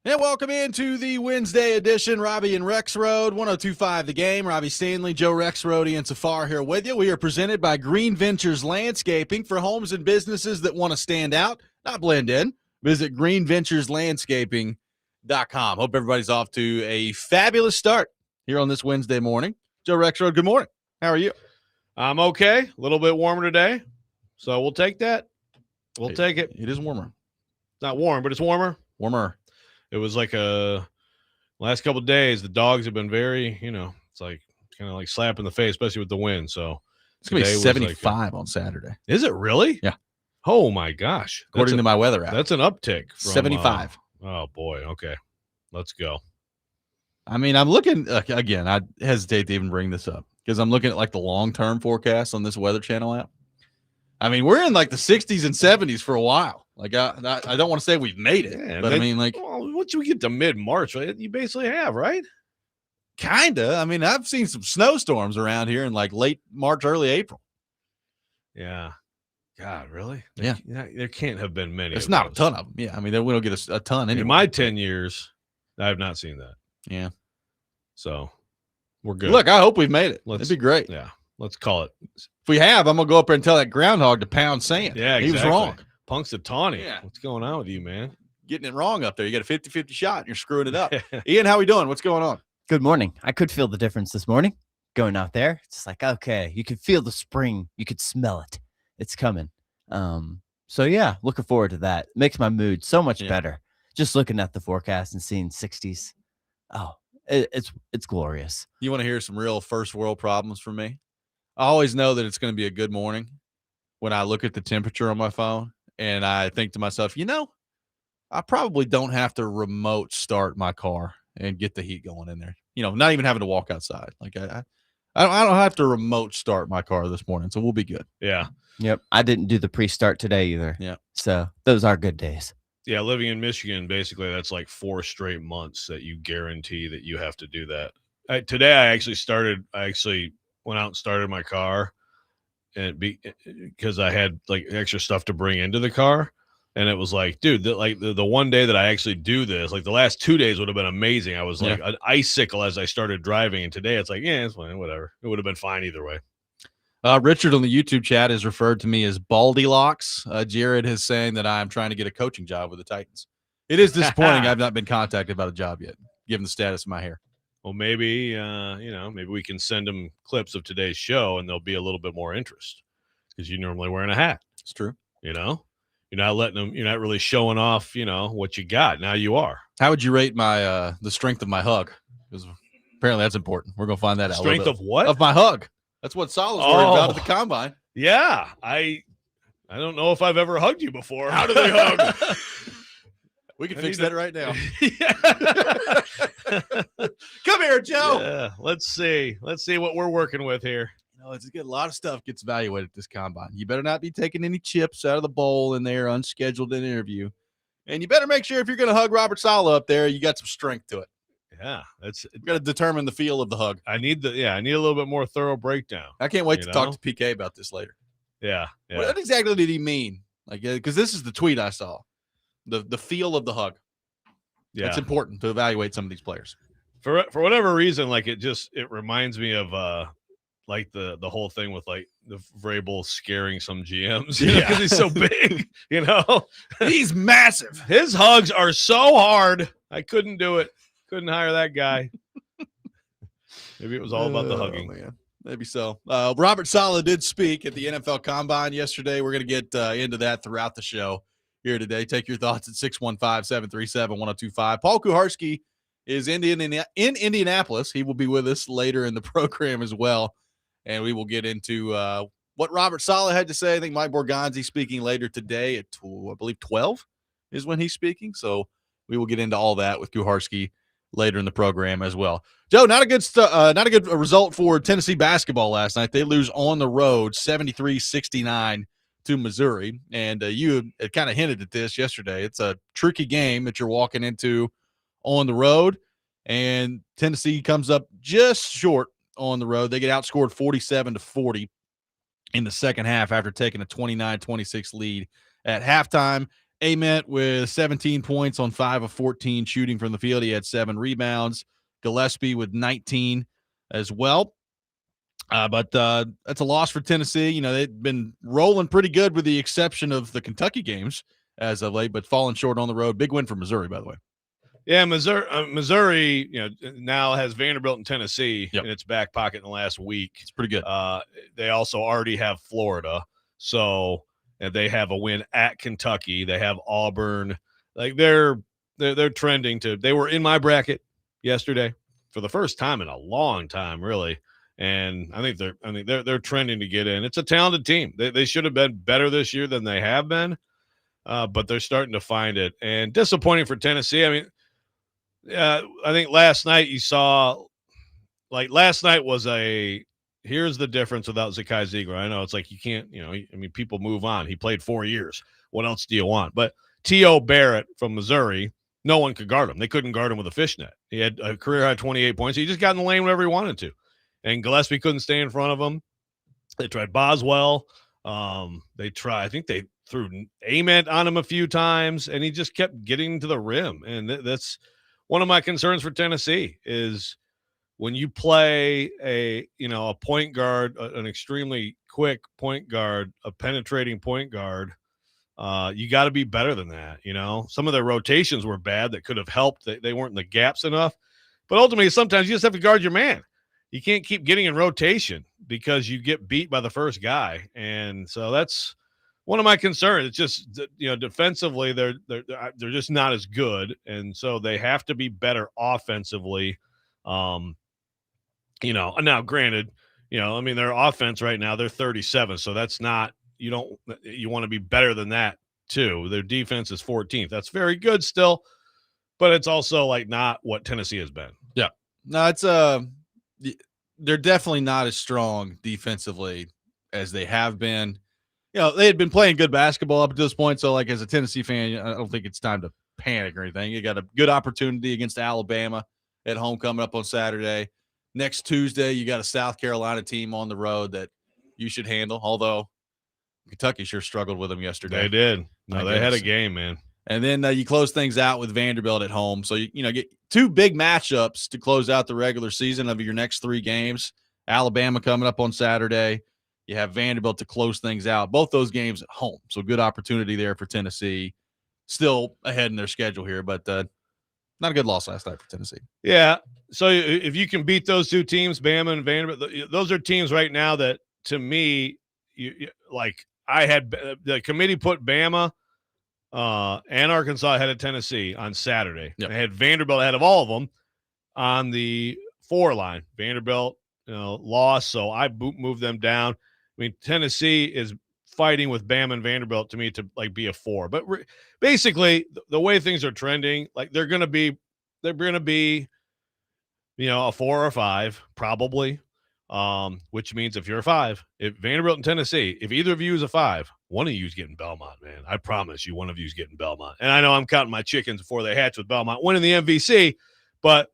And welcome into the Wednesday edition, Robby and Rexrode, 102.5 The Game. Robbie Stanley, Joe Rexrode, and Safar here with you. We are presented by Green Ventures Landscaping for homes and businesses that want to stand out, not blend in. Visit greenventureslandscaping.com. Hope everybody's off to a fabulous start here on this Wednesday morning. Joe Rexrode, good morning. How are you? I'm okay. A little bit warmer today, so we'll take that. We'll take it. It is warmer. It's not warm, but it's warmer. Warmer. It was like last couple of days, the dogs have been very, it's like kind of like slap in the face, especially with the wind. So it's going to be 75 on Saturday. Is it really? Yeah. Oh, my gosh. According to my weather app. That's an uptick. From, 75. Oh, boy. Okay. Let's go. I mean, I'm looking, again, I hesitate to even bring this up because I'm looking at like the long-term forecast on this Weather Channel app. I mean, we're in like the 60s and 70s for a while. Like, I don't want to say we've made it, but I mean, like, well, once we get to mid-March, right, you basically have, right? Kinda. I mean, I've seen some snowstorms around here in like late March, early April. Yeah. God, really? Yeah. There can't have been many. It's not a ton of them. Yeah. I mean, we don't get a ton anyway. In my 10 years, I have not seen that. Yeah. So we're good. Look, I hope we've made it. It'd be great. Yeah. Let's call it. If we have, I'm going to go up there and tell that groundhog to pound sand. Yeah, exactly. He was wrong. Punxsutawney. Yeah. What's going on with you, man? Getting it wrong up there. You got a 50-50 shot and you're screwing it up. Ian, how we doing? What's going on? Good morning. I could feel the difference this morning going out there. It's just like, okay, you could feel the spring. You could smell it. It's coming. So yeah, looking forward to that. Makes my mood so much better. Just looking at the forecast and seeing 60s. Oh, it's glorious. You want to hear some real first world problems from me? I always know that it's going to be a good morning when I look at the temperature on my phone and I think to myself, I probably don't have to remote start my car and get the heat going in there. Not even having to walk outside. Like I don't have to remote start my car this morning, so we'll be good. Yeah. Yep. I didn't do the pre-start today either. Yeah. So those are good days. Yeah, living in Michigan, basically that's like 4 straight months that you guarantee that you have to do that. Today I actually went out and started my car and because I had like extra stuff to bring into the car. And it was like, dude, the one day that I actually do this, like the last 2 days would have been amazing. I was like an icicle as I started driving. And today it's like, yeah, it's fine, whatever. It would have been fine either way. Richard on the YouTube chat has referred to me as Baldy Locks. Jared is saying that I'm trying to get a coaching job with the Titans. It is disappointing I've not been contacted about a job yet, given the status of my hair. Well, maybe, maybe we can send them clips of today's show and there'll be a little bit more interest because you're normally wearing a hat. It's true. You're not letting them, you're not really showing off, what you got. Now you are. How would you rate my, the strength of my hug? Because apparently that's important. We're going to find that out. Strength of what? Of my hug. That's what Saleh's worried about at the combine. Yeah. I don't know if I've ever hugged you before. How do they hug? We can fix that right now. Come here, Joe. Yeah, let's see what we're working with here. It's a lot of stuff gets evaluated at this combine. You better not be taking any chips out of the bowl in there, unscheduled interview. And you better make sure if you're going to hug Robert Saleh up there, you got some strength to it. Yeah, you got to determine the feel of the hug. I need a little bit more thorough breakdown. I can't wait to talk to PK about this later. Yeah. What exactly did he mean? Like, because this is the tweet I saw. The feel of the hug. Yeah, it's important to evaluate some of these players. For whatever reason, like it reminds me of like the whole thing with like the Vrabel scaring some GMs, because he's so big, he's massive. His hugs are so hard. I couldn't do it. Couldn't hire that guy. Maybe it was all about the hugging. Man. Maybe so. Robert Saleh did speak at the NFL Combine yesterday. We're going to get into that throughout the show here today. Take your thoughts at 615-737-1025. Paul Kuharsky is in Indianapolis. He will be with us later in the program as well, and we will get into what Robert Saleh had to say. I think Mike Borgonzi speaking later today at, I believe, 12 is when he's speaking. So we will get into all that with Kuharsky later in the program as well. Joe, not a good result for Tennessee basketball last night. They lose on the road 73-69 to Missouri. And you had kind of hinted at this yesterday. It's a tricky game that you're walking into on the road, and Tennessee comes up just short on the road. They get outscored 47-40 in the second half after taking a 29-26 lead at halftime. Ament with 17 points on 5 of 14 shooting from the field. He had 7 rebounds. Gillespie with 19 as well. But that's a loss for Tennessee. You know, they've been rolling pretty good with the exception of the Kentucky games as of late, but falling short on the road. Big win for Missouri, by the way. Yeah, Missouri, now has Vanderbilt and Tennessee Yep. in its back pocket in the last week. It's pretty good. They also already have Florida, so they have a win at Kentucky. They have Auburn. Like they're trending to. They were in my bracket yesterday for the first time in a long time, really. And I think they're trending to get in. It's a talented team. They should have been better this year than they have been, but they're starting to find it. And disappointing for Tennessee. I mean. I think last night you saw, last night was here's the difference without Zakai Ziegler. I know it's like you can't, people move on. He played 4 years. What else do you want? But T.O. Barrett from Missouri, no one could guard him. They couldn't guard him with a fishnet. He had a career high 28 points. He just got in the lane whenever he wanted to. And Gillespie couldn't stay in front of him. They tried Boswell. I think they threw Ament on him a few times, and he just kept getting to the rim. And that's one of my concerns for Tennessee is when you play a point guard, an extremely quick point guard, a penetrating point guard, you got to be better than that. Some of their rotations were bad that could have helped. They weren't in the gaps enough, but ultimately sometimes you just have to guard your man. You can't keep getting in rotation because you get beat by the first guy. And so that's one of my concerns. It's just, defensively, they're just not as good. And so they have to be better offensively. Now granted, their offense right now, they're 37. So that's not, you want to be better than that too. Their defense is 14th. That's very good still, but it's also not what Tennessee has been. Yeah. No, it's, they're definitely not as strong defensively as they have been. They had been playing good basketball up to this point. So, as a Tennessee fan, I don't think it's time to panic or anything. You got a good opportunity against Alabama at home coming up on Saturday. Next Tuesday, you got a South Carolina team on the road that you should handle, although Kentucky sure struggled with them yesterday. They did. No, they had a game, man. And then you close things out with Vanderbilt at home. So, you get 2 big matchups to close out the regular season of your next 3 games. Alabama coming up on Saturday. You have Vanderbilt to close things out. Both those games at home. So good opportunity there for Tennessee. Still ahead in their schedule here, but not a good loss last night for Tennessee. Yeah. So if you can beat those 2 teams, Bama and Vanderbilt, those are teams right now that, to me, I had the committee put Bama and Arkansas ahead of Tennessee on Saturday. Yep. I had Vanderbilt ahead of all of them on the 4 line. Vanderbilt, lost, so I moved them down. I mean, Tennessee is fighting with Bama and Vanderbilt to me to be a 4. But basically, the way things are trending, they're going to be, a 4 or a 5 probably. Which means if you're a 5, if Vanderbilt and Tennessee, if either of you is a 5, one of you is getting Belmont, man. I promise you, one of you is getting Belmont. And I know I'm counting my chickens before they hatch with Belmont winning the MVC, but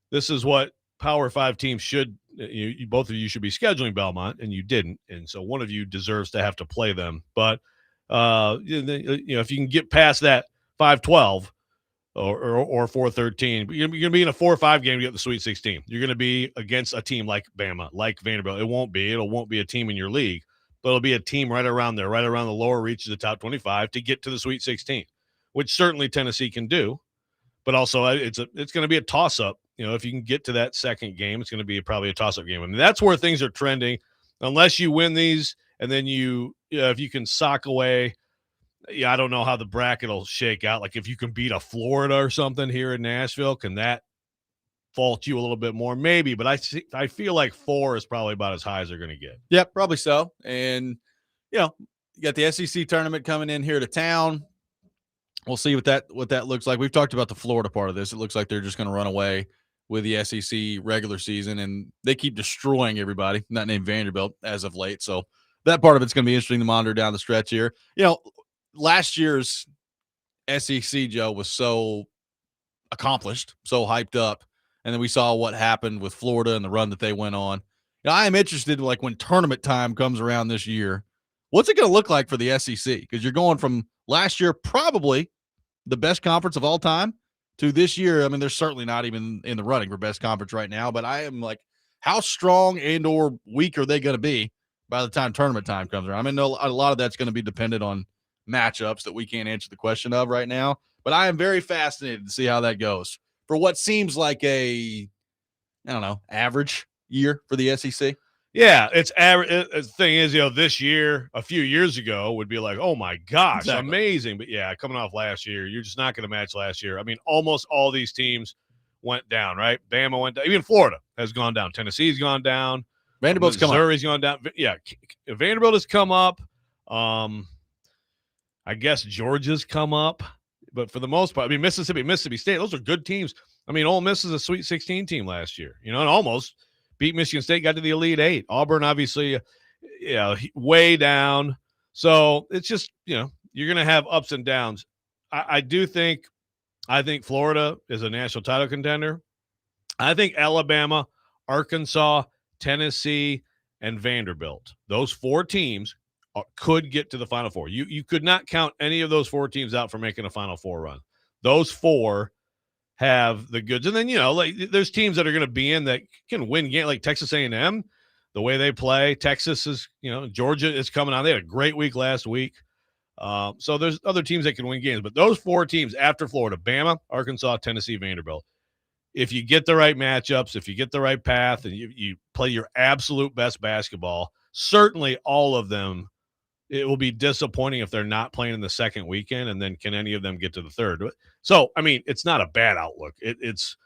this is what Power 5 teams should. Both of you should be scheduling Belmont, and you didn't, and so one of you deserves to have to play them. But if you can get past that 5-12 or 4-13, you're going to be in a 4-5 game to get the Sweet 16. You're going to be against a team like Bama, like Vanderbilt. It won't be a team in your league, but it'll be a team right around there, right around the lower reach of the top 25 to get to the Sweet 16, which certainly Tennessee can do. But also, it's going to be a toss-up. If you can get to that second game, it's going to be probably a toss-up game. I mean, that's where things are trending. Unless you win these, and then if you can sock away, I don't know how the bracket will shake out. If you can beat a Florida or something here in Nashville, can that fault you a little bit more? Maybe, but I feel like 4 is probably about as high as they're going to get. Yep, probably so. And, you got the SEC tournament coming in here to town. We'll see what that looks like. We've talked about the Florida part of this. It looks like they're just going to run away with the SEC regular season, and they keep destroying everybody, not named Vanderbilt as of late. So that part of it's going to be interesting to monitor down the stretch here. Last year's SEC, Joe, was so accomplished, so hyped up, and then we saw what happened with Florida and the run that they went on. I am interested, when tournament time comes around this year, What's it going to look like for the SEC? Because you're going from last year, probably the best conference of all time, to this year. I mean, they're certainly not even in the running for best conference right now, but I am like, how strong and or weak are they going to be by the time tournament time comes around? I mean, a lot of that's going to be dependent on matchups that we can't answer the question of right now, but I am very fascinated to see how that goes for what seems like I don't know, average year for the SEC. Yeah, it's average. The thing is, this year, a few years ago, would be like, oh my gosh, Exactly. amazing. But yeah, coming off last year, you're just not going to match last year. I mean, almost all these teams went down, right? Bama went down. Even Florida has gone down. Tennessee's gone down. Vanderbilt's come up. Missouri's gone down. Yeah, Vanderbilt has come up. I guess Georgia's come up. But for the most part, I mean, Mississippi State, those are good teams. I mean, Ole Miss is a Sweet 16 team last year, and almost beat Michigan State, got to the Elite Eight. Auburn, obviously, way down. So it's just, you're going to have ups and downs. I think Florida is a national title contender. I think Alabama, Arkansas, Tennessee, and Vanderbilt, those four teams could get to the Final Four. You could not count any of those four teams out for making a Final Four run. Those four have the goods. And then, like there's teams that are going to be in that can win game, like Texas A&M, the way they play. Texas is, Georgia is coming on. They had a great week last week. So there's other teams that can win games. But those four teams after Florida, Bama, Arkansas, Tennessee, Vanderbilt, if you get the right matchups, if you get the right path, and you play your absolute best basketball, certainly all of them, it will be disappointing if they're not playing in the second weekend, and then can any of them get to the third? So, I mean, it's not a bad outlook. It's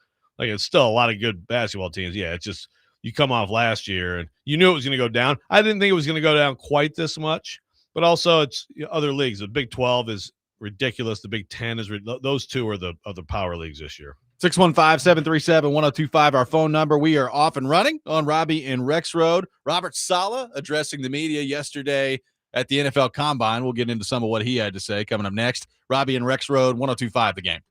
still a lot of good basketball teams. Yeah, it's just you come off last year, and you knew it was going to go down. I didn't think it was going to go down quite this much, but also it's other leagues. The Big 12 is ridiculous. The Big 10 is those two are the other power leagues this year. 615-737-1025, our phone number. We are off and running on Robby and Rexrode. Robert Saleh addressing the media yesterday at the NFL Combine. We'll get into some of what he had to say coming up next. Robby and Rexrode, 1025 The Game.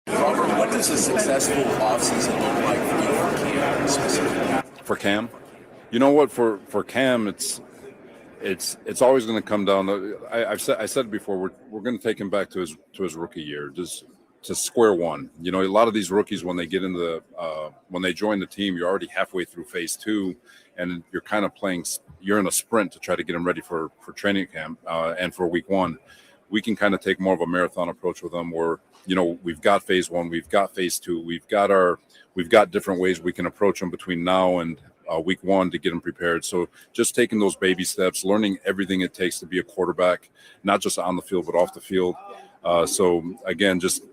Robert, what does a successful offseason look like for you for Cam specifically? For Cam, you know what? For Cam, it's always going to come down to. I said it before. We're going to take him back to his rookie year, just to square one. You know, a lot of these rookies, when they get into when they join the team, you're already halfway through phase 2, and you're kind of playing. You're in a sprint to try to get them ready for training camp and for week 1. We can kind of take more of a marathon approach with them, where we've got phase 1, we've got phase 2, we've got different ways we can approach them between now and week 1 to get them prepared. So just taking those baby steps, learning everything it takes to be a quarterback, not just on the field but off the field. So again, just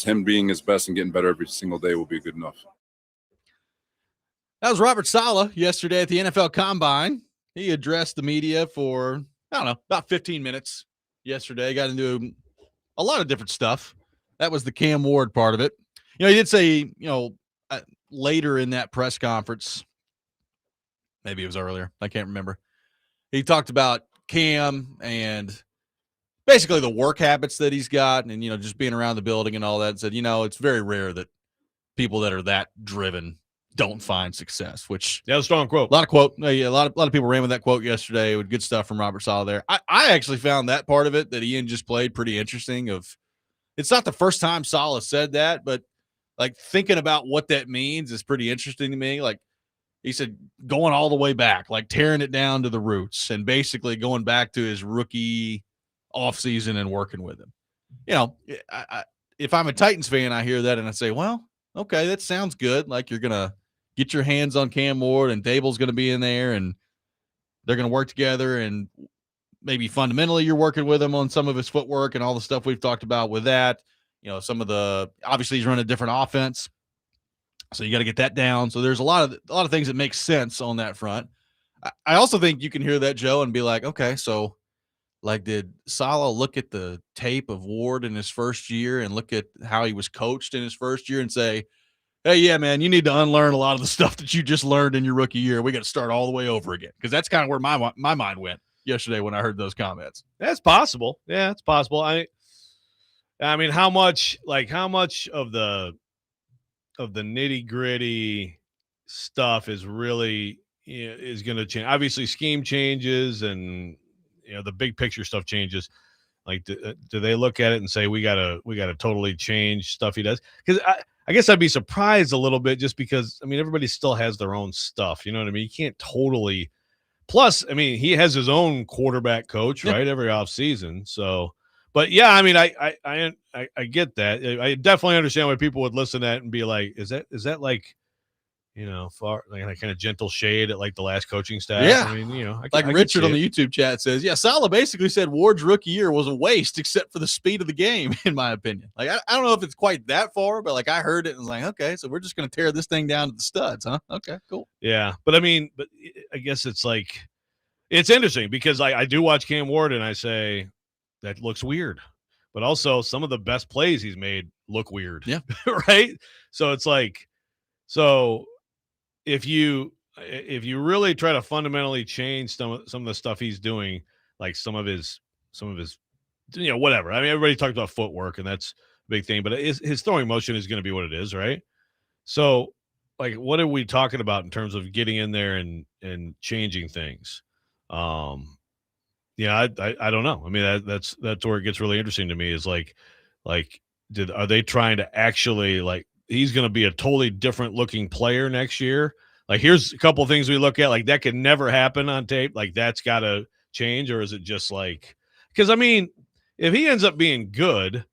him being his best and getting better every single day will be good enough. That was Robert Saleh yesterday at the NFL Combine. He addressed the media for, I don't know, about 15 minutes yesterday. Got into a lot of different stuff. That was the Cam Ward part of it. He did say, later in that press conference, maybe it was earlier, I can't remember, he talked about Cam and basically the work habits that he's got and, just being around the building and all that, and said, it's very rare that people that are that driven don't find success, which Yeah, strong quote. a lot of people ran with that quote yesterday with good stuff from Robert Saleh there. I actually found that part of it that Ian just played pretty interesting. It's not the first time Saleh said that, but like thinking about what that means is pretty interesting to me. Like he said, going all the way back, like tearing it down to the roots and basically going back to his rookie offseason and working with him. If I'm a Titans fan, I hear that and I say, well, okay, that sounds good. Like you're going to get your hands on Cam Ward and Dable's going to be in there and they're going to work together, and maybe fundamentally you're working with him on some of his footwork and all the stuff we've talked about with that. Obviously he's running a different offense, so you got to get that down. So there's a lot of things that make sense on that front. I also think you can hear that, Joe, and be like, okay, so like, did Saleh look at the tape of Ward in his first year and look at how he was coached in his first year and say, hey, yeah, man, you need to unlearn a lot of the stuff that you just learned in your rookie year. We got to start all the way over again? Because that's kind of where my mind went yesterday when I heard those comments. That's possible. Yeah, it's possible. I mean, how much of the nitty gritty stuff is really is going to change? Obviously, scheme changes and the big picture stuff changes. Like, do they look at it and say we gotta totally change stuff he does? Because I guess I'd be surprised a little bit, just because everybody still has their own stuff. You know what I mean? You can't totally. Plus, he has his own quarterback coach, right? Every offseason. So, but yeah, I get that. I definitely understand why people would listen to that and be like, is that like, far like kind of gentle shade at like the last coaching staff? Yeah. I Richard on the YouTube chat says, yeah, Saleh basically said Ward's rookie year was a waste except for the speed of the game, in my opinion. Like, I don't know if it's quite that far, but like I heard it and was like, okay, so we're just going to tear this thing down to the studs, huh? Okay, cool. Yeah. But I guess it's like, it's interesting because I do watch Cam Ward and I say that looks weird, but also some of the best plays he's made look weird. Yeah. Right. So it's like, if you really try to fundamentally change some of the stuff he's doing, like some of his whatever. Everybody talked about footwork and that's a big thing, but his throwing motion is going to be what it is, right? So, like, what are we talking about in terms of getting in there and changing things? I don't know. That's where it gets really interesting to me. Is like, are they trying to actually, like, he's going to be a totally different looking player next year? Like, here's a couple of things we look at, like that could never happen on tape. Like, that's got to change, or is it just like, because if he ends up being good,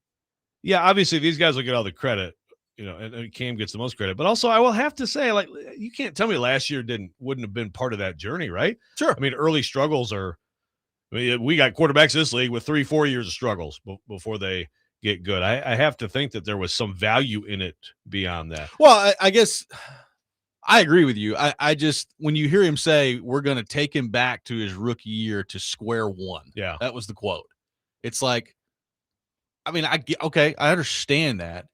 yeah, obviously these guys will get all the credit, and Cam gets the most credit. But also, I will have to say, like, you can't tell me last year wouldn't have been part of that journey, right? Sure. Early struggles are. We got quarterbacks in this league with 3-4 years of struggles before they get good. I have to think that there was some value in it beyond that. Well, I guess I agree with you. I just, when you hear him say we're going to take him back to his rookie year to square one. Yeah, that was the quote. It's like, I understand that,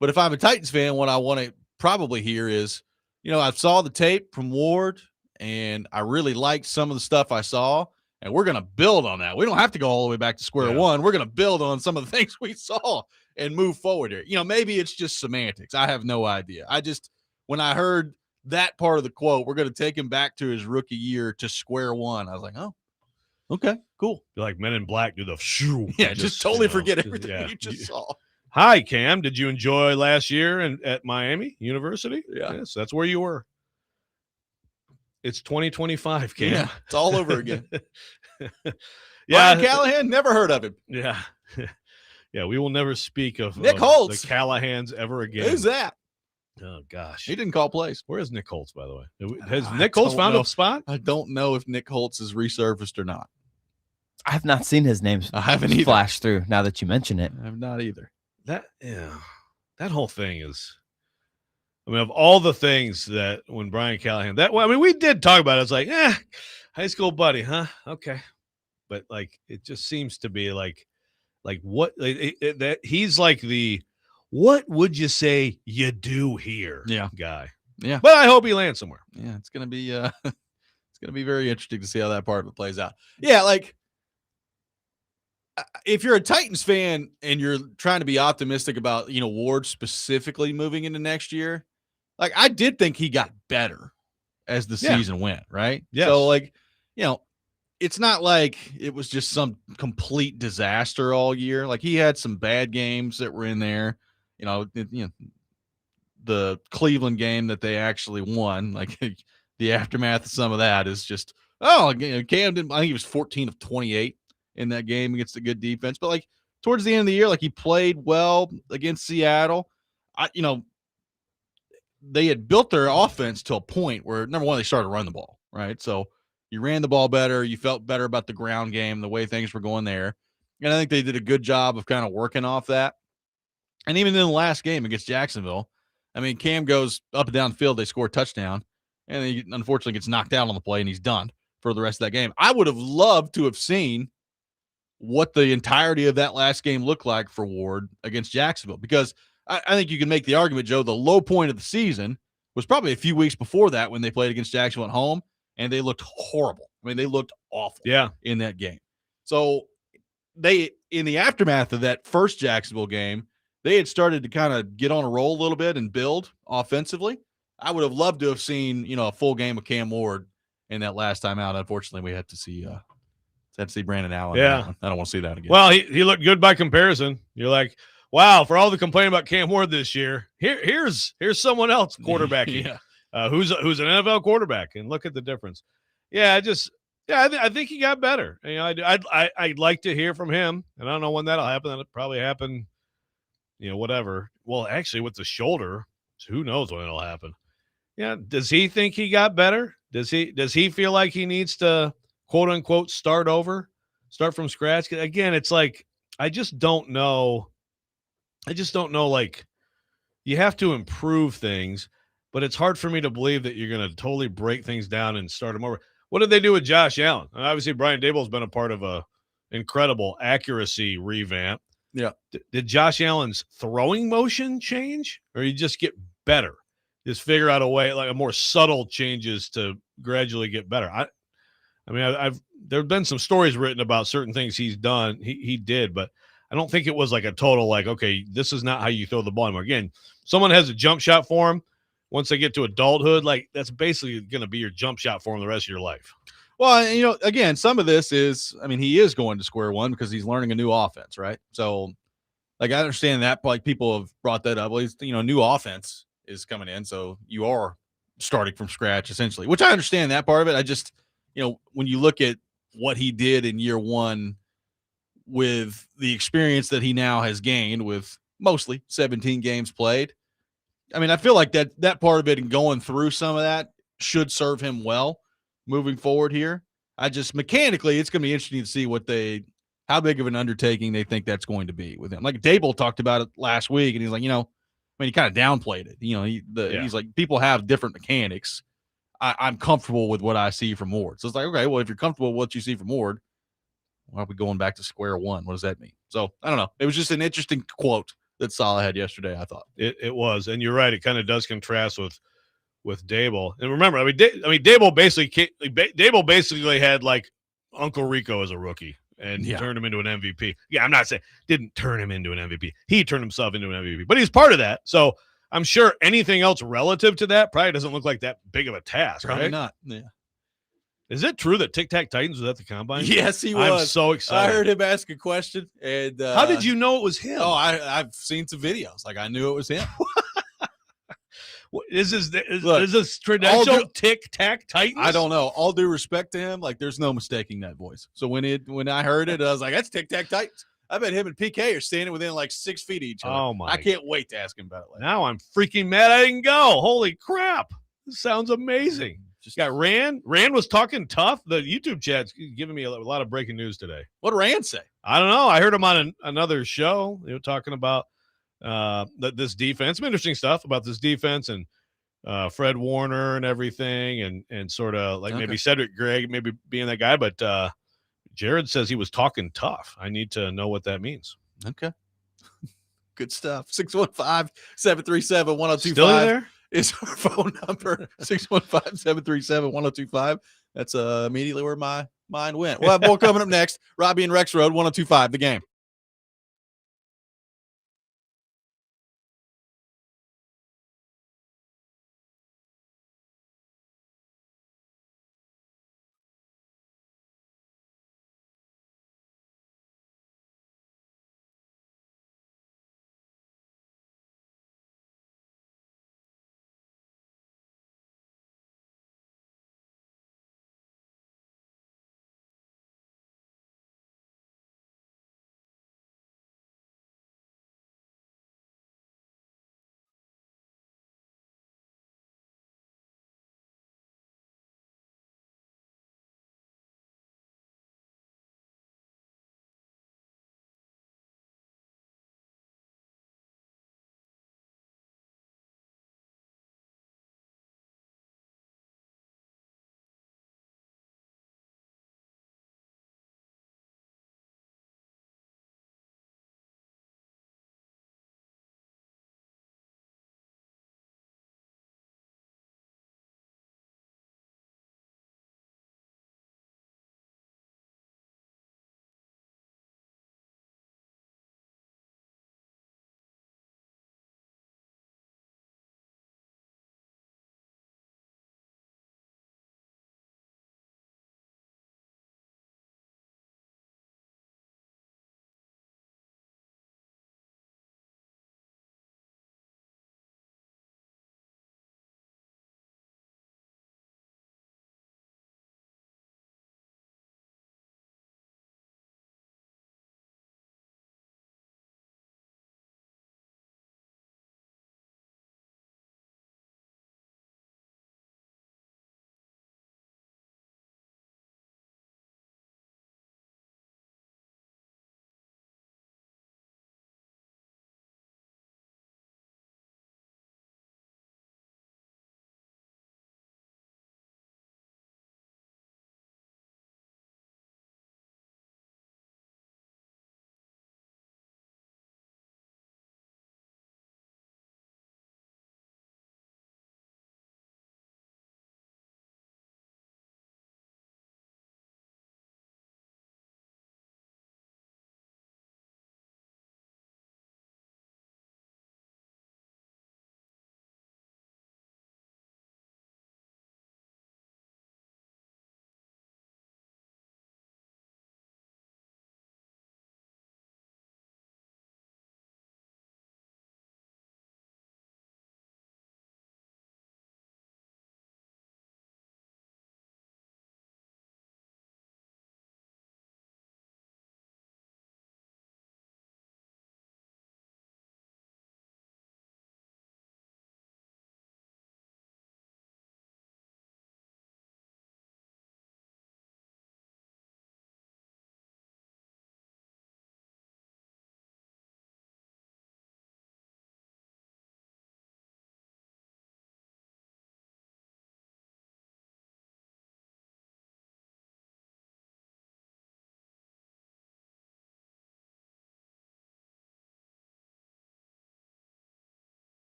but if I'm a Titans fan, what I want to probably hear is, I saw the tape from Ward and I really liked some of the stuff I saw. And we're going to build on that. We don't have to go all the way back to square one. We're going to build on some of the things we saw and move forward here. Maybe it's just semantics. I have no idea. When I heard that part of the quote, we're going to take him back to his rookie year to square one. I was like, oh, okay, cool. Be like Men in Black do the shoo. Yeah, just totally forget everything you just saw. Hi, Cam. Did you enjoy last year at Miami University? Yeah. Yes, that's where you were. It's 2025, Cam. Yeah, it's all over again. Yeah, Brian Callahan, never heard of him. Yeah. Yeah, we will never speak of Nick Holtz. the Callahans ever again. Who's that? Oh, gosh. He didn't call plays. Where is Nick Holtz, by the way? Has Nick Holtz found a spot? I don't know if Nick Holtz is resurfaced or not. I have not seen his name I haven't either. flash through now that you mention it. I have not either. That whole thing is, I mean, of all the things that when Brian Callahan, we did talk about it. It's like, high school buddy, huh? Okay. But like, it just seems to be like what that he's like what would you say you do here? Guy. Yeah. But I hope he lands somewhere. Yeah. It's going to be, it's going to be very interesting to see how that part of it plays out. Yeah. Like, if you're a Titans fan and you're trying to be optimistic about, Ward specifically moving into next year, like I did think he got better as the season went, right? Yes. So like, it's not like it was just some complete disaster all year. Like he had some bad games that were in there, the Cleveland game that they actually won, like the aftermath of some of that is just, Cam didn't, I think he was 14 of 28. In that game against a good defense. But like towards the end of the year, like he played well against Seattle. They had built their offense to a point where, number one, they started to run the ball, right? So you ran the ball better. You felt better about the ground game, the way things were going there. And I think they did a good job of kind of working off that. And even in the last game against Jacksonville, I mean, Cam goes up and down the field. They score a touchdown. And he unfortunately gets knocked out on the play, and he's done for the rest of that game. I would have loved to have seen what the entirety of that last game looked like for Ward against Jacksonville, because I think you can make the argument, Joe, the low point of the season was probably a few weeks before that when they played against Jacksonville at home, and they looked horrible. I mean, they looked awful in that game. So they, in the aftermath of that first Jacksonville game, they had started to kind of get on a roll a little bit and build offensively. I would have loved to have seen, a full game of Cam Ward in that last time out. Unfortunately, we had to see Brandon Allen. Yeah. I don't want to see that again. Well, he looked good by comparison. You're like, wow, for all the complaining about Cam Ward this year, here's someone else quarterbacking who's an NFL quarterback, and look at the difference. I think he got better. I'd like to hear from him, and I don't know when that'll happen. That'll probably happen, whatever. Well, actually, with the shoulder, who knows when it'll happen? Yeah, does he think he got better? Does he feel like he needs to, quote unquote, start from scratch? Again, it's like, I just don't know. Like, you have to improve things, but it's hard for me to believe that you're going to totally break things down and start them over. What did they do with Josh Allen? Obviously, Brian Daboll's been a part of a incredible accuracy revamp. Yeah. Did Josh Allen's throwing motion change, or you just get better? Just figure out a way, like a more subtle changes to gradually get better. There have been some stories written about certain things he's done. He did, but I don't think it was like a total, like, okay, this is not how you throw the ball anymore. Again, someone has a jump shot for him. Once they get to adulthood, like that's basically going to be your jump shot for him the rest of your life. Well, again, some of this is, he is going to square one because he's learning a new offense, right? So, like, I understand that, like, people have brought that up. Well, new offense is coming in, so you are starting from scratch essentially, which I understand that part of it. I just, when you look at what he did in year one with the experience that he now has gained with mostly 17 games played, I feel like that part of it and going through some of that should serve him well moving forward here. I just, mechanically, it's going to be interesting to see how big of an undertaking they think that's going to be with him. Like Dable talked about it last week, and he's like, he kind of downplayed it. He's like, people have different mechanics. I'm comfortable with what I see from Ward. So it's like, okay, well, if you're comfortable with what you see from Ward, why are we going back to square one? What does that mean? So I don't know. It was just an interesting quote that Saleh had yesterday, I thought. It was. And you're right. It kind of does contrast with Dable. And remember, Dable basically had like Uncle Rico is a rookie and Yeah. turned him into an MVP. Yeah, I'm not saying didn't turn him into an MVP. He turned himself into an MVP, but he's part of that. So I'm sure anything else relative to that probably doesn't look like that big of a task. Probably right? not. Yeah. Is it true that Tic Tac Titans was at the combine? Yes, he was. I'm so excited. I heard him ask a question, and How did you know it was him? Oh, I've seen some videos. Like I knew it was him. Is this Look, is this credential Tic Tac Titans? I don't know. All due respect to him, like there's no mistaking that voice. So when I heard it, I was like, "That's Tic Tac Titans." I bet him and PK are standing within like 6 feet of each other. Oh my! I can't wait to ask him about it later. Now I'm freaking mad I didn't go. Holy crap! This sounds amazing. Just Got Rand. Rand was talking tough. The YouTube chat's giving me a lot of breaking news today. what did Rand say? I don't know. I heard him on another show. They were talking about this defense. Some interesting stuff about this defense and Fred Warner and everything, and sort of like maybe Cedric Gregg maybe being that guy. But Jared says he was talking tough. I need to know what that means. Okay. Good stuff. 615-737-1025. Still there? Is our phone number. 615-737-1025. That's immediately where my mind went. We'll have more coming up next. Robby and Rexrode, 1025, The Game.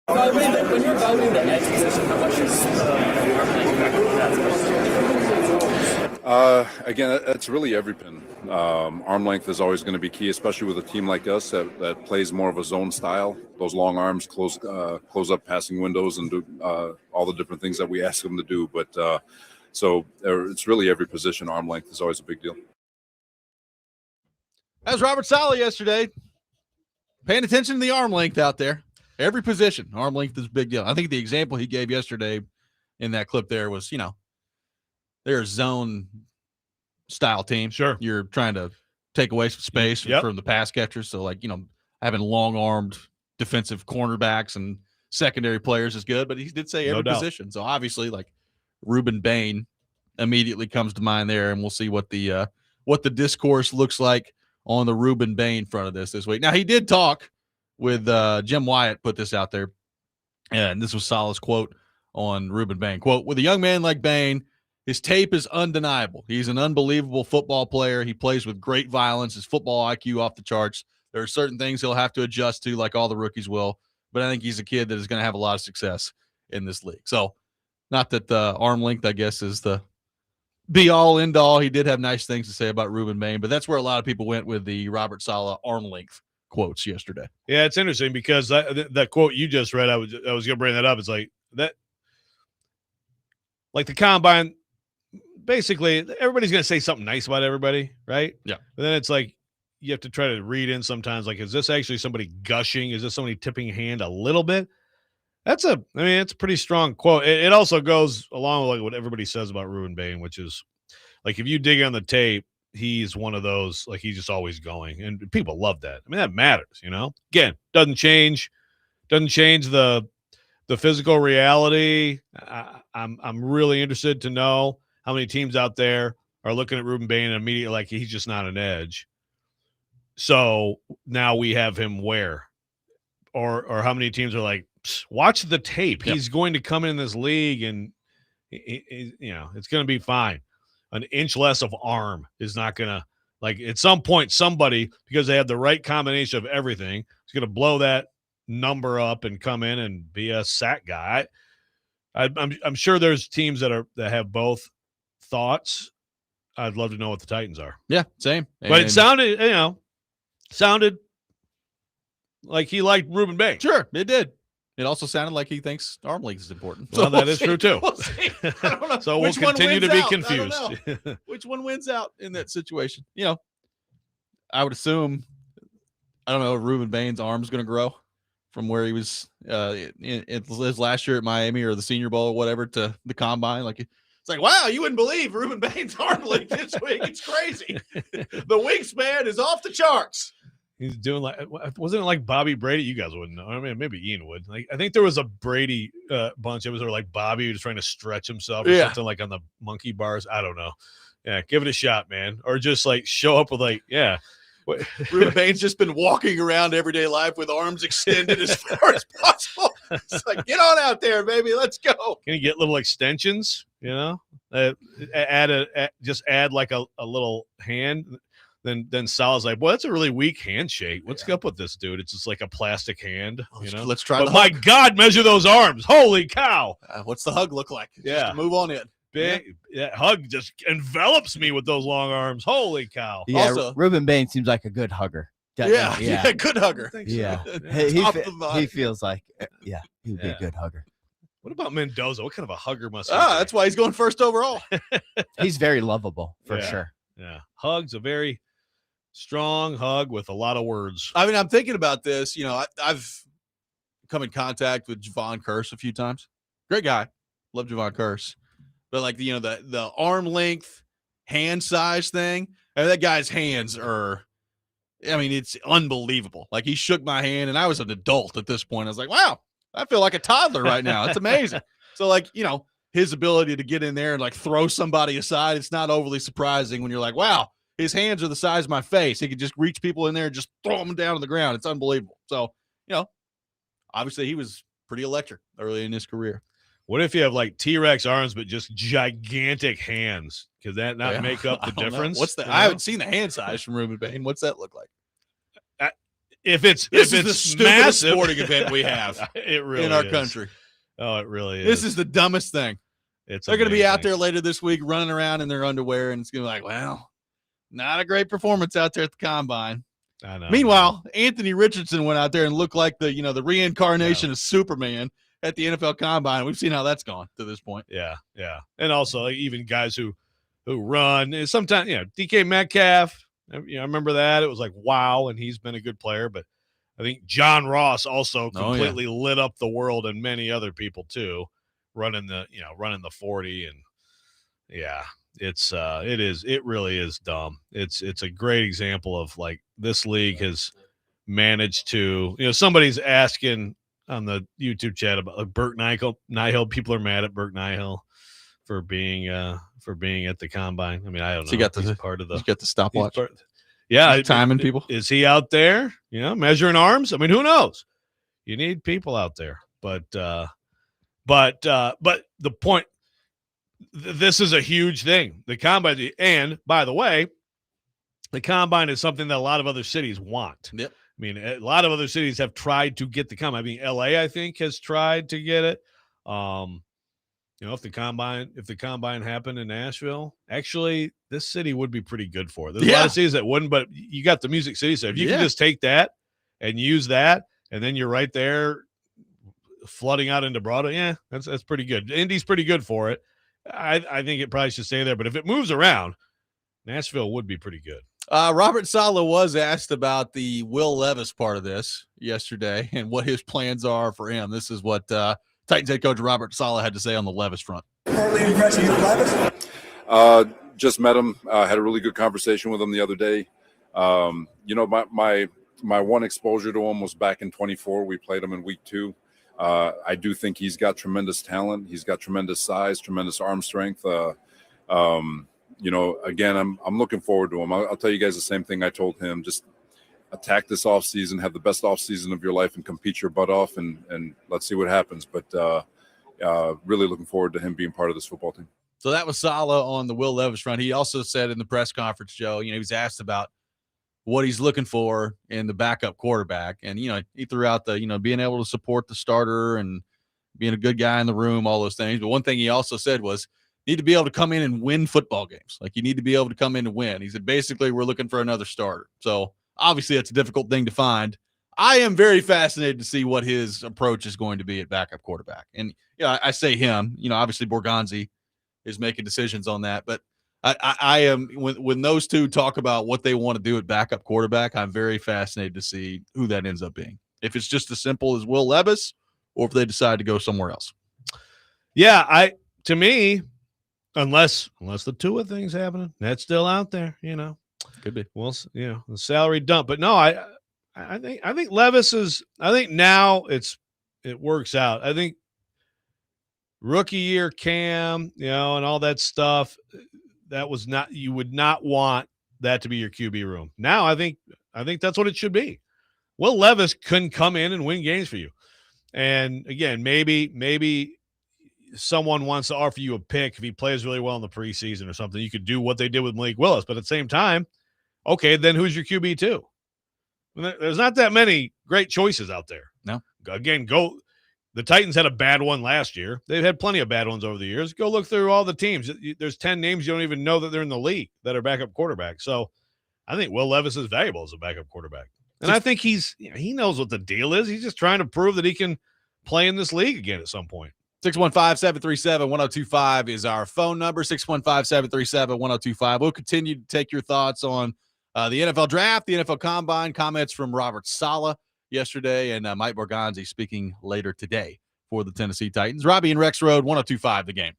When you're evaluating the edge position, how much is Again, that's really every pin. Arm length is always going to be key, especially with a team like us that plays more of a zone style. Those long arms close up passing windows and do all the different things that we ask them to do. But so it's really every position. Arm length is always a big deal. That was Robert Saleh yesterday. Paying attention to the arm length out there. Every position, arm length is a big deal. I think the example he gave yesterday in that clip there was, they're a zone style team. Sure. You're trying to take away some space from the pass catchers. So, having long-armed defensive cornerbacks and secondary players is good. But he did say every position. So, obviously, Ruben Bain immediately comes to mind there, and we'll see what the discourse looks like on the Ruben Bain front of this week. Now, he did talk with Jim Wyatt, put this out there, and this was Saleh's quote on Ruben Bain. Quote, with a young man like Bain, his tape is undeniable. He's an unbelievable football player. He plays with great violence. His football IQ off the charts. There are certain things he'll have to adjust to, like all the rookies will, but I think he's a kid that is going to have a lot of success in this league. So, not that the arm length, I guess, is the be-all, end-all. He did have nice things to say about Ruben Bain, but that's where a lot of people went with the Robert Saleh arm length quotes yesterday. Yeah, it's interesting because that quote you just read, I was going to bring that up. It's like that, like the combine, basically everybody's going to say something nice about everybody, right? Yeah. But then it's like you have to try to read in sometimes, like, is this actually somebody gushing? Is this somebody tipping hand a little bit? It's a pretty strong quote. It also goes along with what everybody says about Ruben Bain, which is like, if you dig on the tape, he's one of those, like, he's just always going, and people love that. I mean, that matters, Again, doesn't change the physical reality. I'm really interested to know how many teams out there are looking at Ruben Bain and immediately like he's just not an edge. So now we have him where, or how many teams are like, watch the tape. Yep. He's going to come in this league and it's going to be fine. An inch less of arm is not going to, like, at some point, somebody, because they have the right combination of everything, is going to blow that number up and come in and be a sack guy. I'm sure there's teams that have both thoughts. I'd love to know what the Titans are. Yeah, same. But it sounded like he liked Ruben Bain. Sure, it did. It also sounded like he thinks arm length is important. Well, that is true too. We'll see. I don't know. So we'll continue to be confused. Which one wins out in that situation? I would assume, I don't know, Ruben Bain's arm's going to grow from where he was in his last year at Miami or the Senior Bowl or whatever to the combine. Like, it's like, wow, you wouldn't believe Ruben Bain's arm length this week. It's crazy. The wingspan is off the charts. He's doing wasn't it like Bobby Brady? You guys wouldn't know. I mean, maybe Ian would. Like, I think there was a Brady bunch. It was like Bobby was trying to stretch himself or something, like on the monkey bars. I don't know. Yeah, give it a shot, man. Or just like show up with Ruben Bain's just been walking around everyday life with arms extended as far as possible. It's like, get on out there, baby. Let's go. Can you get little extensions? Add like a little hand. Then Sal's like, well, that's a really weak handshake. What's up with this dude? It's just like a plastic hand, Let's try. But my God, measure those arms! Holy cow! What's the hug look like? Yeah, just move on in. Big hug just envelops me with those long arms. Holy cow! Yeah, also, Ruben Bain seems like a good hugger. Yeah, good hugger. Yeah, So. he feels like he would be a good hugger. What about Mendoza? What kind of a hugger must he be? That's why he's going first overall. He's very lovable for sure. Yeah, hug's a very strong hug with a lot of words. I mean, I'm thinking about this. I've come in contact with Javon Curse a few times. Great guy. Love Javon Curse. But like, the arm length, hand size thing, that guy's hands are, it's unbelievable. Like, he shook my hand and I was an adult at this point. I was like, wow, I feel like a toddler right now. It's amazing. So like, his ability to get in there and like throw somebody aside, it's not overly surprising when you're like, wow, his hands are the size of my face. He could just reach people in there and just throw them down to the ground. It's unbelievable. So, obviously he was pretty electric early in his career. What if you have like T-Rex arms, but just gigantic hands? Could that not make up the difference? What's that? I haven't seen the hand size from Ruben Bain. What's that look like? This if is the it's stupidest massive sporting event we have it really in our is. country. Oh, it really is. This is the dumbest thing. It's They're going to be out amazing. there later this week running around in their underwear, and it's going to be like, well, not a great performance out there at the combine. I know. Meanwhile, Anthony Richardson went out there and looked like the reincarnation of Superman at the NFL Combine. We've seen how that's gone to this point. Yeah, and also like, even guys who run. And sometimes, DK Metcalf. I remember that. It was like wow, and he's been a good player. But I think John Ross also completely lit up the world, and many other people too, running the 40. And it really is dumb. It's a great example of like this league has managed to, somebody's asking on the YouTube chat about like Burt Nihil. People are mad at Burt Nihil for being at the combine. I mean, I don't know. So he's got the stopwatch. Yeah, timing people. Is he out there? Measuring arms. I mean, who knows? You need people out there, but the point. This is a huge thing. The combine, and by the way, the combine is something that a lot of other cities want. Yep. I mean, a lot of other cities have tried to get the combine. I mean, LA, I think, has tried to get it. If the combine happened in Nashville, actually, this city would be pretty good for it. There's a lot of cities that wouldn't, but you got the Music City. So if you can just take that and use that, and then you're right there flooding out into Broadway, that's pretty good. Indy's pretty good for it. I think it probably should stay there. But if it moves around, Nashville would be pretty good. Robert Saleh was asked about the Will Levis part of this yesterday and what his plans are for him. This is what Titans head coach Robert Saleh had to say on the Levis front. Early impression of Levis? Just met him. Had a really good conversation with him the other day. My one exposure to him was back in 24. We played him in week 2. I do think he's got tremendous talent. He's got tremendous size, tremendous arm strength. Again, I'm looking forward to him. I'll tell you guys the same thing I told him. Just attack this offseason, have the best offseason of your life, and compete your butt off, and let's see what happens. But really looking forward to him being part of this football team. So that was Saleh on the Will Levis front. He also said in the press conference, Joe, he was asked about what he's looking for in the backup quarterback. And, he threw out the, being able to support the starter and being a good guy in the room, all those things. But one thing he also said was, need to be able to come in and win football games. Like, you need to be able to come in and win. He said, basically, we're looking for another starter. So obviously that's a difficult thing to find. I am very fascinated to see what his approach is going to be at backup quarterback. And, I say him, obviously Borgonzi is making decisions on that, but I am when those two talk about what they want to do at backup quarterback, I'm very fascinated to see who that ends up being. If it's just as simple as Will Levis, or if they decide to go somewhere else. Yeah, to me, unless the Tua thing's happening, that's still out there. Could be. Well, the salary dump, but no, I think Levis is. I think now it works out. I think rookie year Cam, and all that stuff. That was not, you would not want that to be your QB room. Now I think that's what it should be. Will Levis can come in and win games for you. And again, maybe someone wants to offer you a pick if he plays really well in the preseason or something. You could do what they did with Malik Willis, but at the same time, okay, then who's your QB two? There's not that many great choices out there. No. Again, the Titans had a bad one last year. They've had plenty of bad ones over the years. Go look through all the teams. There's 10 names you don't even know that they're in the league that are backup quarterbacks. So I think Will Levis is valuable as a backup quarterback. And I think he knows what the deal is. He's just trying to prove that he can play in this league again at some point. 615-737-1025 is our phone number, 615-737-1025. We'll continue to take your thoughts on the NFL draft, the NFL Combine, comments from Robert Saleh yesterday, and Mike Borgonzi speaking later today for the Tennessee Titans. Robby and Rexrode, 1025 The Game.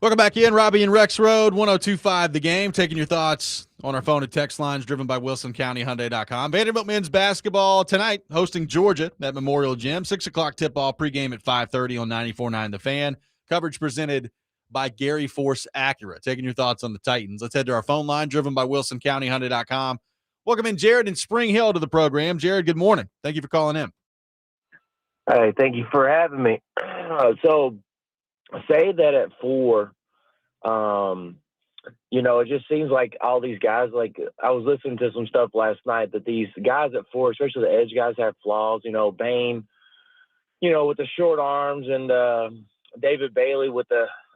Welcome back in. Robby and Rexrode, 102.5 The Game. Taking your thoughts on our phone and text lines driven by WilsonCountyHyundai.com. Vanderbilt men's basketball tonight hosting Georgia at Memorial Gym. 6 o'clock tip-off, pregame at 5:30 on 94.9 The Fan. Coverage presented by Gary Force Acura. Taking your thoughts on the Titans. Let's head to our phone line driven by WilsonCountyHyundai.com. Welcome in Jared in Spring Hill to the program. Jared, good morning. Thank you for calling in. Hey, thank you for having me. So say that at 4, it just seems like all these guys, like I was listening to some stuff last night that these guys at 4, especially the edge guys, have flaws. Bain, with the short arms, and David Bailey with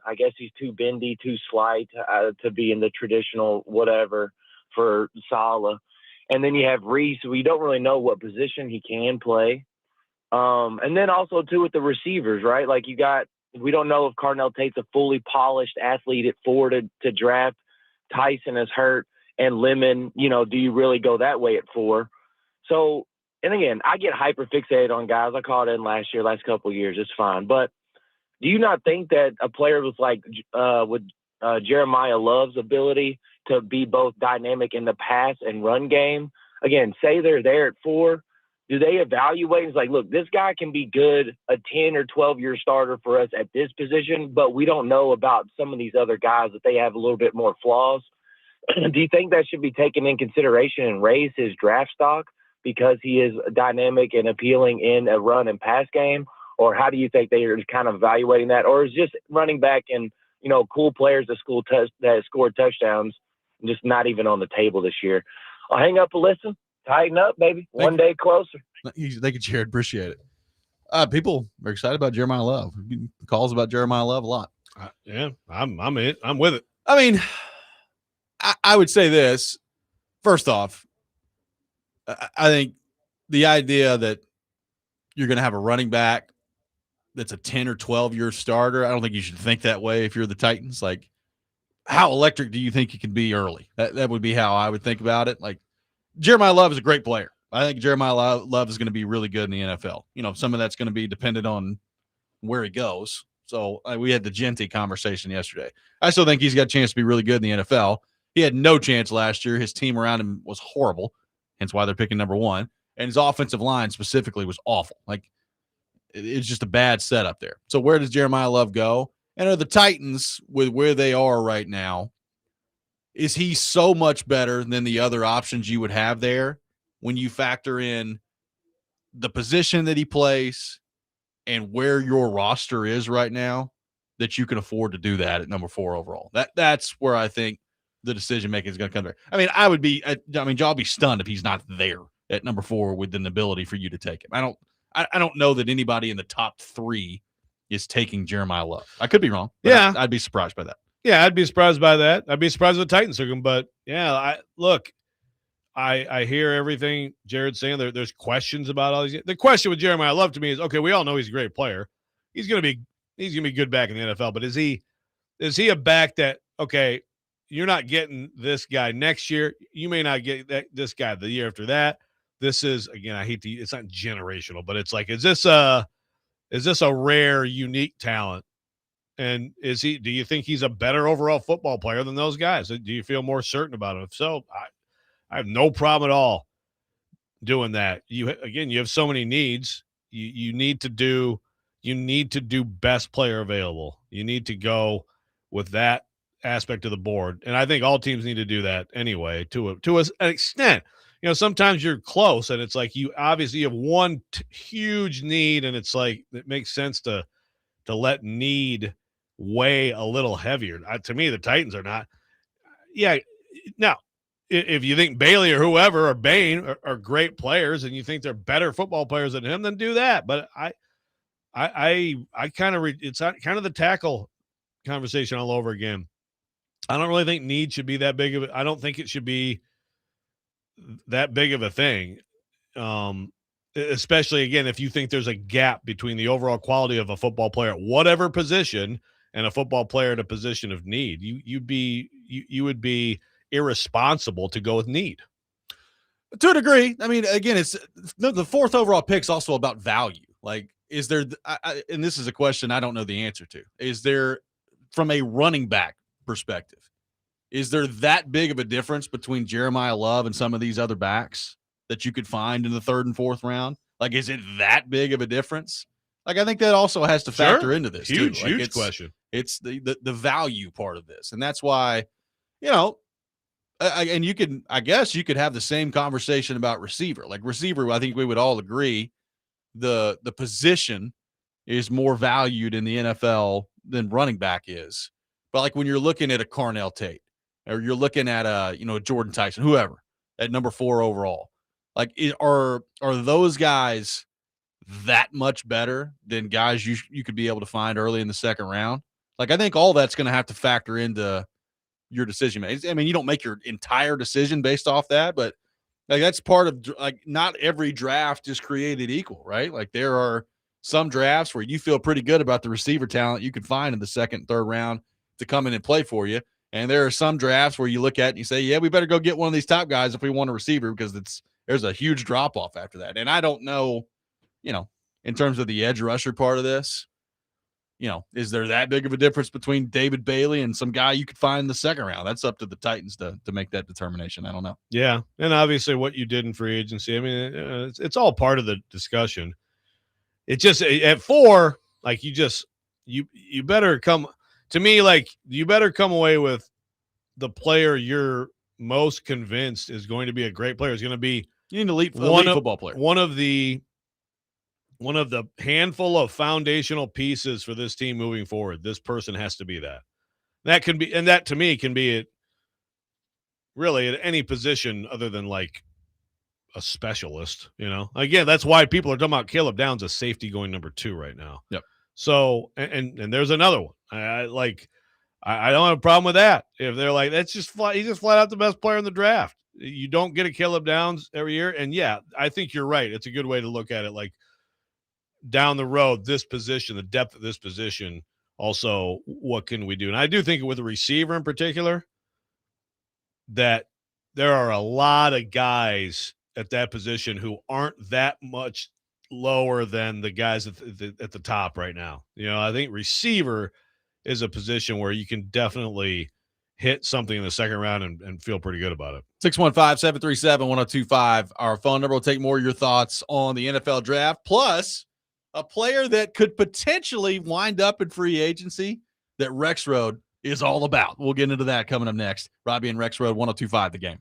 I guess he's too bendy, too slight to be in the traditional whatever for Saleh. And then you have Reese, we don't really know what position he can play. And then also too with the receivers, right? Like we don't know if Carnell Tate's a fully polished athlete at 4 to draft. Tyson is hurt, and Lemon, do you really go that way at 4? So, and again, I get hyper fixated on guys. I called in last couple of years. It's fine. But do you not think that a player with Jeremiah Love's ability to be both dynamic in the pass and run game, again, say they're there at 4, do they evaluate? It's like, look, this guy can be good, a 10 or 12-year starter for us at this position, but we don't know about some of these other guys that they have a little bit more flaws. Do you think that should be taken in consideration and raise his draft stock because he is dynamic and appealing in a run and pass game? Or how do you think they are kind of evaluating that? Or is just running back and, cool players that scored touchdowns just not even on the table this year? I'll hang up and listen. Tighten up, baby. One day closer. Thank you, Jared. Appreciate it. People are excited about Jeremiah Love. Calls about Jeremiah Love a lot. Yeah, I'm in. I'm with it. I mean, I would say this. First off, I think the idea that you're going to have a running back that's a 10 or 12-year starter, I don't think you should think that way if you're the Titans. Like, how electric do you think you can be early? That would be how I would think about it. Like, Jeremiah Love is a great player. I think Jeremiah Love is going to be really good in the NFL. Some of that's going to be dependent on where he goes. So we had the Genty conversation yesterday. I still think he's got a chance to be really good in the NFL. He had no chance last year. His team around him was horrible, hence why they're picking number 1. And his offensive line specifically was awful. Like, it's just a bad setup there. So where does Jeremiah Love go? And are the Titans, with where they are right now, is he so much better than the other options you would have there when you factor in the position that he plays and where your roster is right now that you can afford to do that at number 4 overall? That's where I think the decision making is going to come there. I mean, I'll be stunned if he's not there at number 4 with an ability for you to take him. I don't know that anybody in the top 3 is taking Jeremiah Love. I could be wrong. Yeah. I'd be surprised by that. Yeah, I'd be surprised by that. I'd be surprised if the Titans took him. But yeah, I hear everything Jared's saying. There's questions about all these. The question with Jeremiah Love to me is, okay, we all know he's a great player. He's gonna be good back in the NFL. But is he a back that, okay, you're not getting this guy next year. You may not get this guy the year after that. This is, again, it's not generational, but it's like, is this a rare, unique talent? And do you think he's a better overall football player than those guys? Do you feel more certain about him? If so, I have no problem at all doing that. You have so many needs. You need to do best player available. You need to go with that aspect of the board. And I think all teams need to do that anyway, to an extent. Sometimes you're close and it's like you obviously have one huge need, and it's like it makes sense to let need weigh a little heavier. To me, the Titans are not. Yeah. Now, if you think Bailey or whoever or Bain are great players and you think they're better football players than him, then do that. But I kind of it's kind of the tackle conversation all over again. I don't really think need should be that big of I don't think it should be that big of a thing. Especially, again, if you think there's a gap between the overall quality of a football player at whatever position and a football player at a position of need, you would be irresponsible to go with need. To a degree. I mean, again, it's the 4th overall pick is also about value. Like, is there, and this is a question I don't know the answer to, is there from a running back perspective, is there that big of a difference between Jeremiah Love and some of these other backs that you could find in the 3rd and 4th round? Like, is it that big of a difference? Like, I think that also has to factor into this huge, too. Like, huge question. It's the value part of this, and that's why, and you can, I guess, you could have the same conversation about receiver. Like receiver, I think we would all agree the position is more valued in the NFL than running back is. But like when you're looking at a Carnell Tate or you're looking at a Jordan Tyson, whoever at number 4 overall, like are those guys that much better than guys you could be able to find early in the 2nd round? Like I think all that's going to have to factor into your decision making. I mean, you don't make your entire decision based off that, but like that's part of like not every draft is created equal, right? Like there are some drafts where you feel pretty good about the receiver talent you can find in the 2nd, 3rd round to come in and play for you. And there are some drafts where you look at it and you say, yeah, we better go get one of these top guys if we want a receiver because there's a huge drop off after that. And I don't know, in terms of the edge rusher part of this, is there that big of a difference between David Bailey and some guy you could find in the 2nd round? That's up to the Titans to make that determination. I don't know. Yeah, and obviously what you did in free agency. I mean, it's all part of the discussion. It just at 4, like you better come to me. Like you better come away with the player you're most convinced is going to be a great player. Is going to be an elite football player. One of the handful of foundational pieces for this team moving forward. This person has to be that. That can be, and that to me can be it. Really, at any position other than like a specialist, Again, that's why people are talking about Caleb Downs, a safety going number 2 right now. Yep. So, and there's another one. I don't have a problem with that. If they're like, he's just flat out the best player in the draft. You don't get a Caleb Downs every year. And yeah, I think you're right. It's a good way to look at it. Like down the road, this position, the depth of this position, also, what can we do? And I do think with a receiver in particular, that there are a lot of guys at that position who aren't that much lower than the guys at the top right now. I think receiver is a position where you can definitely hit something in the 2nd round and feel pretty good about it. 615-737-1025. Our phone number will take more of your thoughts on the NFL draft, plus a player that could potentially wind up in free agency that Rexrode is all about. We'll get into that coming up next. Robby and Rexrode, 1025 The Game.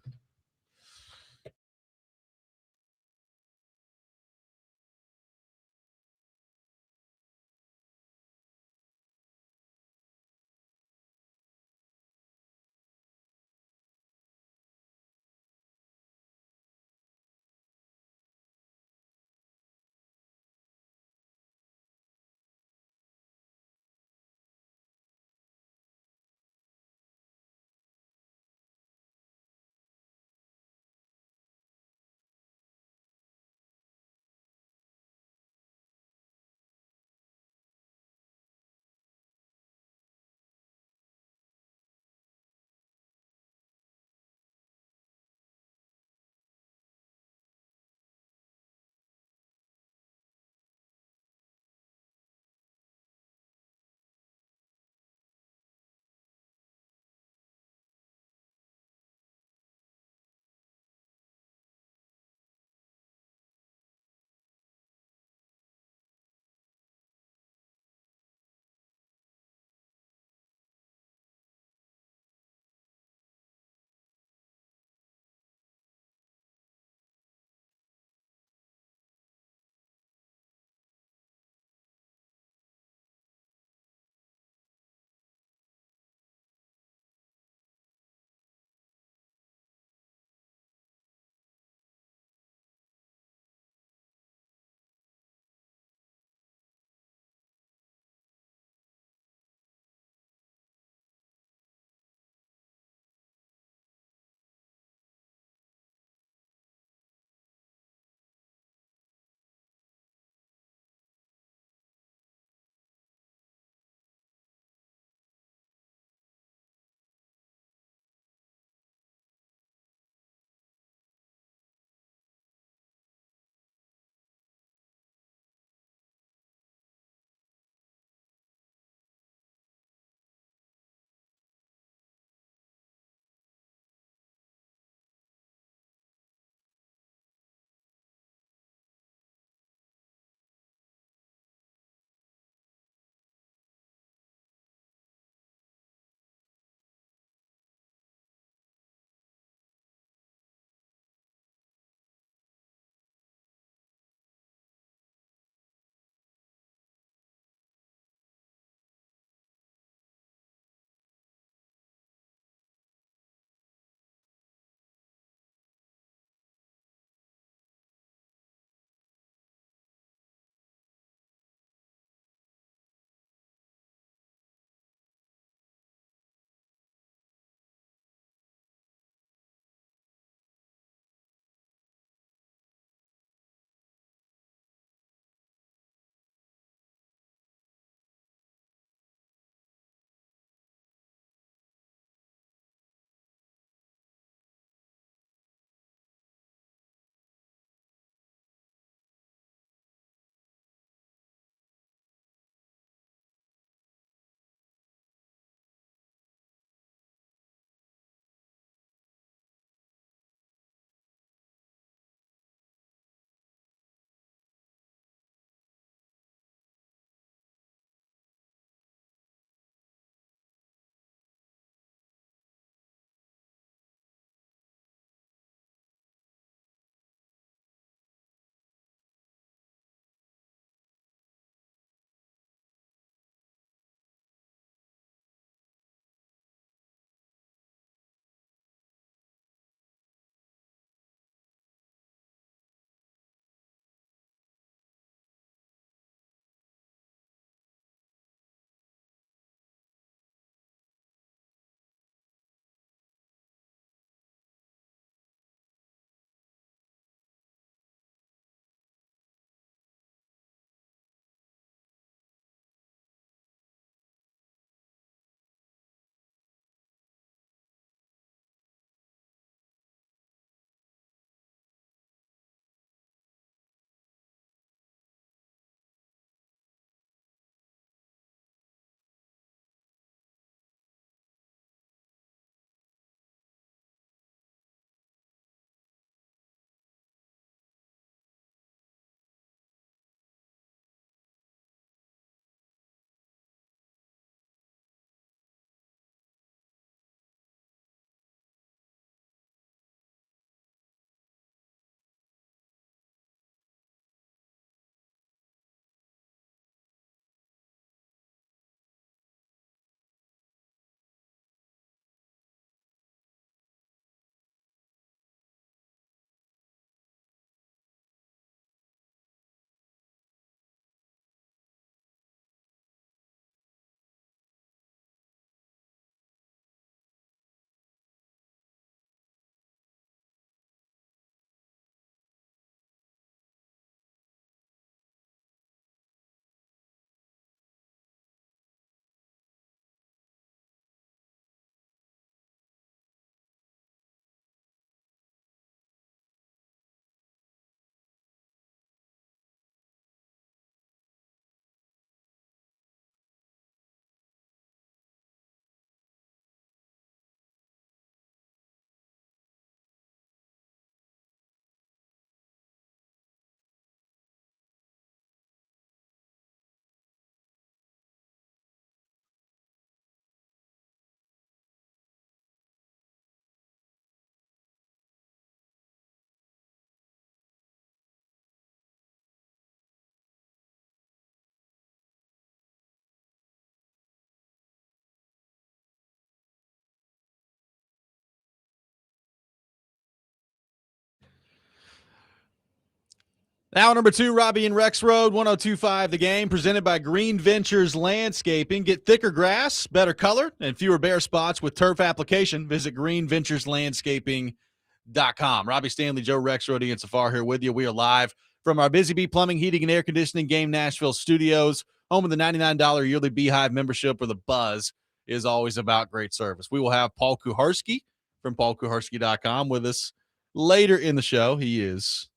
Now, number 2, Robby and Rexrode, 102.5 The Game, presented by Green Ventures Landscaping. Get thicker grass, better color, and fewer bare spots with turf application. Visit greenventureslandscaping.com. Robbie Stanley, Joe Rexrode, Ian Safar here with you. We are live from our Busy Bee Plumbing, Heating, and Air Conditioning Game Nashville studios, home of the $99 yearly Beehive membership, where the buzz is always about great service. We will have Paul Kuharsky from paulkuharsky.com with us later in the show. He is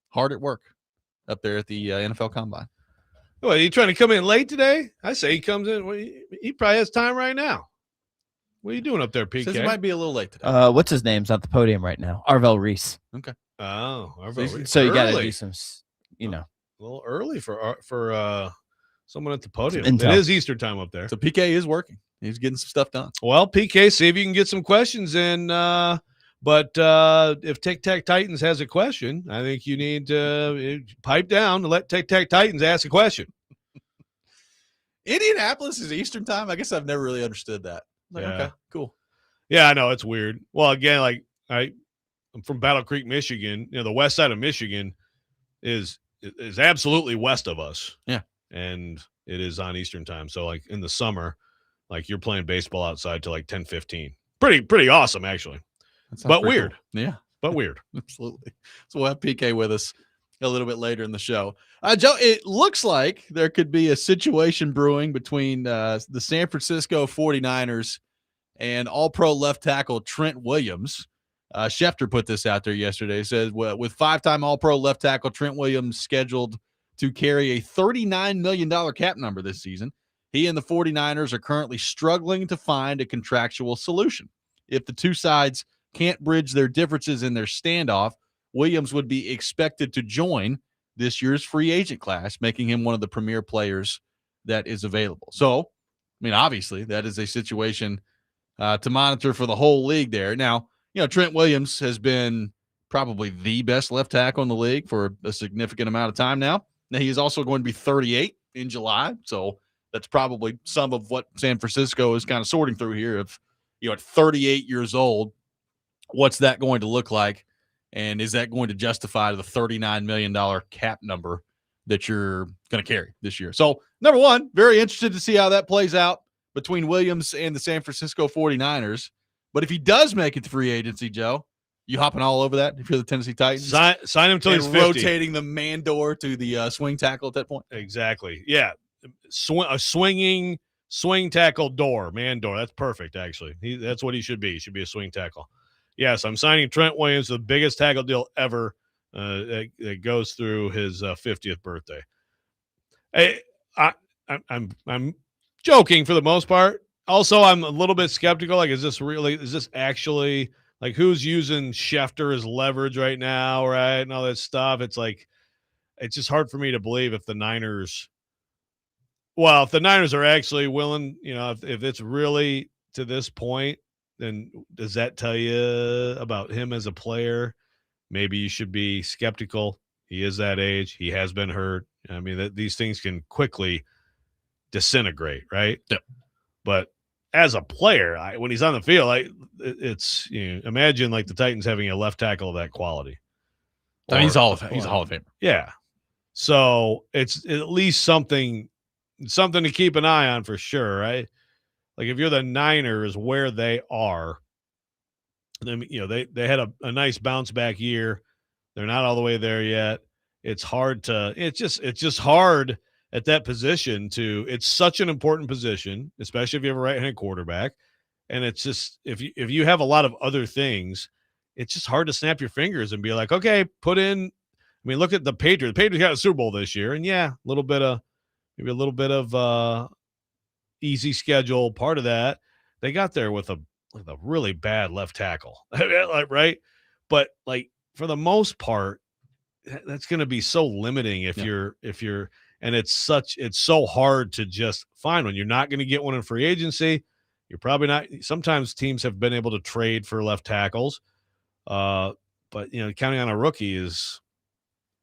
hard at work up there at the NFL Combine. Well, are you trying to come in late today? I say he comes in. Well, he probably has time right now. What are you doing up there, PK? Says he might be a little late today. What's his name's at the podium right now? Arvell Reese. Okay. Oh, So you got to do some, a little early for someone at the podium. Some It intel. is Easter time up there. So PK is working. He's getting some stuff done. Well, PK, see if you can get some questions in. But if Tic Tac Titans has a question, I think you need to pipe down and let Tic Tac Titans ask a question. Indianapolis is Eastern time. I guess I've never really understood that. Yeah. Okay, cool. Yeah, I know it's weird. Well, again, like I'm from Battle Creek, Michigan. You know, the west side of Michigan is absolutely west of us. Yeah, and it is on Eastern time. So, like in the summer, like you're playing baseball outside till like 10:15. Pretty awesome, actually. But pretty weird. cool. Yeah, But weird. absolutely. So we'll have PK with us a little bit later in the show. Joe, it looks like there could be a situation brewing between the San Francisco 49ers and all-pro left tackle Trent Williams. Schefter put this out there yesterday. He says, well, with 5-time all-pro left tackle Trent Williams scheduled to carry a $39 million cap number this season, he and the 49ers are currently struggling to find a contractual solution. If the two sides can't bridge their differences in their standoff, Williams would be expected to join this year's free agent class, making him one of the premier players that is available. So, I mean, obviously, that is a situation to monitor for the whole league there. Now, you know, Trent Williams has been probably the best left tackle in the league for a significant amount of time now. Now, he is also going to be 38 in July, so that's probably some of what San Francisco is kind of sorting through here. Of, you know, at 38 years old, what's that going to look like? And is that going to justify the $39 million cap number that you're going to carry this year? So, number one, very interested to see how that plays out between Williams and the San Francisco 49ers. But if he does make it to free agency, Joe, you hopping all over that if you're the Tennessee Titans? Sign him till he's 50. Rotating the man door to the swing tackle at that point? Exactly. Yeah. A swinging swing tackle door, man door. That's perfect, actually. That's what he should be. He should be a swing tackle. Yes, I'm signing Trent Williams, the biggest tackle deal ever that goes through his 50th birthday. I'm joking for the most part. Also, I'm a little bit skeptical. Like, is this actually, like, who's using Schefter as leverage right now, right? And all that stuff. It's like, it's just hard for me to believe if the Niners are actually willing, you know, if it's really to this point, then does that tell you about him as a player? Maybe you should be skeptical. He is that age. He has been hurt. I mean, these things can quickly disintegrate, right? Yep. But as a player, when he's on the field, it's, you know, imagine like the Titans having a left tackle of that quality. He's a Hall of Famer. Yeah. So it's at least something to keep an eye on for sure, right? Like if you're the Niners where they are, then, you know, they had a nice bounce back year. They're not all the way there yet. It's just hard at that position it's such an important position, especially if you have a right-handed quarterback. And it's just, if you have a lot of other things, it's just hard to snap your fingers and be like, okay, put in, I mean, look at the Patriots. The Patriots got a Super Bowl this year, and yeah, maybe a little bit of easy schedule. Part of that, they got there with a really bad left tackle, right? But like for the most part, that's going to be so limiting if you're, and it's so hard to just find one. You're not going to get one in free agency. You're probably not. Sometimes teams have been able to trade for left tackles, but you know, counting on a rookie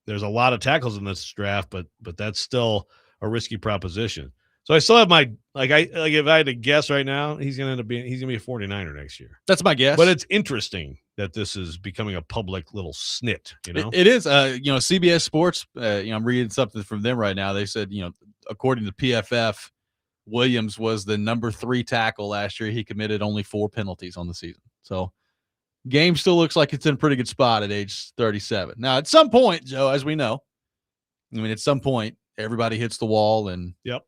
there's a lot of tackles in this draft, but that's still a risky proposition. So I still have my if I had to guess right now, he's gonna be a 49er next year. That's my guess. But it's interesting that this is becoming a public little snit. It is. CBS Sports. I'm reading something from them right now. They said, according to PFF, Williams was the number 3 tackle last year. He committed only 4 penalties on the season. So game still looks like it's in a pretty good spot at age 37. Now, at some point, Joe, as we know, at some point, everybody hits the wall, and yep.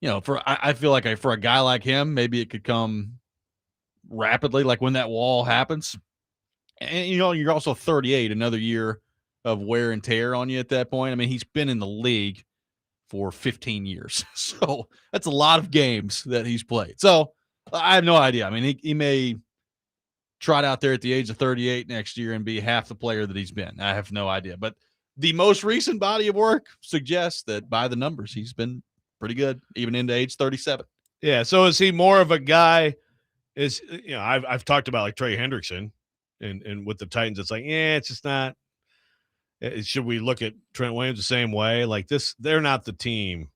I feel like for a guy like him, maybe it could come rapidly, like when that wall happens. And you're also 38, another year of wear and tear on you at that point. I mean, he's been in the league for 15 years. So that's a lot of games that he's played. So I have no idea. I mean, he may trot out there at the age of 38 next year and be half the player that he's been. I have no idea. But the most recent body of work suggests that by the numbers, he's been pretty good, even into age 37. Yeah. So is he more of a guy? I've talked about like Trey Hendrickson, and with the Titans, it's like, it's just not. Should we look at Trent Williams the same way? Like this, they're not the team,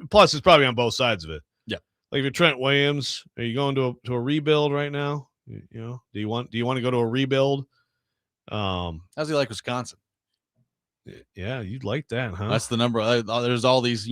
plus, it's probably on both sides of it. Yeah. Like if you're Trent Williams, are you going to a rebuild right now? Do you want to go to a rebuild? How's he like Wisconsin? Yeah, you'd like that, huh? That's the number. There's all these,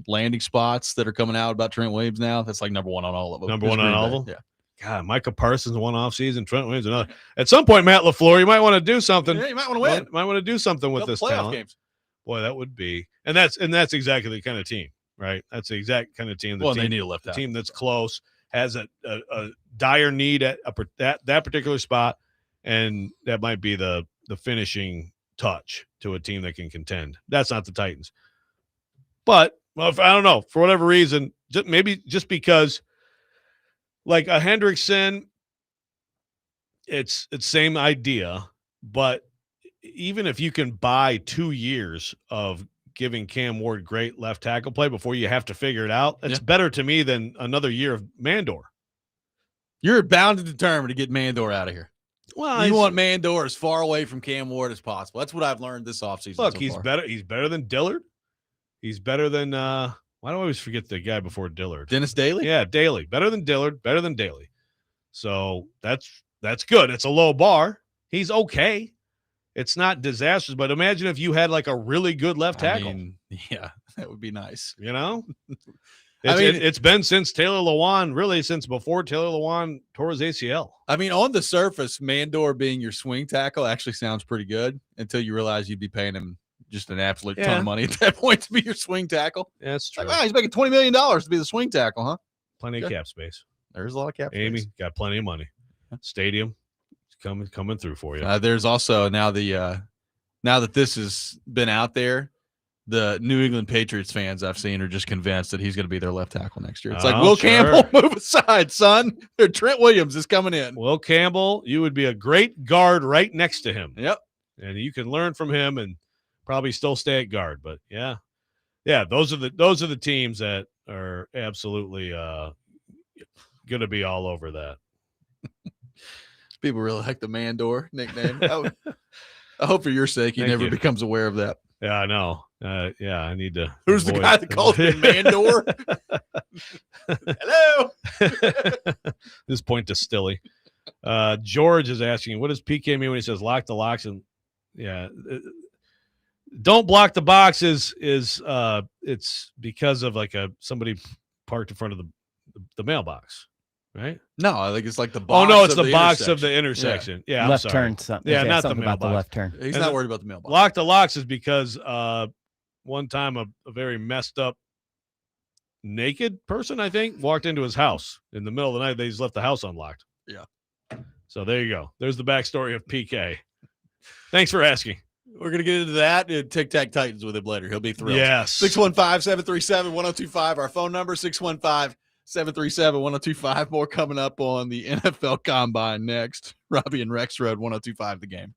landing spots that are coming out about Trent Williams now. That's like number 1 on all of them. Number 1 on all of them? Yeah. God, Micah Parsons one off season, Trent Williams another. At some point, Matt LaFleur, you might want to do something. Yeah, you might want to win. Might want to do something with this playoff talent. Games. Boy, that would be, and that's exactly the kind of team, right? That's the exact kind of team. They need a left team that's close, has a dire need at that particular spot, and that might be the finishing touch to a team that can contend. That's not the Titans, but I don't know, for whatever reason, maybe just because. Like a Hendrickson, it's same idea, but even if you can buy 2 years of giving Cam Ward great left tackle play before you have to figure it out, that's better to me than another year of Mandor. You're bound and determined to get Mandor out of here. Well, you want Mandor as far away from Cam Ward as possible. That's what I've learned this offseason. Look, he's better. He's better than Dillard. He's better than why do I always forget the guy before Dillard? Dennis Daly? Yeah, Daly. Better than Dillard, better than Daly. So that's good. It's a low bar. He's okay. It's not disastrous, but imagine if you had like a really good left tackle. Yeah, that would be nice. It's been since Taylor Lewan, really since before Taylor Lewan tore his ACL. I mean, on the surface, Mandor being your swing tackle actually sounds pretty good until you realize you'd be paying him just an absolute ton of money at that point to be your swing tackle. Yeah, that's true. Like, wow, he's making $20 million to be the swing tackle, huh? Plenty of cap space. There's a lot of cap Amy space. got plenty of money. Stadium coming through for you. There's also now now that this has been out there, the New England Patriots fans I've seen are just convinced that he's going to be their left tackle next year. It's like, Will Campbell, move aside, son. Trent Williams is coming in. Will Campbell, you would be a great guard right next to him. Yep. And you can learn from him and probably still stay at guard. But yeah, those are the teams that are absolutely going to be all over that. People really like the Mandor nickname. I hope for your sake he never becomes aware of that. Yeah, I know. I need to. Who's the guy that calls me Mandor? Hello. This point to Stilly. George is asking, what does PK mean when he says lock the locks? And don't block the boxes is it's because of like somebody parked in front of the mailbox, right? No, I think it's like the box. Oh no, it's the box of the intersection. Yeah, I'm left sorry. turn. Something. Yeah, not the something mailbox. about the left turn. He's not worried about the mailbox. Lock the locks is because one time a very messed up naked person, I think, walked into his house in the middle of the night. They just left the house unlocked. Yeah. So there you go. There's the backstory of PK. Thanks for asking. We're going to get into that and Tic Tac Titans with him later. He'll be thrilled. Yes. 615-737-1025. Our phone number, 615-737-1025. More coming up on the NFL Combine next. Robby and Rexrode, 1025 The Game.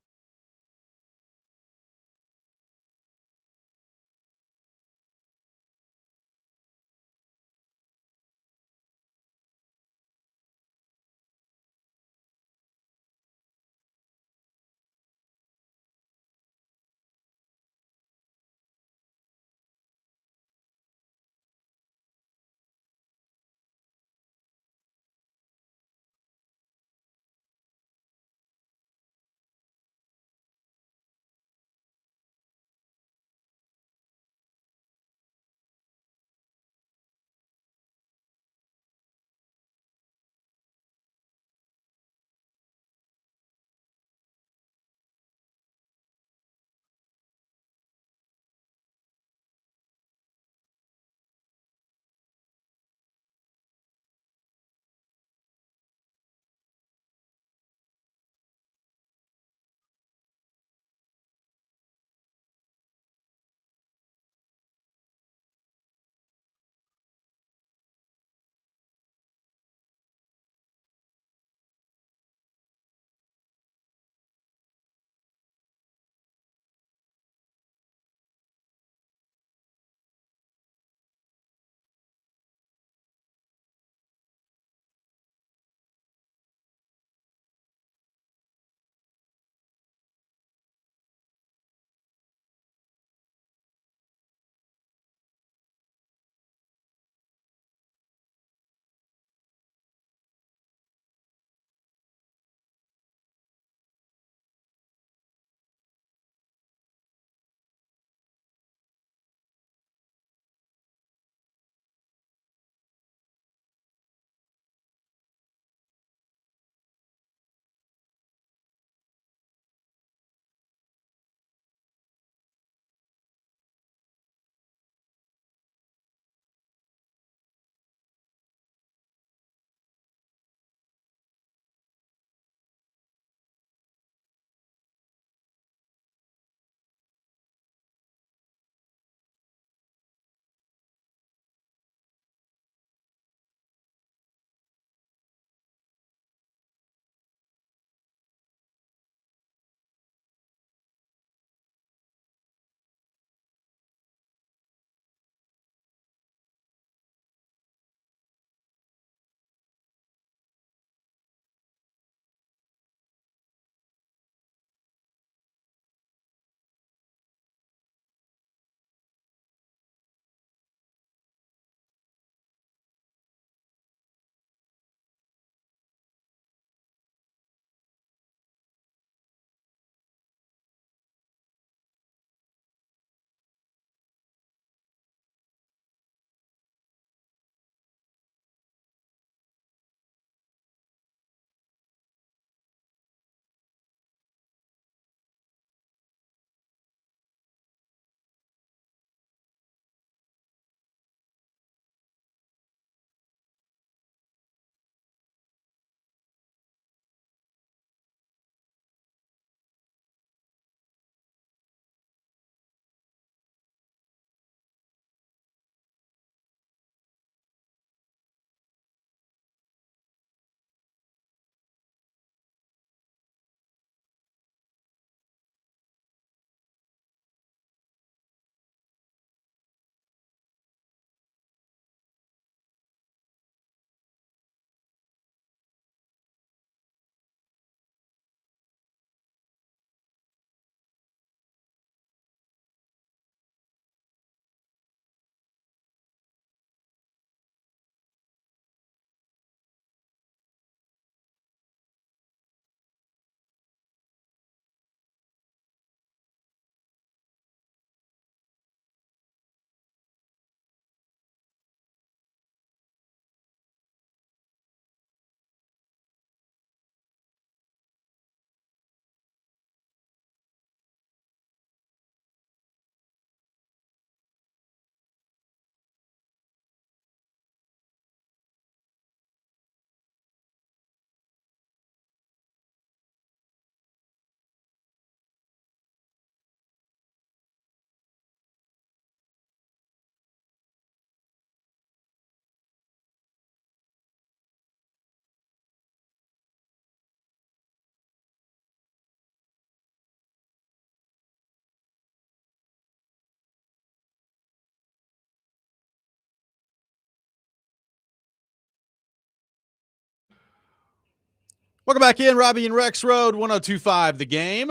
Welcome back in, Robby and Rexrode, 102.5 The Game.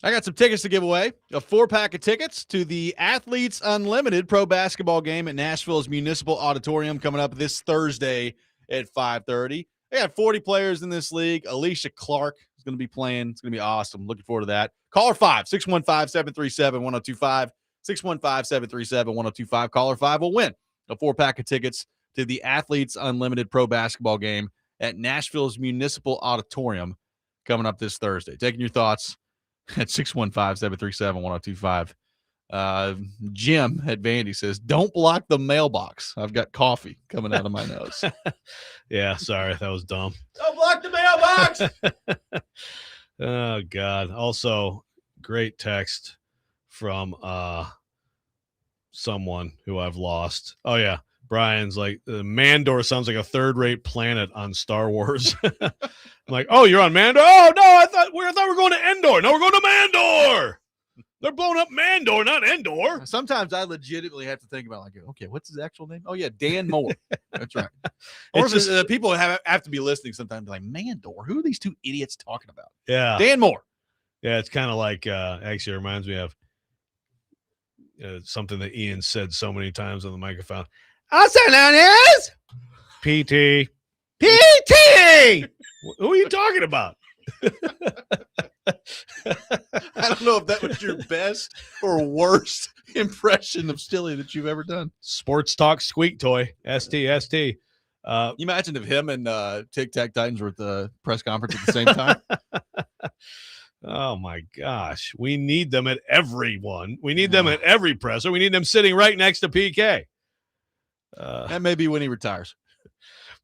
I got some tickets to give away. A 4-pack of tickets to the Athletes Unlimited pro basketball game at Nashville's Municipal Auditorium coming up this Thursday at 5:30. They got 40 players in this league. Alicia Clark is going to be playing. It's going to be awesome. Looking forward to that. Caller 5, 615-737-1025. 615-737-1025. Caller 5 will win a 4-pack of tickets to the Athletes Unlimited pro basketball game at Nashville's Municipal Auditorium coming up this Thursday. Taking your thoughts at 615-737-1025. Jim at Vandy says, don't block the mailbox. I've got coffee coming out of my nose. Yeah, sorry. That was dumb. Don't block the mailbox. Oh, God. Also, great text from someone who I've lost. Oh, yeah. Brian's like, Mandor sounds like a third-rate planet on Star Wars. I'm like, oh, you're on Mandor? Oh, no, I thought we were going to Endor. No, we're going to Mandor. They're blowing up Mandor, not Endor. Sometimes I legitimately have to think about, like, okay, what's his actual name? Oh, yeah, Dan Moore. That's right. Or just, people have to be listening sometimes, like, Mandor? Who are these two idiots talking about? Yeah. Dan Moore. Yeah, it's kind of like, actually, it reminds me of something that Ian said so many times on the microphone. Also known as PT. PT! Who are you talking about? I don't know if that was your best or worst impression of Stilly that you've ever done. Sports Talk Squeak Toy. ST. You imagine if him and Tic Tac Titans were at the press conference at the same time? Oh, my gosh. We need them at everyone. We need them at every presser. We need them sitting right next to PK. That may be when he retires.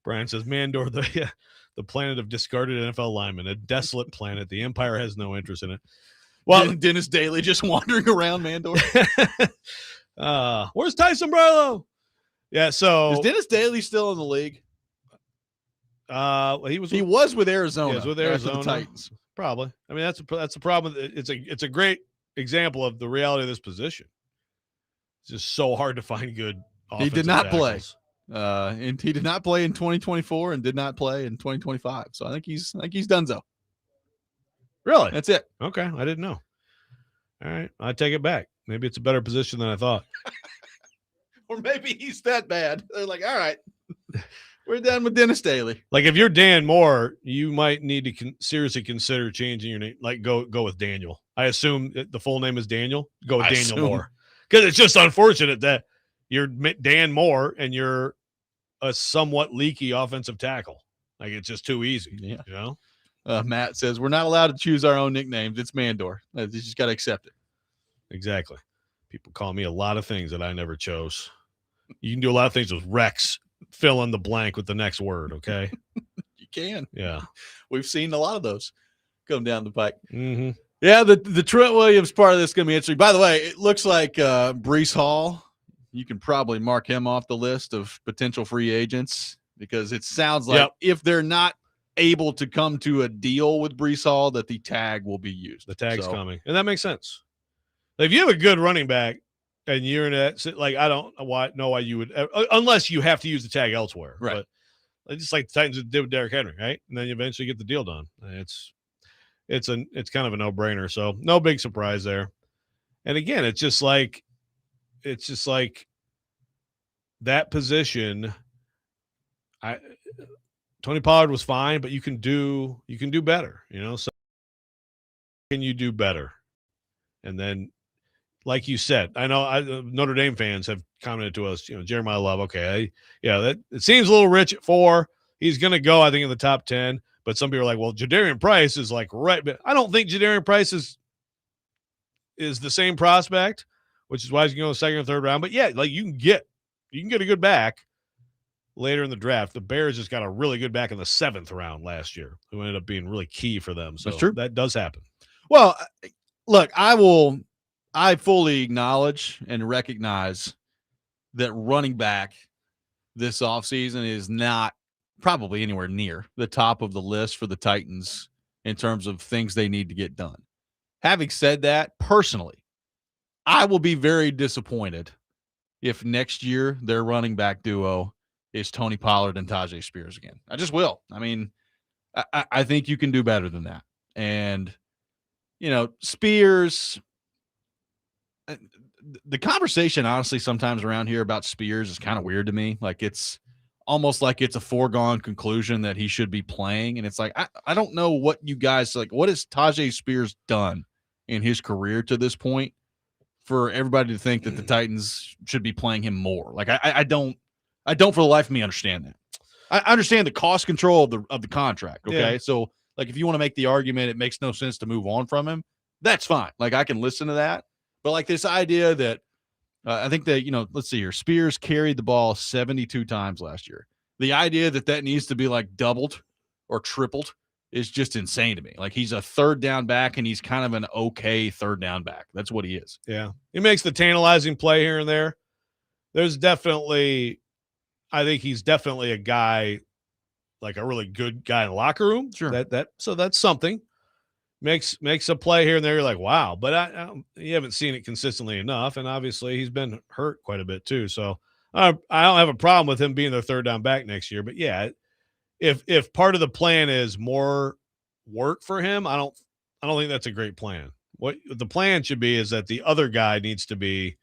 Brian says, Mandor, the planet of discarded NFL linemen, a desolate planet. The Empire has no interest in it. Well, Dennis Daly just wandering around Mandor. Where's Tyson Barlow? Yeah, so is Dennis Daly still in the league? He was with Arizona. He was with Arizona. The Titans. Probably. I mean, that's a problem. It's a great example of the reality of this position. It's just so hard to find good. He did not tackles. play. And he did not play in 2024 and did not play in 2025. So I think he's donezo. Really? That's it. Okay. I didn't know. All right. I take it back. Maybe it's a better position than I thought. Or maybe he's that bad. They're like, all right, we're done with Dennis Daly. Like if you're Dan Moore, you might need to seriously consider changing your name. Like go with Daniel. I assume the full name is Daniel. Go with Daniel Moore. Because it's just unfortunate that you're Dan Moore and you're a somewhat leaky offensive tackle. Like it's just too easy. Yeah. You know? Matt says we're not allowed to choose our own nicknames. It's Mandor. You just got to accept it. Exactly. People call me a lot of things that I never chose. You can do a lot of things with Rex. Fill in the blank with the next word. Okay. You can. Yeah. We've seen a lot of those come down the pike. Mm-hmm. Yeah. The Trent Williams part of this is going to be interesting. By the way, it looks like Breece Hall, you can probably mark him off the list of potential free agents because it sounds like if they're not able to come to a deal with Breece Hall, that the tag will be used. The tag's coming. And that makes sense. Like, if you have a good running back and you're in that, like, I don't know why you would, unless you have to use the tag elsewhere. Right. But just like the Titans did with Derrick Henry, right? And then you eventually get the deal done. It's kind of a no-brainer. So no big surprise there. And again, it's just like that position. Tony Pollard was fine, but you can do better, you know. So can you do better? And then, like you said, I know Notre Dame fans have commented to us, you know, Jeremiah Love. Okay, that it seems a little rich at 4. He's going to go, I think, in the top 10. But some people are like, well, Jadarian Price is like right, but I don't think Jadarian Price is the same prospect, which is why he's going to go in the second or third round. But yeah, like you can get a good back later in the draft. The Bears just got a really good back in the 7th round last year, who ended up being really key for them. So that's true. That does happen. Well, look, I fully acknowledge and recognize that running back this offseason is not probably anywhere near the top of the list for the Titans in terms of things they need to get done. Having said that, personally, I will be very disappointed if next year their running back duo is Tony Pollard and Tajay Spears again. I just will. I mean, I think you can do better than that. And, Spears, the conversation, honestly, sometimes around here about Spears is kind of weird to me. Like, it's almost like it's a foregone conclusion that he should be playing. And it's like, I don't know what you guys, like, what has Tajay Spears done in his career to this point for everybody to think that the Titans should be playing him more? Like, I don't for the life of me understand that. I understand the cost control of the contract. Okay. Yeah. So, like, if you want to make the argument, it makes no sense to move on from him. That's fine. Like, I can listen to that. But, like, this idea that I think that, let's see here. Spears carried the ball 72 times last year. The idea that needs to be, like, doubled or tripled is just insane to me. Like, he's a third down back, and he's kind of an okay third down back. That's what he is. Yeah. He makes the tantalizing play here and there. There's definitely – I think he's definitely a guy, like a really good guy in the locker room. Sure. So that's something. Makes a play here and there. You're like, wow, but you haven't seen it consistently enough. And obviously he's been hurt quite a bit too. So I don't have a problem with him being their third down back next year, but yeah, if part of the plan is more work for him, I don't think that's a great plan. What the plan should be is that the other guy needs to be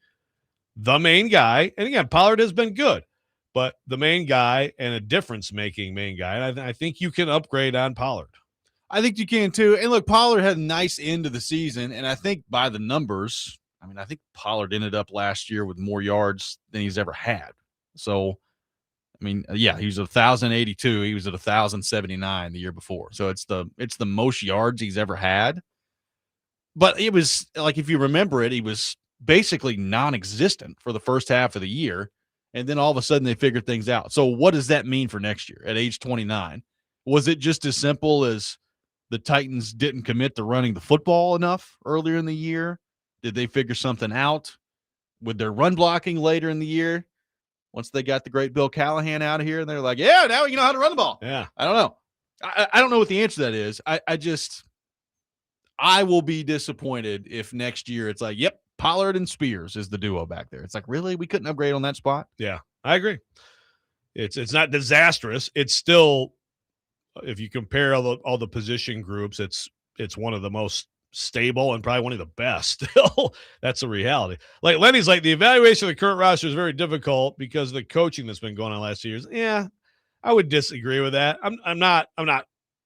the main guy. And again, Pollard has been good, but the main guy and a difference-making main guy. And I think you can upgrade on Pollard. I think you can too. And look, Pollard had a nice end of the season. And I think by the numbers, I think Pollard ended up last year with more yards than he's ever had. So, yeah, he was at 1,082. He was at 1,079 the year before. So it's the most yards he's ever had. But it was like, if you remember it, he was basically non-existent for the first half of the year. And then all of a sudden they figured things out. So what does that mean for next year at age 29? Was it just as simple as the Titans didn't commit to running the football enough earlier in the year? Did they figure something out with their run blocking later in the year? Once they got the great Bill Callahan out of here, and they're like, yeah, now we know how to run the ball. Yeah. I don't know. I don't know what the answer to that is. I will be disappointed if next year it's like, yep, Pollard and Spears is the duo back there. It's like, really? We couldn't upgrade on that spot? Yeah, I agree. It's not disastrous. It's still, if you compare all the position groups, it's one of the most stable and probably one of the best. Still, that's a reality. Like Lenny's like, the evaluation of the current roster is very difficult because of the coaching that's been going on last 2 years. Yeah, I would disagree with that. I'm not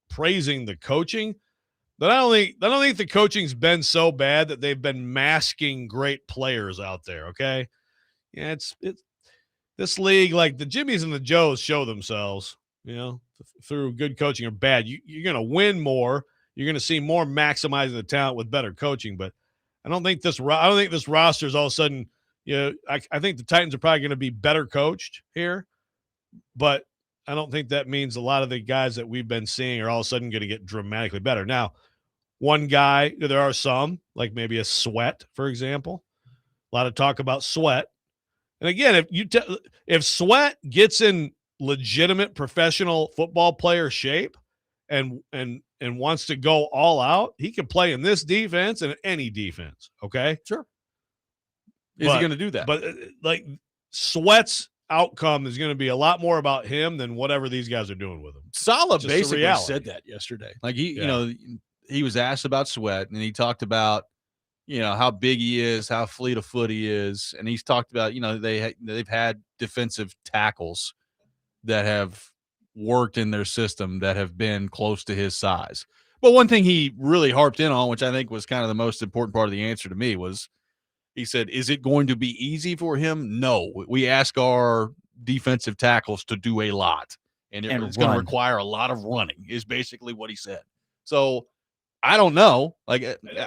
praising the coaching, but I don't think the coaching's been so bad that they've been masking great players out there. Okay, yeah, it's this league, like the Jimmies and the Joes show themselves, through good coaching or bad. You're going to win more. You're going to see more maximizing the talent with better coaching. But I don't think this roster is all of a sudden, I think the Titans are probably going to be better coached here, but I don't think that means a lot of the guys that we've been seeing are all of a sudden going to get dramatically better. Now, one guy, there are some, like maybe a Sweat, for example. A lot of talk about Sweat. And again, if Sweat gets in legitimate professional football player shape and wants to go all out, he can play in this defense and any defense. Okay, sure. Is he going to do that? But like Sweat's outcome is going to be a lot more about him than whatever these guys are doing with him. Saleh basically said that yesterday. Like he was asked about Sweat, and he talked about how big he is, how fleet of foot he is, and he's talked about they've had defensive tackles that have worked in their system that have been close to his size. But one thing he really harped in on, which I think was kind of the most important part of the answer to me, was he said, is it going to be easy for him? No. We ask our defensive tackles to do a lot, and it's going to require a lot of running, is basically what he said. So I don't know. Like,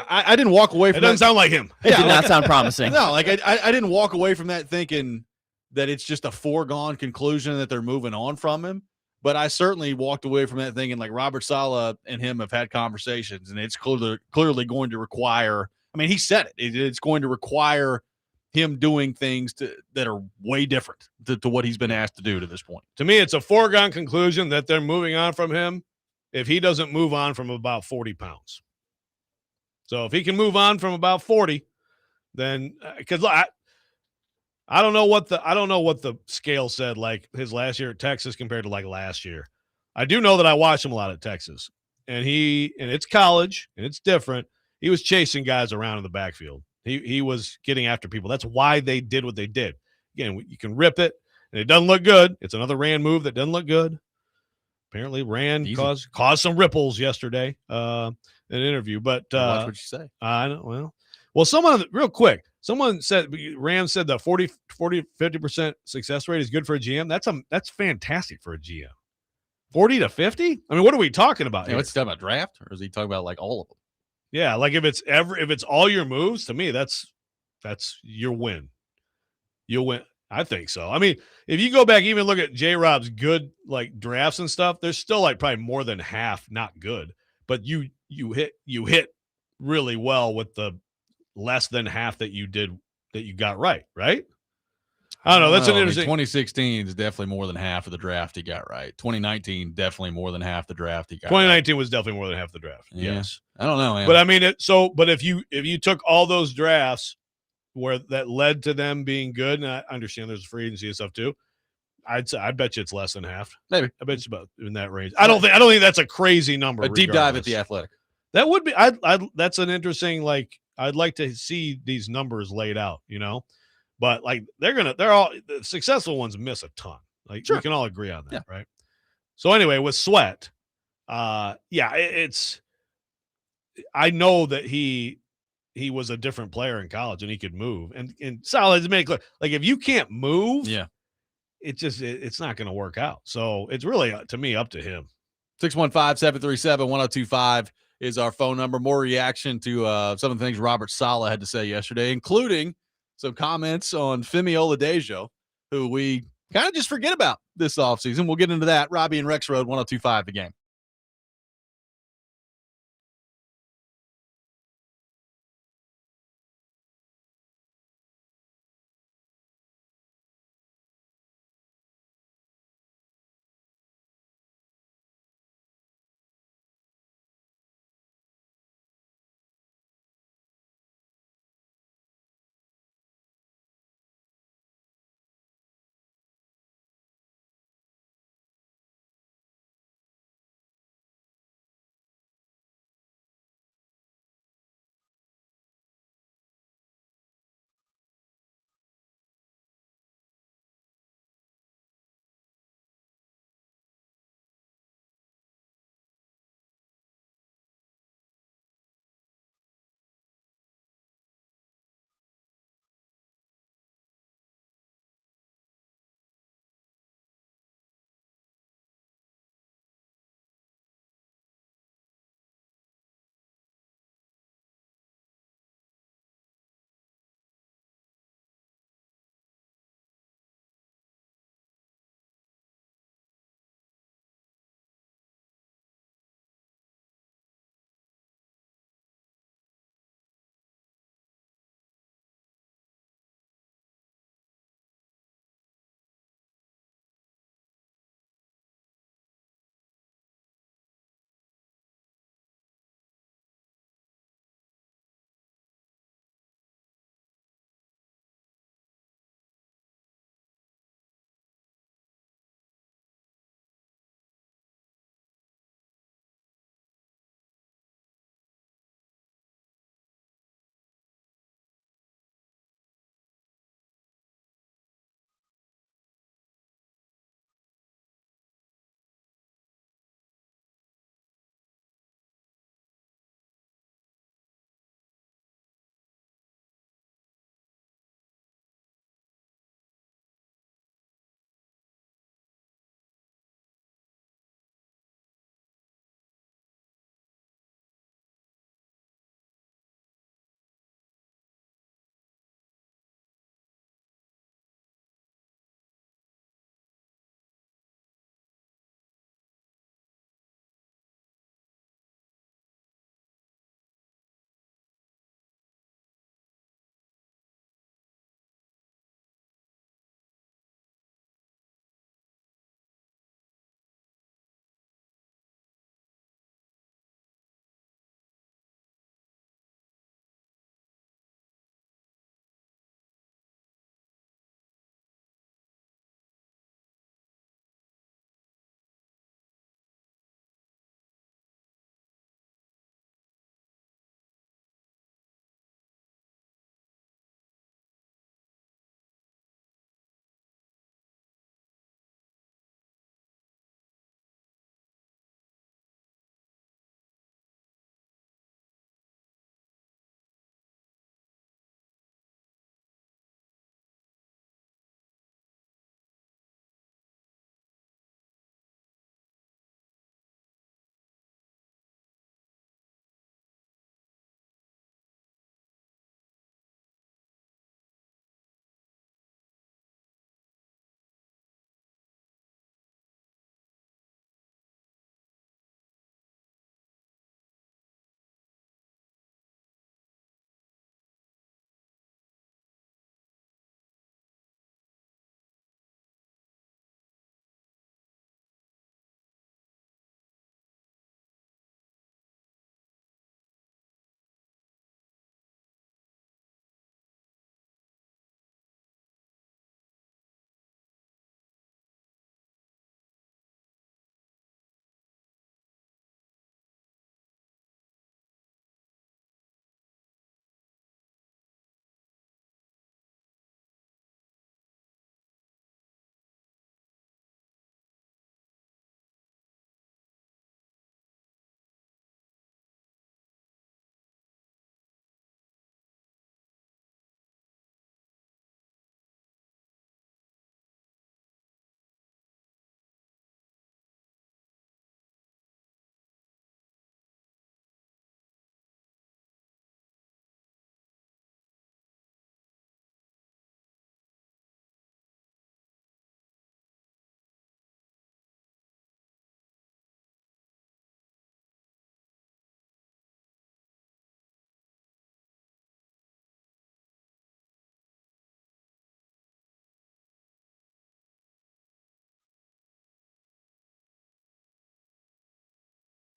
I didn't walk away from that. It doesn't sound like him. It did not sound promising. No, like I didn't walk away from that thinking that it's just a foregone conclusion that they're moving on from him. But I certainly walked away from that thinking, like, Robert Saleh and him have had conversations, and it's clearly going to require, he said it. It's going to require him doing things that are way different to what he's been asked to do to this point. To me, it's a foregone conclusion that they're moving on from him if he doesn't move on from about 40 pounds. So if he can move on from about 40, then because I don't know what the scale said, like his last year at Texas compared to like last year. I do know that I watched him a lot at Texas, and it's college and it's different. He was chasing guys around in the backfield. He was getting after people. That's why they did what they did. Again, you can rip it, and it doesn't look good. It's another Rand move that doesn't look good. Apparently, Rand caused some ripples yesterday in an interview. But watch what you say. I know. Well, someone real quick. Someone said Rand said the 50% success rate is good for a GM. That's fantastic for a GM. 40 to 50? I mean, what are we talking about here? What's he talking about, draft, or is he talking about like all of them? Yeah, like if it's all your moves, to me, that's your win. You'll win. I think so. I mean, if you go back, even look at J-Rob's good like drafts and stuff, there's still like probably more than half not good. But you hit really well with the less than half that you got right? I don't know. That's an interesting. 2016 is definitely more than half of the draft he got right. 2019 definitely more than half the draft he got. 2019 right. Was definitely more than half the draft. Yeah. Yes, I don't know, man. But I mean, but if you took all those drafts where that led to them being good, and I understand there's free agency and stuff too, I bet you it's less than half. Maybe I bet you about in that range. I don't think that's a crazy number. A deep dive at the Athletic. That would be. That's an interesting. Like I'd like to see these numbers laid out. But like they're all the successful ones miss a ton. Like we can all agree on that, right? So anyway, with Sweat, it's. I know that he was a different player in college and he could move. And Saleh has made it clear, like if you can't move, it's not going to work out. So it's really to me up to him. 615-737-1025 is our phone number. More reaction to some of the things Robert Saleh had to say yesterday, including some comments on Femi Oladejo, who we kind of just forget about this offseason. We'll get into that. Robby and Rexrode, 1025 The Game.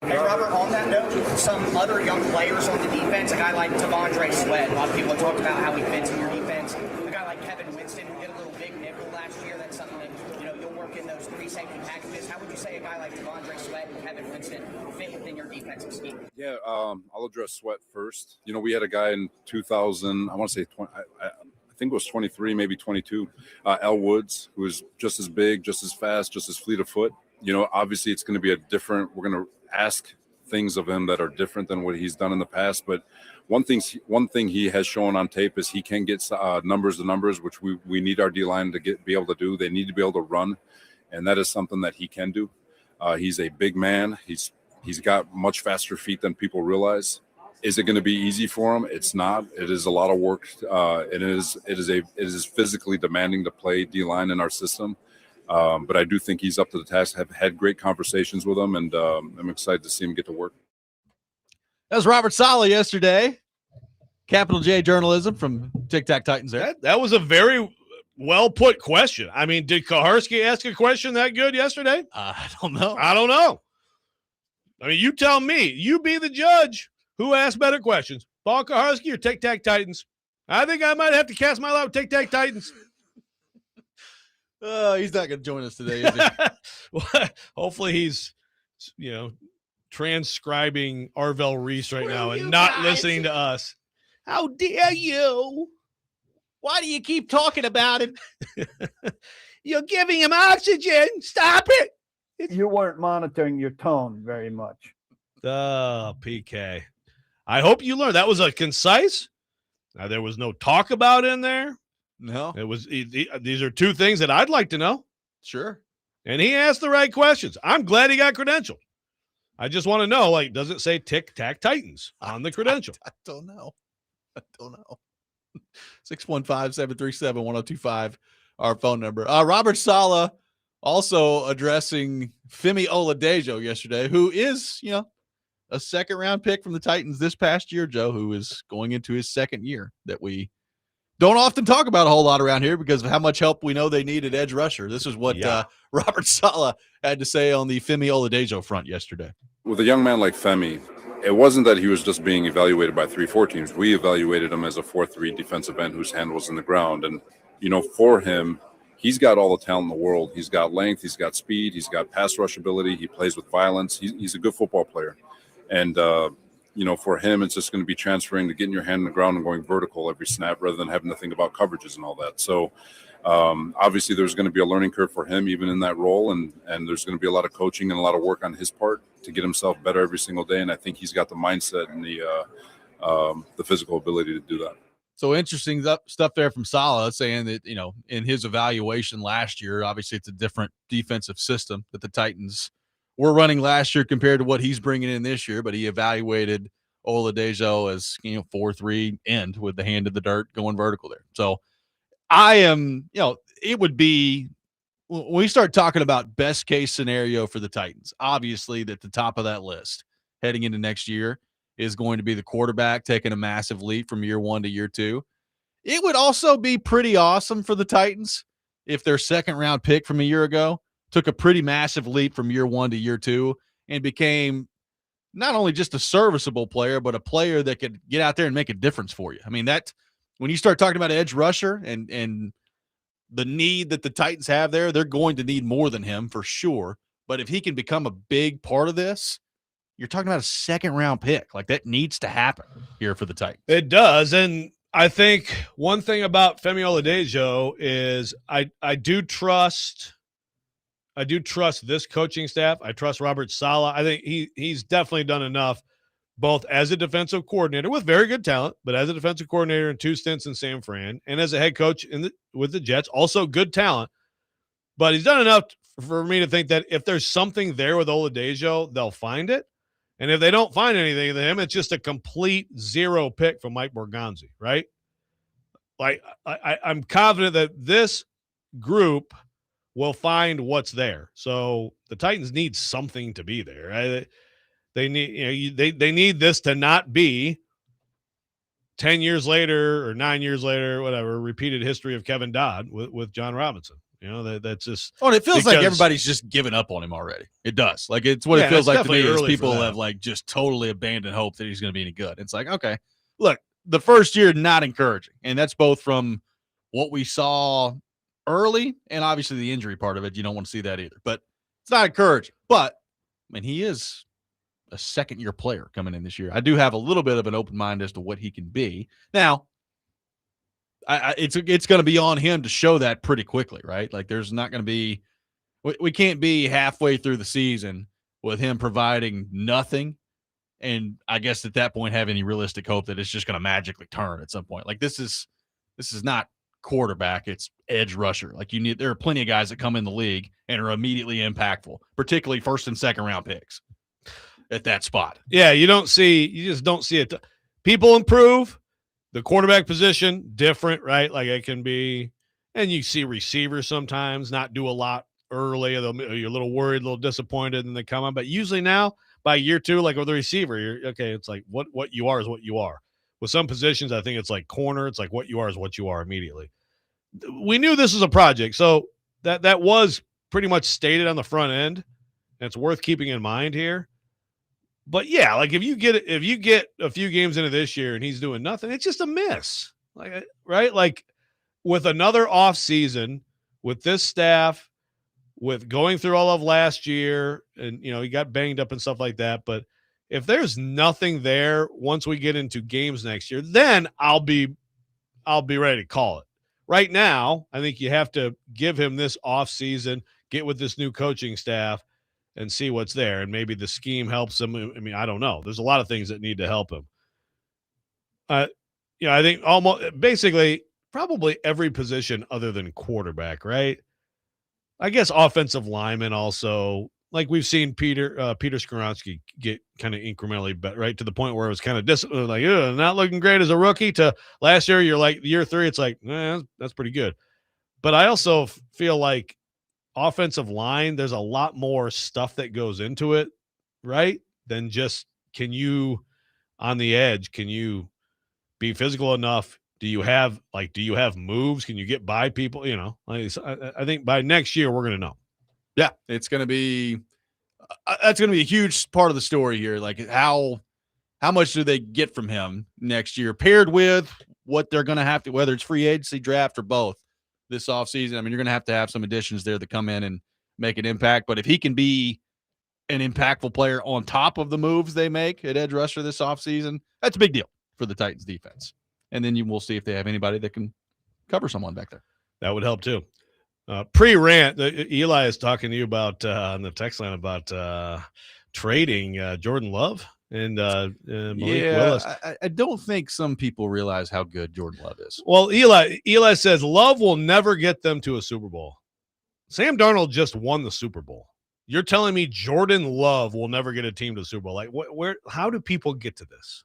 Hey, Robert, on that note, some other young players on the defense, a guy like T'Vondre Sweat, a lot of people have talked about how he fits in your defense. A guy like Kevin Winston, who did a little big nickel last year, that's something that, you'll work in those three safety packages. How would you say a guy like T'Vondre Sweat and Kevin Winston fit within your defensive scheme? Yeah, I'll address Sweat first. We had a guy in 2000, I want to say 20, I think it was 23, maybe 22, L Woods, who was just as big, just as fast, just as fleet of foot. Obviously it's going to be we're going to ask things of him that are different than what he's done in the past. But one thing he has shown on tape is he can get numbers to numbers, which we need our D-line to be able to do. They need to be able to run, and that is something that he can do. He's a big man. He's got much faster feet than people realize. Is it going to be easy for him? It's not. It is a lot of work. It is physically demanding to play D-line in our system. But I do think he's up to the task. Have had great conversations with him, and I'm excited to see him get to work. That was Robert Saleh yesterday. Capital J Journalism from Tic Tac Titans there. That was a very well put question. I mean, did Kuharsky ask a question that good yesterday? I don't know. I don't know. I mean, you tell me. You be the judge. Who asked better questions, Paul Kuharsky or Tic Tac Titans? I think I might have to cast my lot with Tic Tac Titans. He's not going to join us today, is he? Well, hopefully he's, transcribing Arvell Reese right now and not listening to us. How dare you? Why do you keep talking about him? You're giving him oxygen. Stop it. You weren't monitoring your tone very much. PK. I hope you learned. That was a concise. There was no talk about in there. No. It was. These are two things that I'd like to know. Sure. And he asked the right questions. I'm glad he got credentialed. I just want to know, does it say Tic Tac Titans on the credential? I don't know. 615-737-1025, our phone number. Robert Saleh also addressing Femi Oladejo yesterday, who is, a second-round pick from the Titans this past year, Joe, who is going into his second year that we don't often talk about a whole lot around here because of how much help we know they need at edge rusher. This is what Robert Saleh had to say on the Femi Oladejo front yesterday. With a young man like Femi, it wasn't that he was just being evaluated by 3-4 teams. We evaluated him as a 4-3 defensive end whose hand was in the ground. And, for him, he's got all the talent in the world. He's got length. He's got speed. He's got pass rush ability. He plays with violence. He's a good football player. And, for him, it's just going to be transferring to getting your hand in the ground and going vertical every snap rather than having to think about coverages and all that. So, obviously, there's going to be a learning curve for him even in that role. And there's going to be a lot of coaching and a lot of work on his part to get himself better every single day. And I think he's got the mindset and the physical ability to do that. So interesting stuff there from Saleh saying that, in his evaluation last year, obviously it's a different defensive system that the Titans were running last year compared to what he's bringing in this year, but he evaluated Oladejo as, 4-3 end with the hand in the dirt going vertical there. So I am, it would be, when we start talking about best case scenario for the Titans, obviously at the top of that list heading into next year is going to be the quarterback taking a massive leap from year one to year two. It would also be pretty awesome for the Titans if their second round pick from a year ago took a pretty massive leap from year one to year two and became not only just a serviceable player, but a player that could get out there and make a difference for you. I mean, that when you start talking about edge rusher and the need that the Titans have there, they're going to need more than him for sure. But if he can become a big part of this, you're talking about a second round pick. Like, that needs to happen here for the Titans. It does. And I think one thing about Femi Oladejo is I do trust this coaching staff. I trust Robert Saleh. I think he's definitely done enough, both as a defensive coordinator with very good talent, but as a defensive coordinator in 2 stints in San Fran, and as a head coach with the Jets, also good talent. But he's done enough for me to think that if there's something there with Oladejo, they'll find it. And if they don't find anything with him, it's just a complete zero pick from Mike Borgonzi, right? Like, I'm confident that this group will find what's there. So the Titans need something to be there. Right? They need, they need this to not be 10 years later or 9 years later, whatever, repeated history of Kevin Dodd with John Robinson. You know, that's just. Oh, and it feels like because- everybody's just given up on him already. It does. Like it's what Yeah, it feels it's like to me definitely is early for people that. have like just totally abandoned hope that he's going to be any good. It's like, okay, look, the first year not encouraging, and that's both from what we saw early and obviously the injury part of it. You don't want to see that either, but it's not encouraging. But I mean, he is a second-year player coming in this year. I do have a little bit of an open mind as to what he can be. Now, it's going to be on him to show that pretty quickly, right? Like there's not going to be we can't be halfway through the season with him providing nothing, and I guess at that point have any realistic hope that it's just going to magically turn at some point. Like this is not quarterback, it's edge rusher. Like there are plenty of guys that come in the league and are immediately impactful, particularly first and second round picks at that spot. Yeah, you just don't see it. People improve. The quarterback position, different, right? Like it can be, and you see receivers sometimes not do a lot early. You're a little worried, a little disappointed, and they come on. But usually now, by year two, like with the receiver, you're okay. It's like what you are is what you are. With some positions, I think it's like corner. It's like what you are is what you are immediately. We knew this was a project, so that was pretty much stated on the front end, and it's worth keeping in mind here. But yeah, like if you get a few games into this year and he's doing nothing, it's just a miss. Like right? Like with another off season, with this staff, with going through all of last year, and he got banged up and stuff like that. But if there's nothing there once we get into games next year, then I'll be ready to call it. Right now, I think you have to give him this off season, get with this new coaching staff, and see what's there. And maybe the scheme helps him. I mean, I don't know. There's a lot of things that need to help him. I think basically probably every position other than quarterback, right? I guess offensive lineman also, like we've seen Peter Kuharsky get kind of incrementally better, right? To the point where it was kind of not looking great as a rookie to last year. You're like year 3. It's like, that's pretty good. But I also feel like offensive line, there's a lot more stuff that goes into it, right? Than just can you on the edge, can you be physical enough? Do you have moves? Can you get by people? I think by next year we're going to know. Yeah, it's going to be that's going to be a huge part of the story here. Like how much do they get from him next year, paired with what they're going to have to, whether it's free agency, draft, or both this offseason. I mean, you're going to have some additions there that come in and make an impact. But if he can be an impactful player on top of the moves they make at edge rusher this offseason, that's a big deal for the Titans defense. And then we'll see if they have anybody that can cover someone back there. That would help too. Pre-rant, Eli is talking to you about on the text line about trading Jordan Love and Malik Willis. I don't think some people realize how good Jordan Love is. Well, Eli says Love will never get them to a Super Bowl. Sam Darnold just won the Super Bowl. You're telling me Jordan Love will never get a team to the Super Bowl? Like, how do people get to this?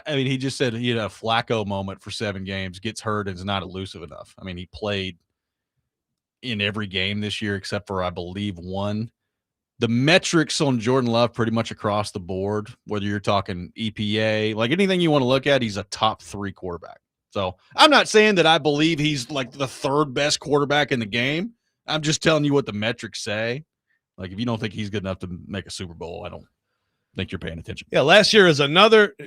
I mean, he just said he had a Flacco moment for 7 games, gets hurt, and is not elusive enough. I mean, he played in every game this year except for, I believe, 1. The metrics on Jordan Love pretty much across the board, whether you're talking EPA, like anything you want to look at, he's a top 3 quarterback. So I'm not saying that I believe he's like the 3rd best quarterback in the game. I'm just telling you what the metrics say. Like, if you don't think he's good enough to make a Super Bowl, I don't think you're paying attention. Yeah, last year is another –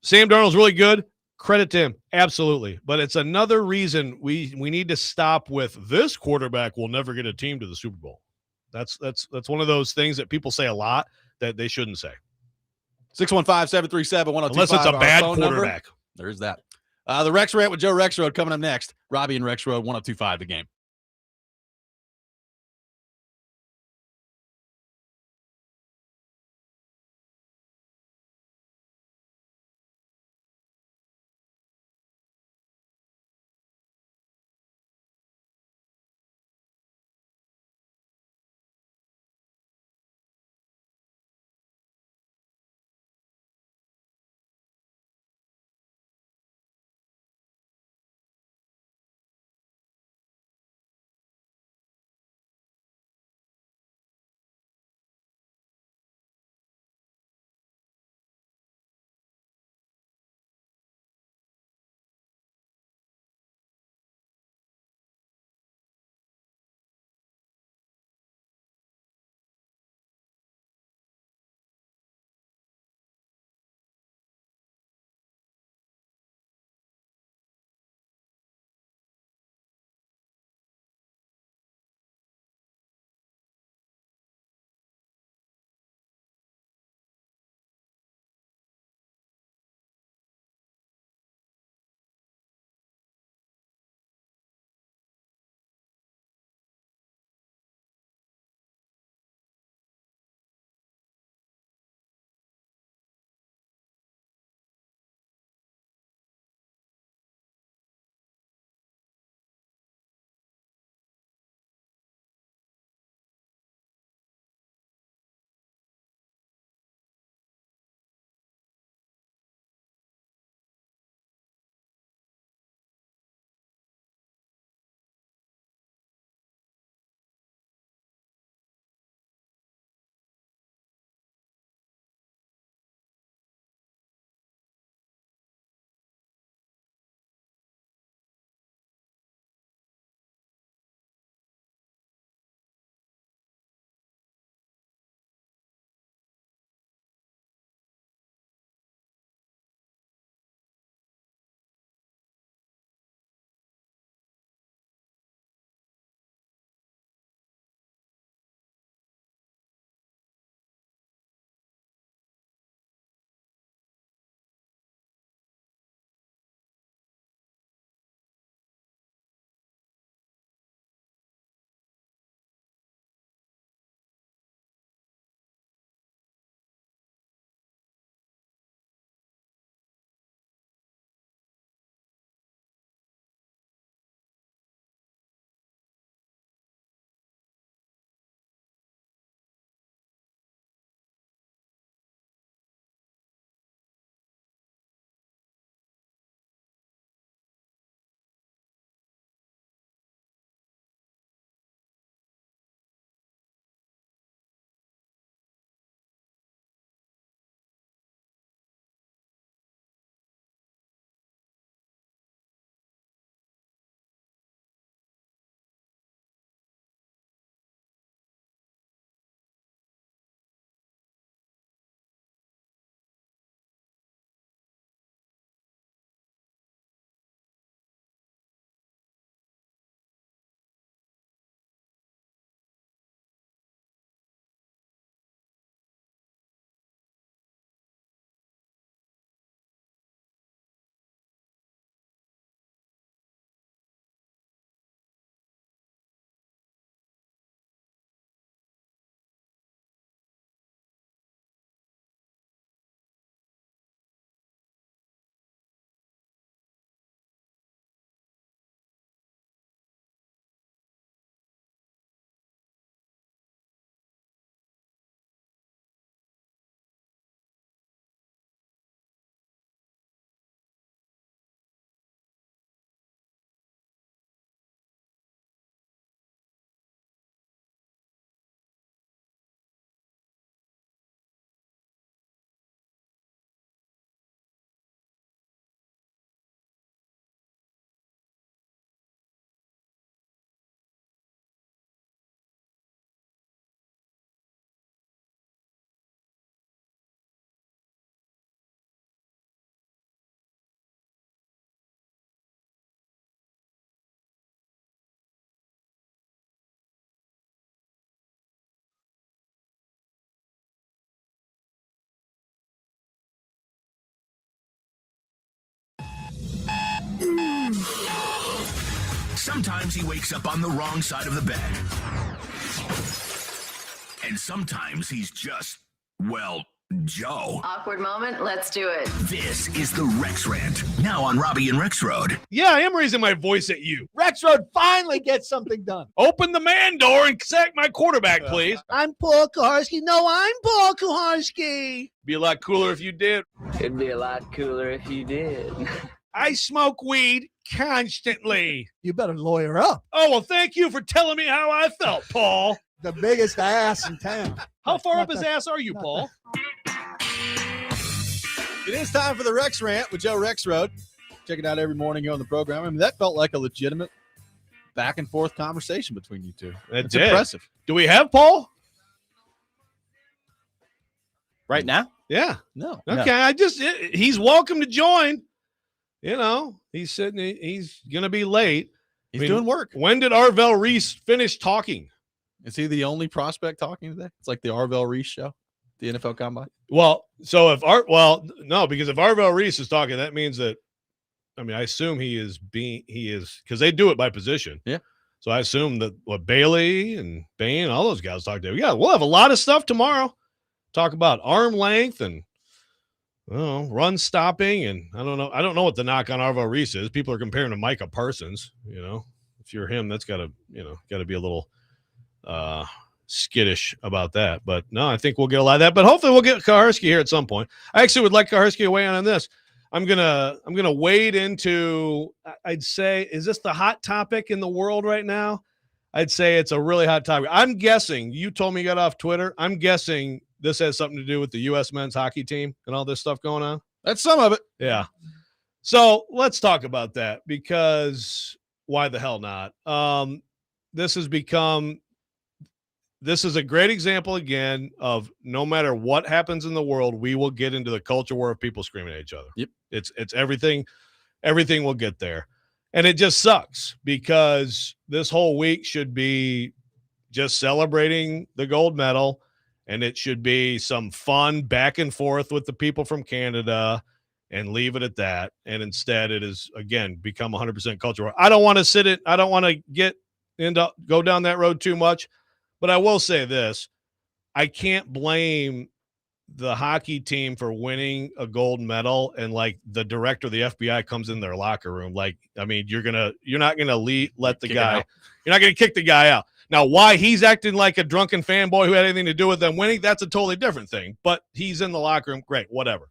Sam Darnold's really good. Credit to him. Absolutely. But it's another reason we need to stop with this quarterback will never get a team to the Super Bowl. That's one of those things that people say a lot that they shouldn't say. 615-737-1025. Unless it's a bad quarterback. There is that. The Rex Rant with Joe Rexrode coming up next. Robby and Rexrode, 1025 The Game. Sometimes he wakes up on the wrong side of the bed. And sometimes he's just, well, Joe. Awkward moment. Let's do it. This is the Rex Rant, now on Robby and Rexrode. Yeah, I am raising my voice at you. Rexrode finally gets something done. Open the man door and sack my quarterback, please. I'm Paul Kuharsky. No, I'm Paul Kuharsky. Be a lot cooler if you did. It'd be a lot cooler if you did. I smoke weed constantly. You better lawyer up. Oh, well, thank you for telling me how I felt, Paul. The biggest ass in town. How far up his ass are you, Paul? It is time for the Rex Rant with Joe Rexrode. Check it out every morning here on the program. I mean, that felt like a legitimate back and forth conversation between you two. It's impressive. Do we have Paul Right now? Yeah. No. Okay. He's welcome to join. You know, he's going to be late. He's doing work. When did Arvell Reese finish talking? Is he the only prospect talking today? It's like the Arvell Reese show, the NFL Combine. Well, so no, because if Arvell Reese is talking, that means that, I mean, I assume he is because they do it by position. Yeah. So I assume that Bailey and Bain, all those guys talk to. Yeah, we'll have a lot of stuff tomorrow. Talk about arm length and run stopping, and I don't know what the knock on Arvell Reese is. People are comparing to Micah Parsons. You know, if you're him, that's gotta be a little skittish about that. But no, I think we'll get a lot of that. But hopefully we'll get Kuharsky here at some point. I actually would like Kuharsky to weigh in on this. I'm gonna wade into, I'd say, is this the hot topic in the world right now? I'd say it's a really hot topic. I'm guessing, you told me you got off Twitter. I'm guessing this has something to do with the U.S. men's hockey team and all this stuff going on. That's some of it. Yeah. So let's talk about that, because why the hell not? This is a great example again of no matter what happens in the world, we will get into the culture war of people screaming at each other. Yep. It's everything will get there. And it just sucks, because this whole week should be just celebrating the gold medal, and it should be some fun back and forth with the people from Canada and leave it at that. And instead it is, again, become 100% culture war. I don't want to go down that road too much. But I will say this, I can't blame the hockey team for winning a gold medal and like the director of the FBI comes in their locker room. Like, I mean, you're not going to let the guy, you're not going to kick the guy out. Now, why he's acting like a drunken fanboy who had anything to do with them winning, that's a totally different thing. But he's in the locker room. Great, whatever.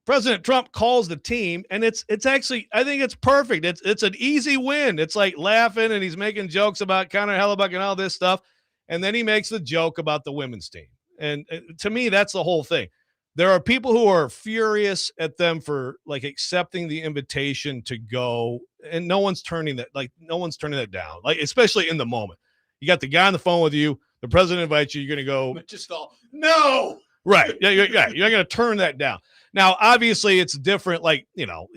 President Trump calls the team, and it's actually, I think it's perfect. It's an easy win. It's like laughing, and he's making jokes about Connor Hellebuck and all this stuff. And then he makes the joke about the women's team. And to me, that's the whole thing. There are people who are furious at them for like accepting the invitation to go, and no one's turning that down. Like, especially in the moment. You got the guy on the phone with you, the president invites you, you're going to go, just all, no. Right. Yeah, you're not going to turn that down. Now, obviously, it's different. Like, you know,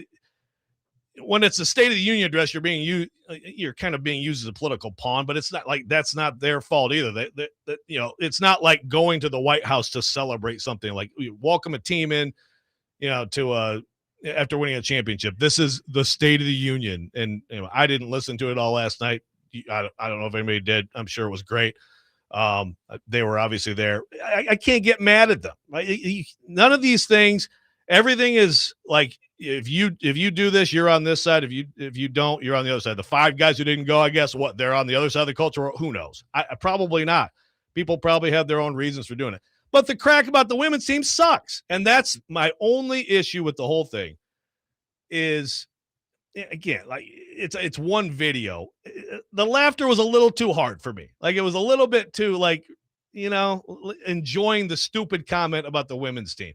when it's a State of the Union address, you're kind of being used as a political pawn. But it's not like that's not their fault either. You know, it's not like going to the White House to celebrate something. Like, you welcome a team in, you know, to after winning a championship. This is the State of the Union, and you know, I didn't listen to it all last night. I don't know if anybody did. I'm sure it was great. They were obviously there. I can't get mad at them. None of these things. Everything is like, if you do this, you're on this side. If you don't, you're on the other side. The 5 guys who didn't go, I guess what, they're on the other side of the culture. Who knows? I probably not. People probably have their own reasons for doing it. But the crack about the women's team sucks, and that's my only issue with the whole thing. Is, again, like, it's one video. The laughter was a little too hard for me. Like, it was a little bit too, like, you know, enjoying the stupid comment about the women's team.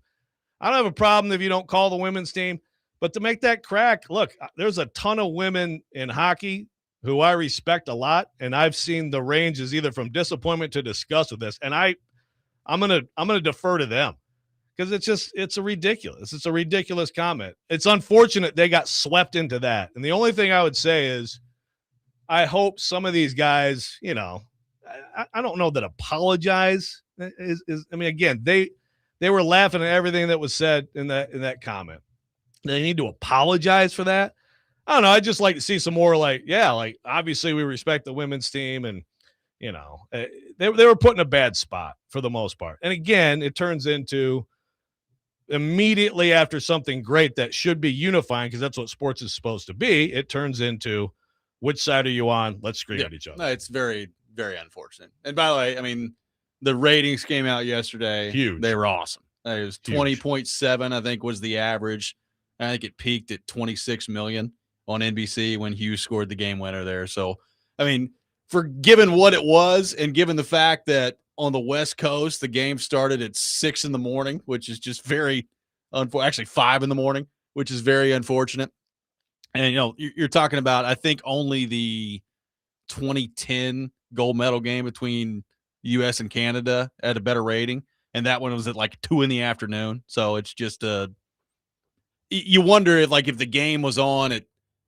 I don't have a problem if you don't call the women's team, but to make that crack, look, there's a ton of women in hockey who I respect a lot, and I've seen the ranges either from disappointment to disgust with this, and I'm gonna defer to them, because it's a ridiculous comment. It's unfortunate they got swept into that, and the only thing I would say is I hope some of these guys, you know, I don't know that apologize is I mean, again, they were laughing at everything that was said in that comment. They need to apologize for that. I don't know. I just like to see some more like obviously we respect the women's team and, they were put in a bad spot for the most part. And again, it turns into immediately after something great that should be unifying because that's what sports is supposed to be. It turns into which side are you on? Let's scream at each other. No, it's very, very unfortunate. And by the way, I mean, the ratings came out yesterday. Huge. They were awesome. It was 20.7, I think, was the average. I think it peaked at 26 million on NBC when Hughes scored the game winner there. So, I mean, for given what it was and given the fact that on the West Coast, the game started at 6 in the morning, which is just very actually 5 in the morning, which is very unfortunate. And, you're talking about, I think, only the 2010 gold medal game between U.S. and Canada had a better rating. And that one was at like 2 p.m. So it's just you wonder if the game was on at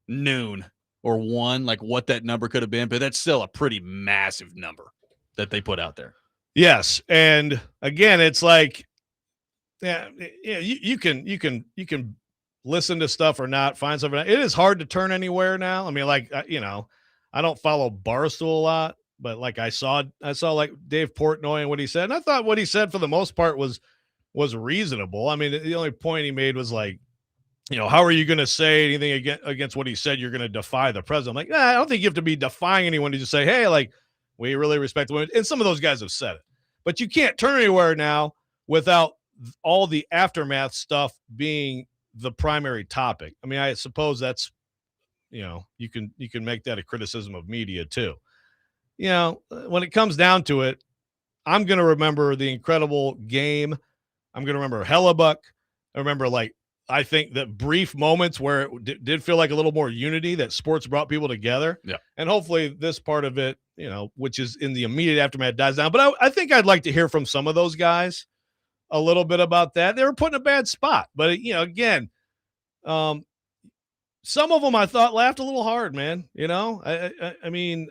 noon or 1, like what that number could have been. But that's still a pretty massive number that they put out there. Yes. And again, it's like, you can listen to stuff or not, find something. It is hard to turn anywhere now. I mean, I don't follow Barstool a lot, but I saw like Dave Portnoy and what he said. And I thought what he said for the most part was reasonable. I mean, the only point he made was how are you going to say anything against what he said? You're going to defy the president. I'm like, I don't think you have to be defying anyone to just say, hey, we really respect the women. And some of those guys have said it, but you can't turn anywhere now without all the aftermath stuff being the primary topic. I mean, I suppose that's, you can make that a criticism of media too. When it comes down to it, I'm going to remember the incredible game. I'm going to remember Hellebuck. I remember I think the brief moments where it did feel like a little more unity, that sports brought people together. Yeah. And hopefully this part of it, which is in the immediate aftermath, dies down. But I think I'd like to hear from some of those guys a little bit about that. They were put in a bad spot. But, again, some of them I thought laughed a little hard, man. I mean,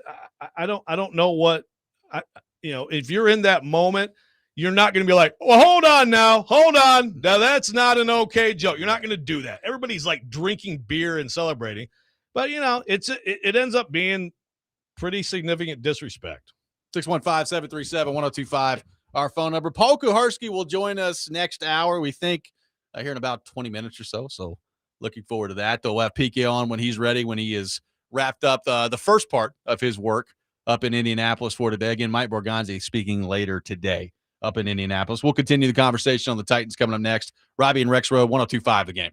I don't know what, if you're in that moment, you're not going to be like, well, hold on. Now that's not an okay joke. You're not going to do that. Everybody's drinking beer and celebrating, but it ends up being pretty significant disrespect. 615-737-1025, our phone number. Paul Kuharsky will join us next hour. We think here in about 20 minutes or so. So looking forward to that. They'll have PK on when he's ready, when he is wrapped up the first part of his work up in Indianapolis for today. Again, Mike Borgonzi speaking later today up in Indianapolis. We'll continue the conversation on the Titans coming up next. Robby and Rexrode, 102.5 The Game.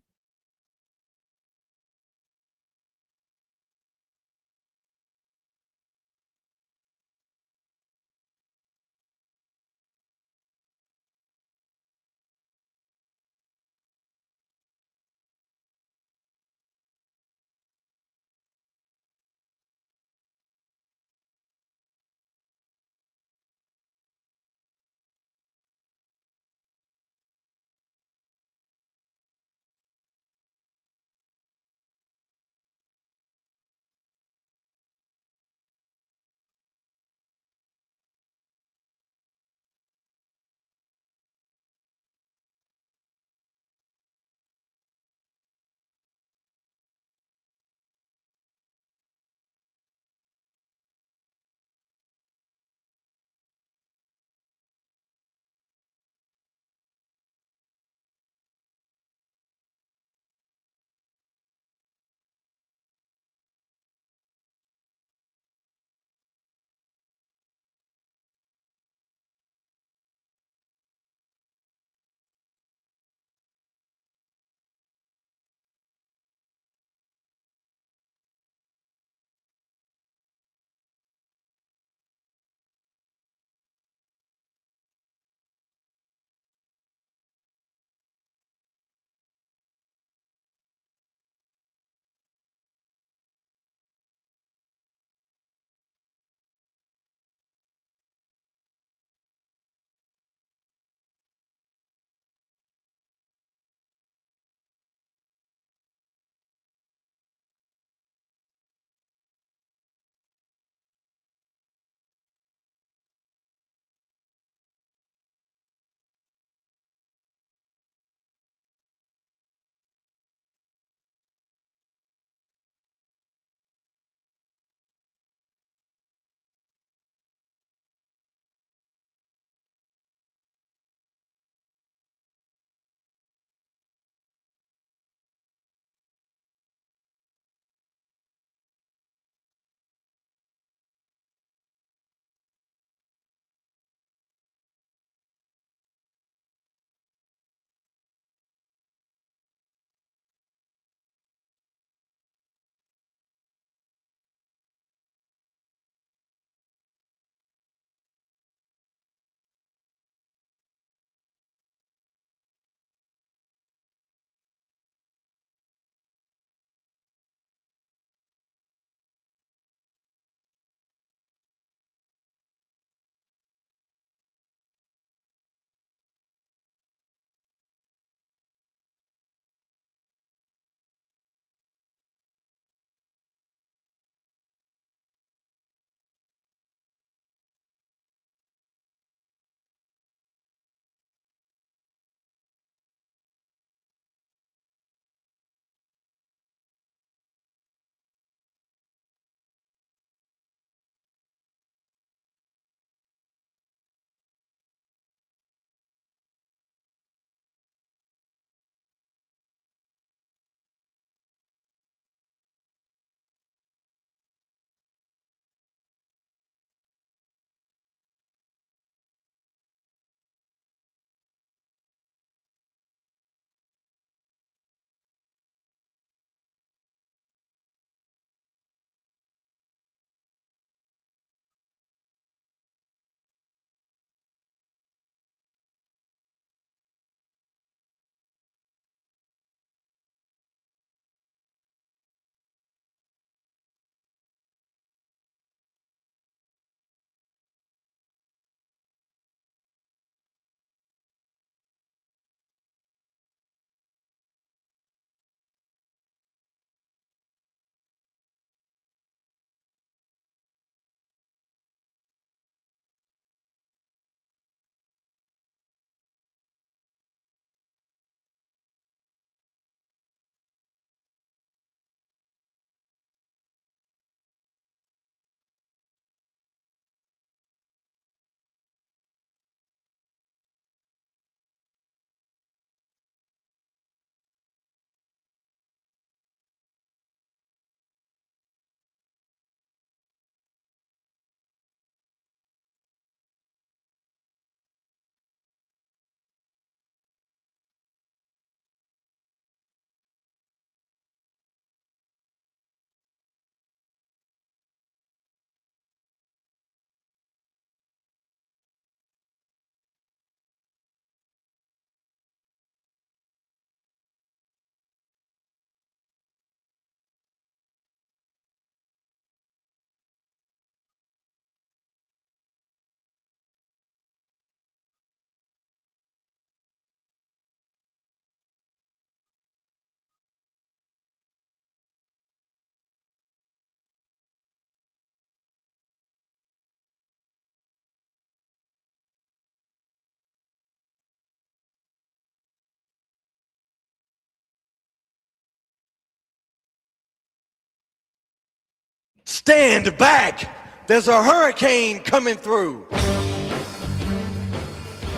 Stand back. There's a hurricane coming through.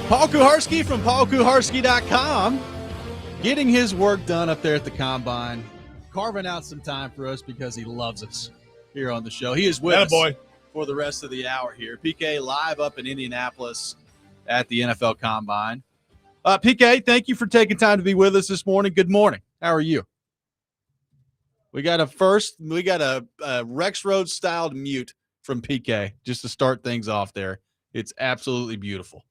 Paul Kuharsky from paulkuharsky.com getting his work done up there at the Combine, carving out some time for us because he loves us here on the show. He is with us for the rest of the hour here. PK live up in Indianapolis at the NFL Combine. PK, thank you for taking time to be with us this morning. Good morning. How are you? We got a Rexrode styled mute from PK just to start things off there. It's absolutely beautiful.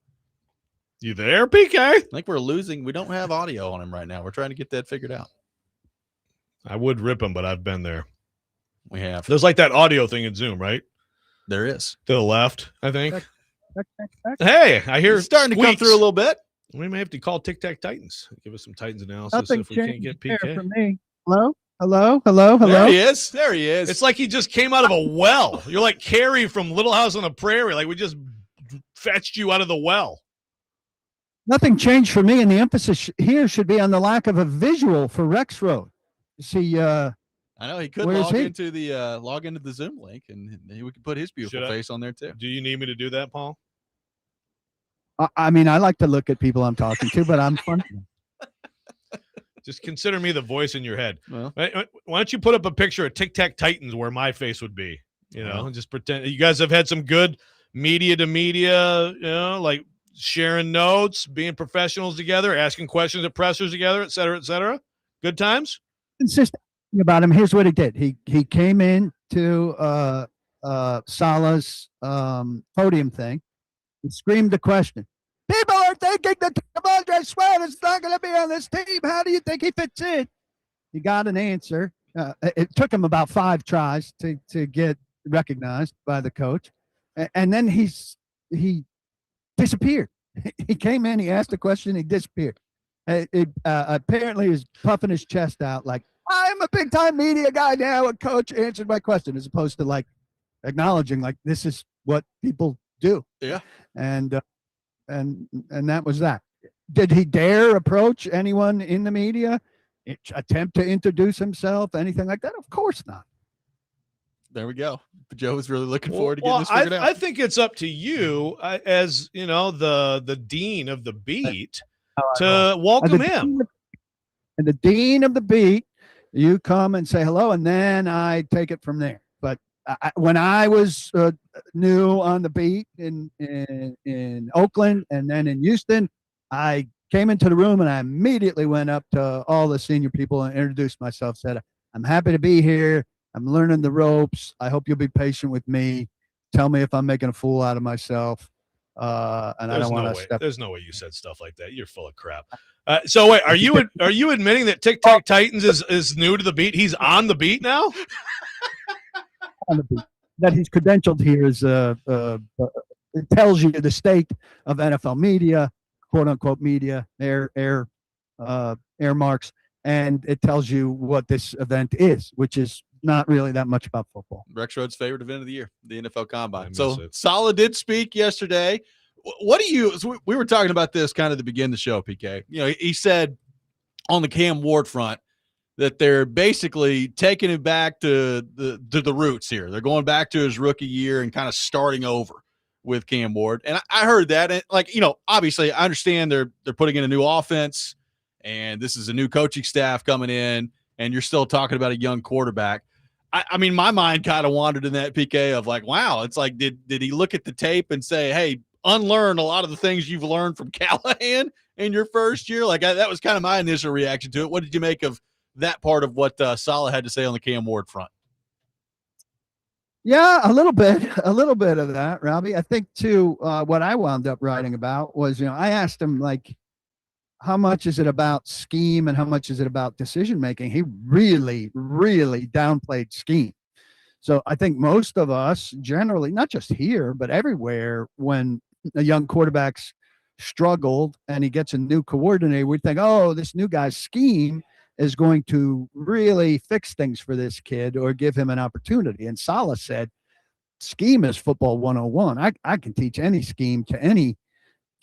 You there, PK? I think we're losing. We don't have audio on him right now. We're trying to get that figured out. I would rip him, but I've been there. We have. There's like that audio thing in Zoom, right? There is. To the left, I think. Hey, I hear it's starting to come through a little bit. We may have to call Tic Tac Titans. Give us some Titans analysis Nothing if we can't get PK. For me. Hello. There he is. It's like he just came out of a well. You're like Carrie from Little House on the Prairie. Like we just fetched you out of the well. Nothing changed for me, and the emphasis here should be on the lack of a visual for Rexrode. See, I know he could log into the Zoom link, and we could put his beautiful face on there too. Do you need me to do that, Paul? I mean, I like to look at people I'm talking to, but I'm fun. Just consider me the voice in your head. Well, why don't you put up a picture of Tic Tac Titans where my face would be? You know, just pretend you guys have had some good media to media, like sharing notes, being professionals together, asking questions at pressers together, et cetera, et cetera. Good times. Consistent about him. Here's what he did. He came in to Saleh's podium thing. He screamed the question. People are thinking that Devondre Sweat is not going to be on this team. How do you think he fits in? He got an answer. It took him about 5 tries to get recognized by the coach. And then he disappeared. He came in, he asked a question, he disappeared. Apparently he was puffing his chest out like, I'm a big-time media guy now. A coach answered my question, as opposed to like acknowledging like this is what people do. Yeah. And that was that. Did he dare approach anyone in the media, attempt to introduce himself, anything like that? Of course not. There we go. Joe was really looking forward to getting this figured out. I think it's up to you, as you know, the dean of the beat, to welcome him. And the dean of the beat, you come and say hello, and then I take it from there. But when I was new on the beat in Oakland and then in Houston, I came into the room and I immediately went up to all the senior people and introduced myself, said, I'm happy to be here. I'm learning the ropes. I hope you'll be patient with me. Tell me if I'm making a fool out of myself. And I don't want to step. There's no way you said stuff like that. You're full of crap. So wait, are you admitting that Tic Tac Titans is new to the beat? He's on the beat now? On the beat. That he's credentialed here is it tells you the state of NFL media, quote unquote media, air marks, and it tells you what this event is, which is not really that much about football. Rexrode's favorite event of the year, the NFL Combine. So Saleh did speak yesterday. What do you? So we were talking about this kind of to begin the show, PK. You know, he said on the Cam Ward front that they're basically taking it back to the roots here. They're going back to his rookie year and kind of starting over with Cam Ward. And I heard that, and like, you know, obviously I understand they're putting in a new offense, and this is a new coaching staff coming in, and you're still talking about a young quarterback. I mean, my mind kind of wandered in that, PK, of like, wow, it's like, did he look at the tape and say, hey, unlearn a lot of the things you've learned from Callahan in your first year? Like, that was kind of my initial reaction to it. What did you make of that part of what Saleh had to say on the Cam Ward front? Yeah, a little bit of that, Robby. I think too, what I wound up writing about was, you know, I asked him like, how much is it about scheme and how much is it about decision making? He really, really downplayed scheme. So I think most of us generally, not just here, but everywhere, when a young quarterback's struggled and he gets a new coordinator, we think, oh, this new guy's scheme is going to really fix things for this kid or give him an opportunity. And Saleh said, scheme is football 101. I can teach any scheme to any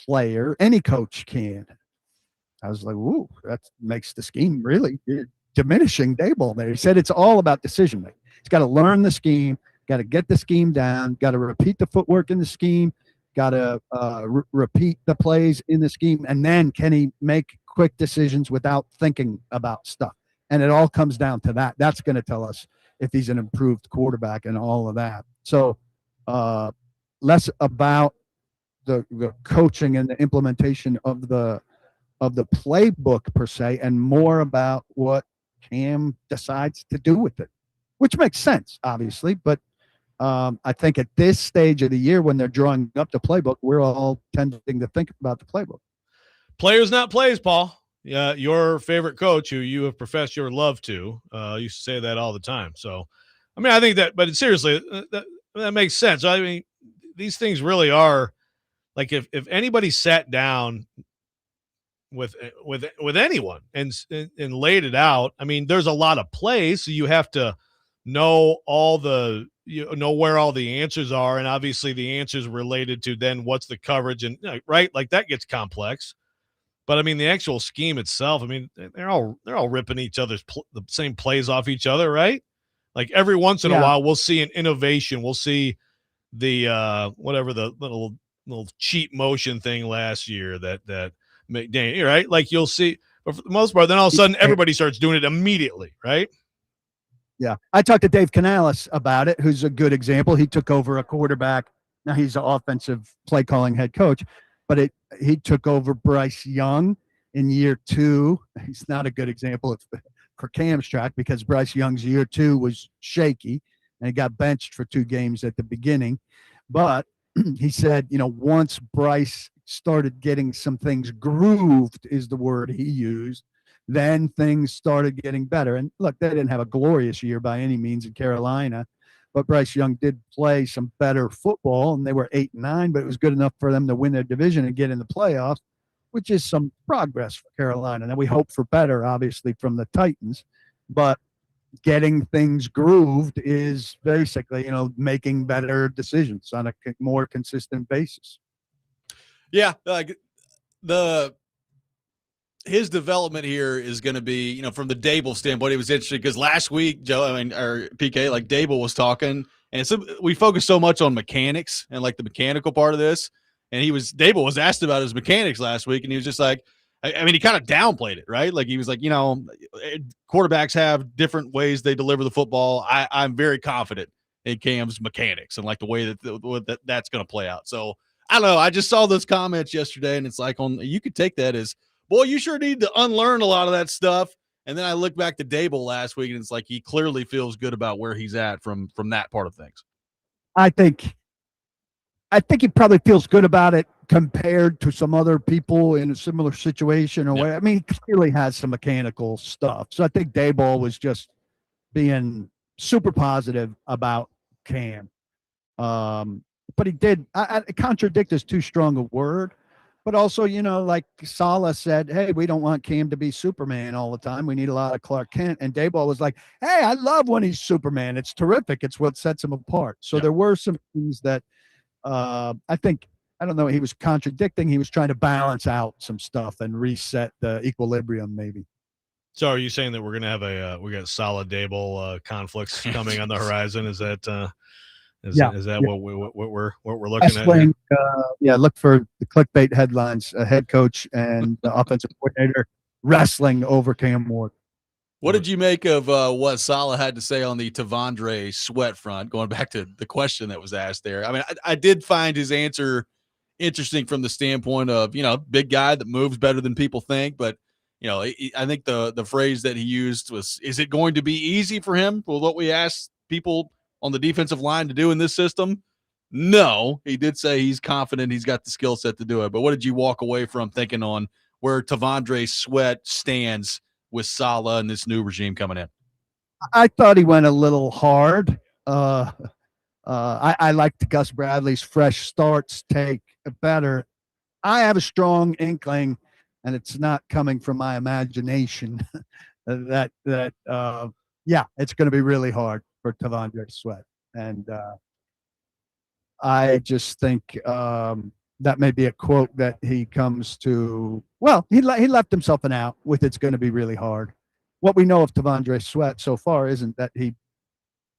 player, any coach can. I was like, ooh, that makes the scheme really diminishing Daboll there. He said it's all about decision making. He's got to learn the scheme, Got to get the scheme down. Got to repeat the footwork in the scheme. Got to repeat the plays in the scheme. And then can he make quick decisions without thinking about stuff? And it all comes down to that. That's going to tell us if he's an improved quarterback and all of that. So less about the coaching and the implementation of the playbook per se, and more about what Cam decides to do with it, which makes sense, obviously. But I think at this stage of the year, when they're drawing up the playbook, we're all tending to think about the playbook. Players, not plays, Paul. Yeah, your favorite coach, who you have professed your love to, used to say that all the time. So, I mean, I think that, but seriously, that makes sense. I mean, these things really are like if anybody sat down with anyone and laid it out. I mean, there's a lot of plays, so you have to know where all the answers are, and obviously the answers related to then what's the coverage, and right, like that gets complex. But I mean, the actual scheme itself, I mean, they're all ripping each other's the same plays off each other, right? Like every once in a while, we'll see an innovation. We'll see the whatever the little cheat motion thing last year that McDaniel, right? Like you'll see, but for the most part, then all of a sudden everybody starts doing it immediately, right? Yeah, I talked to Dave Canales about it, who's a good example. He took over a quarterback. Now he's an offensive play calling head coach, but he took over Bryce Young in year 2. He's not a good example for Cam's track because Bryce Young's year 2 was shaky and he got benched for 2 games at the beginning. But he said, once Bryce started getting some things grooved, is the word he used, then things started getting better. And look, they didn't have a glorious year by any means in Carolina, but Bryce Young did play some better football, and they were 8-9, but it was good enough for them to win their division and get in the playoffs, which is some progress for Carolina. Now we hope for better, obviously, from the Titans, but getting things grooved is basically, making better decisions on a more consistent basis. Yeah, like his development here is going to be, from the Dable standpoint, it was interesting because last week, PK, like Dable was talking, and we focused so much on mechanics and like the mechanical part of this. And Dable was asked about his mechanics last week, and he was just like, I mean, he kind of downplayed it, right? Like he was like, quarterbacks have different ways they deliver the football. I'm very confident in Cam's mechanics and like the way that's going to play out. So I don't know. I just saw those comments yesterday, and it's like you could take that as, boy, you sure need to unlearn a lot of that stuff. And then I look back to Dable last week, and it's like he clearly feels good about where he's at from that part of things. I think he probably feels good about it compared to some other people in a similar situation or whatever. I mean, he clearly has some mechanical stuff. So I think Dable was just being super positive about Cam. But he did contradict is too strong a word. But also, like Saleh said, hey, we don't want Cam to be Superman all the time. We need a lot of Clark Kent. And Daboll was like, hey, I love when he's Superman. It's terrific. It's what sets him apart. So there were some things that I don't know, he was contradicting. He was trying to balance out some stuff and reset the equilibrium maybe. So are you saying that we're going to have we got solid Daboll conflicts coming on the horizon? Is that Is that what we're looking at? Look for the clickbait headlines: a head coach and the offensive coordinator wrestling over Cam Ward. What did you make of what Saleh had to say on the Tavondre Sweat front? Going back to the question that was asked there, I mean, I did find his answer interesting from the standpoint of big guy that moves better than people think, but I think the phrase that he used was, "Is it going to be easy for him?" Well, what we asked people on the defensive line to do in this system? No, he did say he's confident he's got the skill set to do it. But what did you walk away from thinking on where Tavondre Sweat stands with Saleh and this new regime coming in? I thought he went a little hard. I liked Gus Bradley's fresh starts take better. I have a strong inkling, and it's not coming from my imagination, that it's going to be really hard for Tavondre Sweat. And I just think that may be a quote that he comes to. Well, he left himself an out with, it's going to be really hard. What we know of Tavondre Sweat so far isn't that he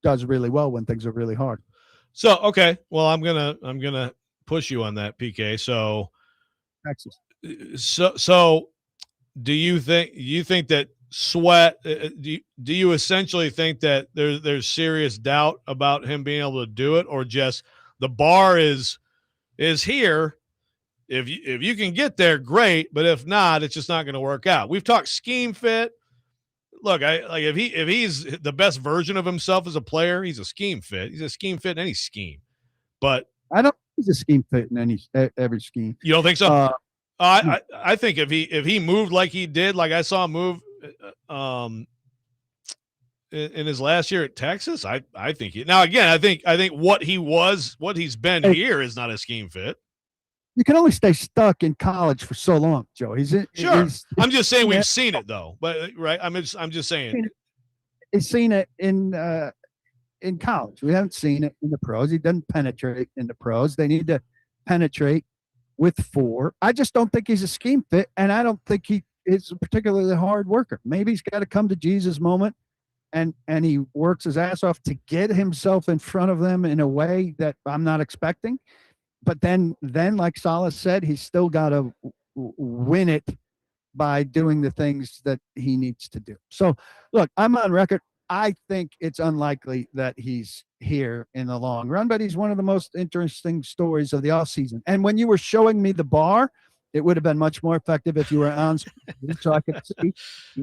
does really well when things are really hard. So okay, well I'm gonna push you on that, PK. So Texas. So do you think that Sweat? Do you essentially think that there's serious doubt about him being able to do it, or just the bar is here? If you can get there, great. But if not, it's just not going to work out. We've talked scheme fit. Look, if he's the best version of himself as a player, he's a scheme fit. He's a scheme fit in any scheme. But I don't think he's a scheme fit in every scheme. You don't think so? No. I think if he moved like he did, like I saw him move in his last year at Texas, I think now again, I think what he's been here is not a scheme fit. You can only stay stuck in college for so long, Joe. Sure. I'm just saying we've seen it though, but right. I'm just saying he's seen it in college. We haven't seen it in the pros. He doesn't penetrate in the pros. They need to penetrate with 4. I just don't think he's a scheme fit, and I don't think he is a particularly hard worker. Maybe he's got to come to Jesus moment, and he works his ass off to get himself in front of them in a way that I'm not expecting. But then, like Saleh said, he's still got to win it by doing the things that he needs to do. So, look, I'm on record. I think it's unlikely that he's here in the long run, but he's one of the most interesting stories of the offseason. And when you were showing me the bar, it would have been much more effective if you were on screen so I could see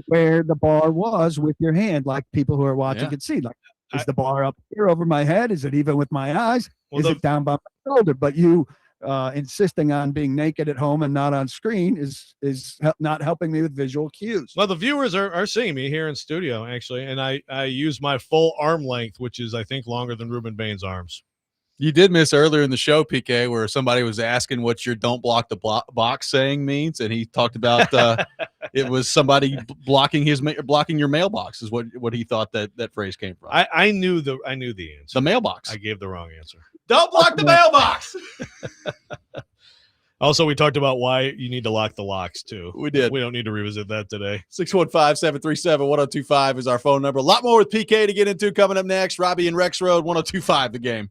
where the bar was with your hand, like people who are watching could see. Like, is the bar up here over my head? Is it even with my eyes? Is it down by my shoulder? But you insisting on being naked at home and not on screen is not helping me with visual cues. Well, the viewers are seeing me here in studio, actually, and I use my full arm length, which is, I think, longer than Ruben Bain's arms. You did miss earlier in the show, PK, where somebody was asking what your "don't block the box" saying means, and he talked about it was somebody blocking your mailbox is what he thought that phrase came from. I knew the answer. The mailbox. I gave the wrong answer. Don't block the mailbox. Also, we talked about why you need to lock the locks too. We did. We don't need to revisit that today. 615-737-1025 is our phone number. A lot more with PK to get into coming up next. Robby and Rexrode, 1025 The Game.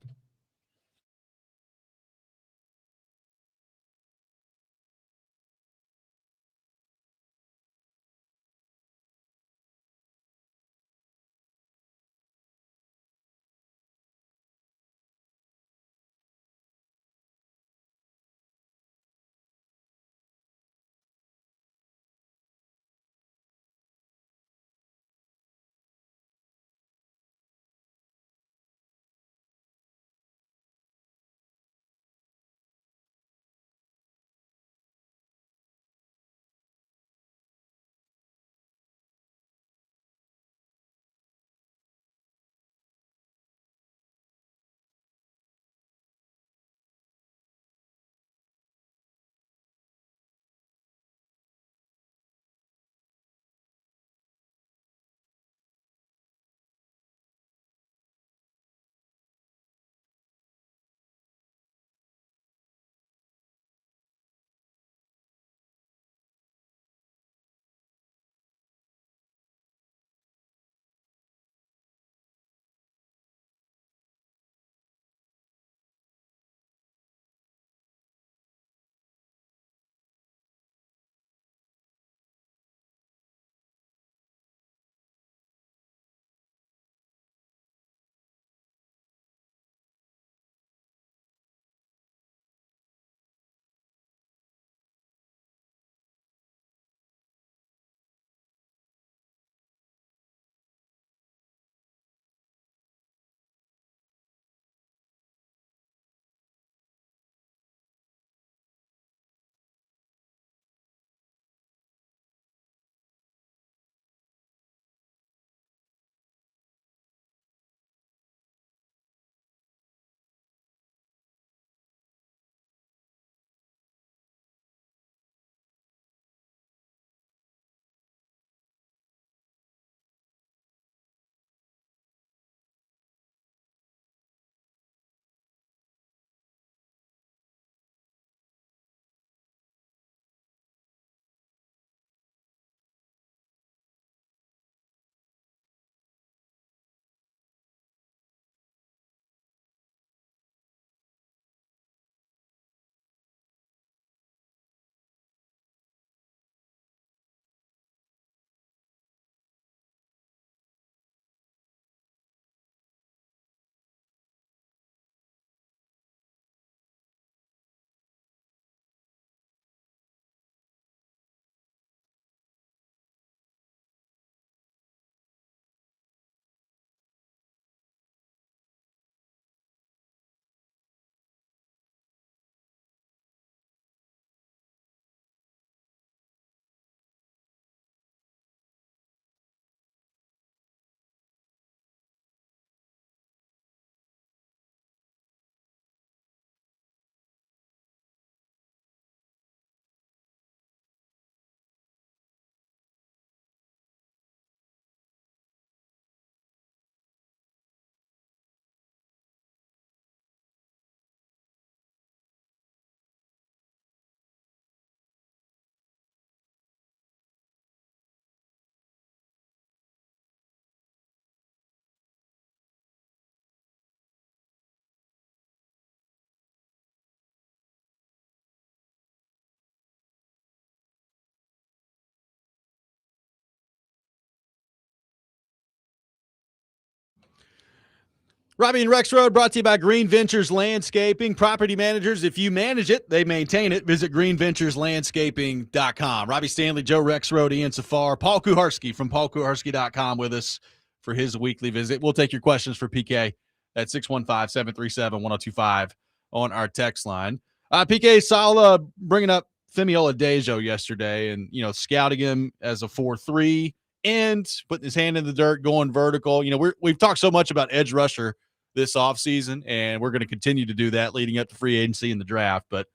Robby and Rexrode brought to you by Green Ventures Landscaping. Property managers, if you manage it, they maintain it. Visit greenventureslandscaping.com. Robbie Stanley, Joe Rexrode, Ian Safar, Paul Kuharsky from paulkuharsky.com with us for his weekly visit. We'll take your questions for PK at 615-737-1025 on our text line. PK, Saleh bringing up Femi Oladejo yesterday and, scouting him as a 4-3 and putting his hand in the dirt, going vertical. We've talked so much about edge rusher this offseason, and we're going to continue to do that leading up to free agency and the draft. But,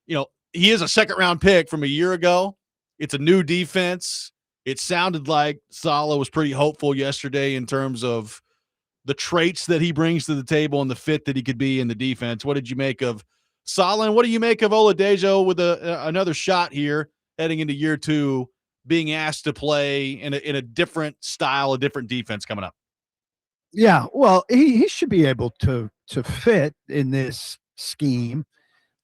he is a second-round pick from a year ago. It's a new defense. It sounded like Saleh was pretty hopeful yesterday in terms of the traits that he brings to the table and the fit that he could be in the defense. What did you make of Saleh, and what do you make of Oladejo with another shot here heading into year 2, being asked to play in a different style, a different defense coming up? Yeah, well, he should be able to fit in this scheme.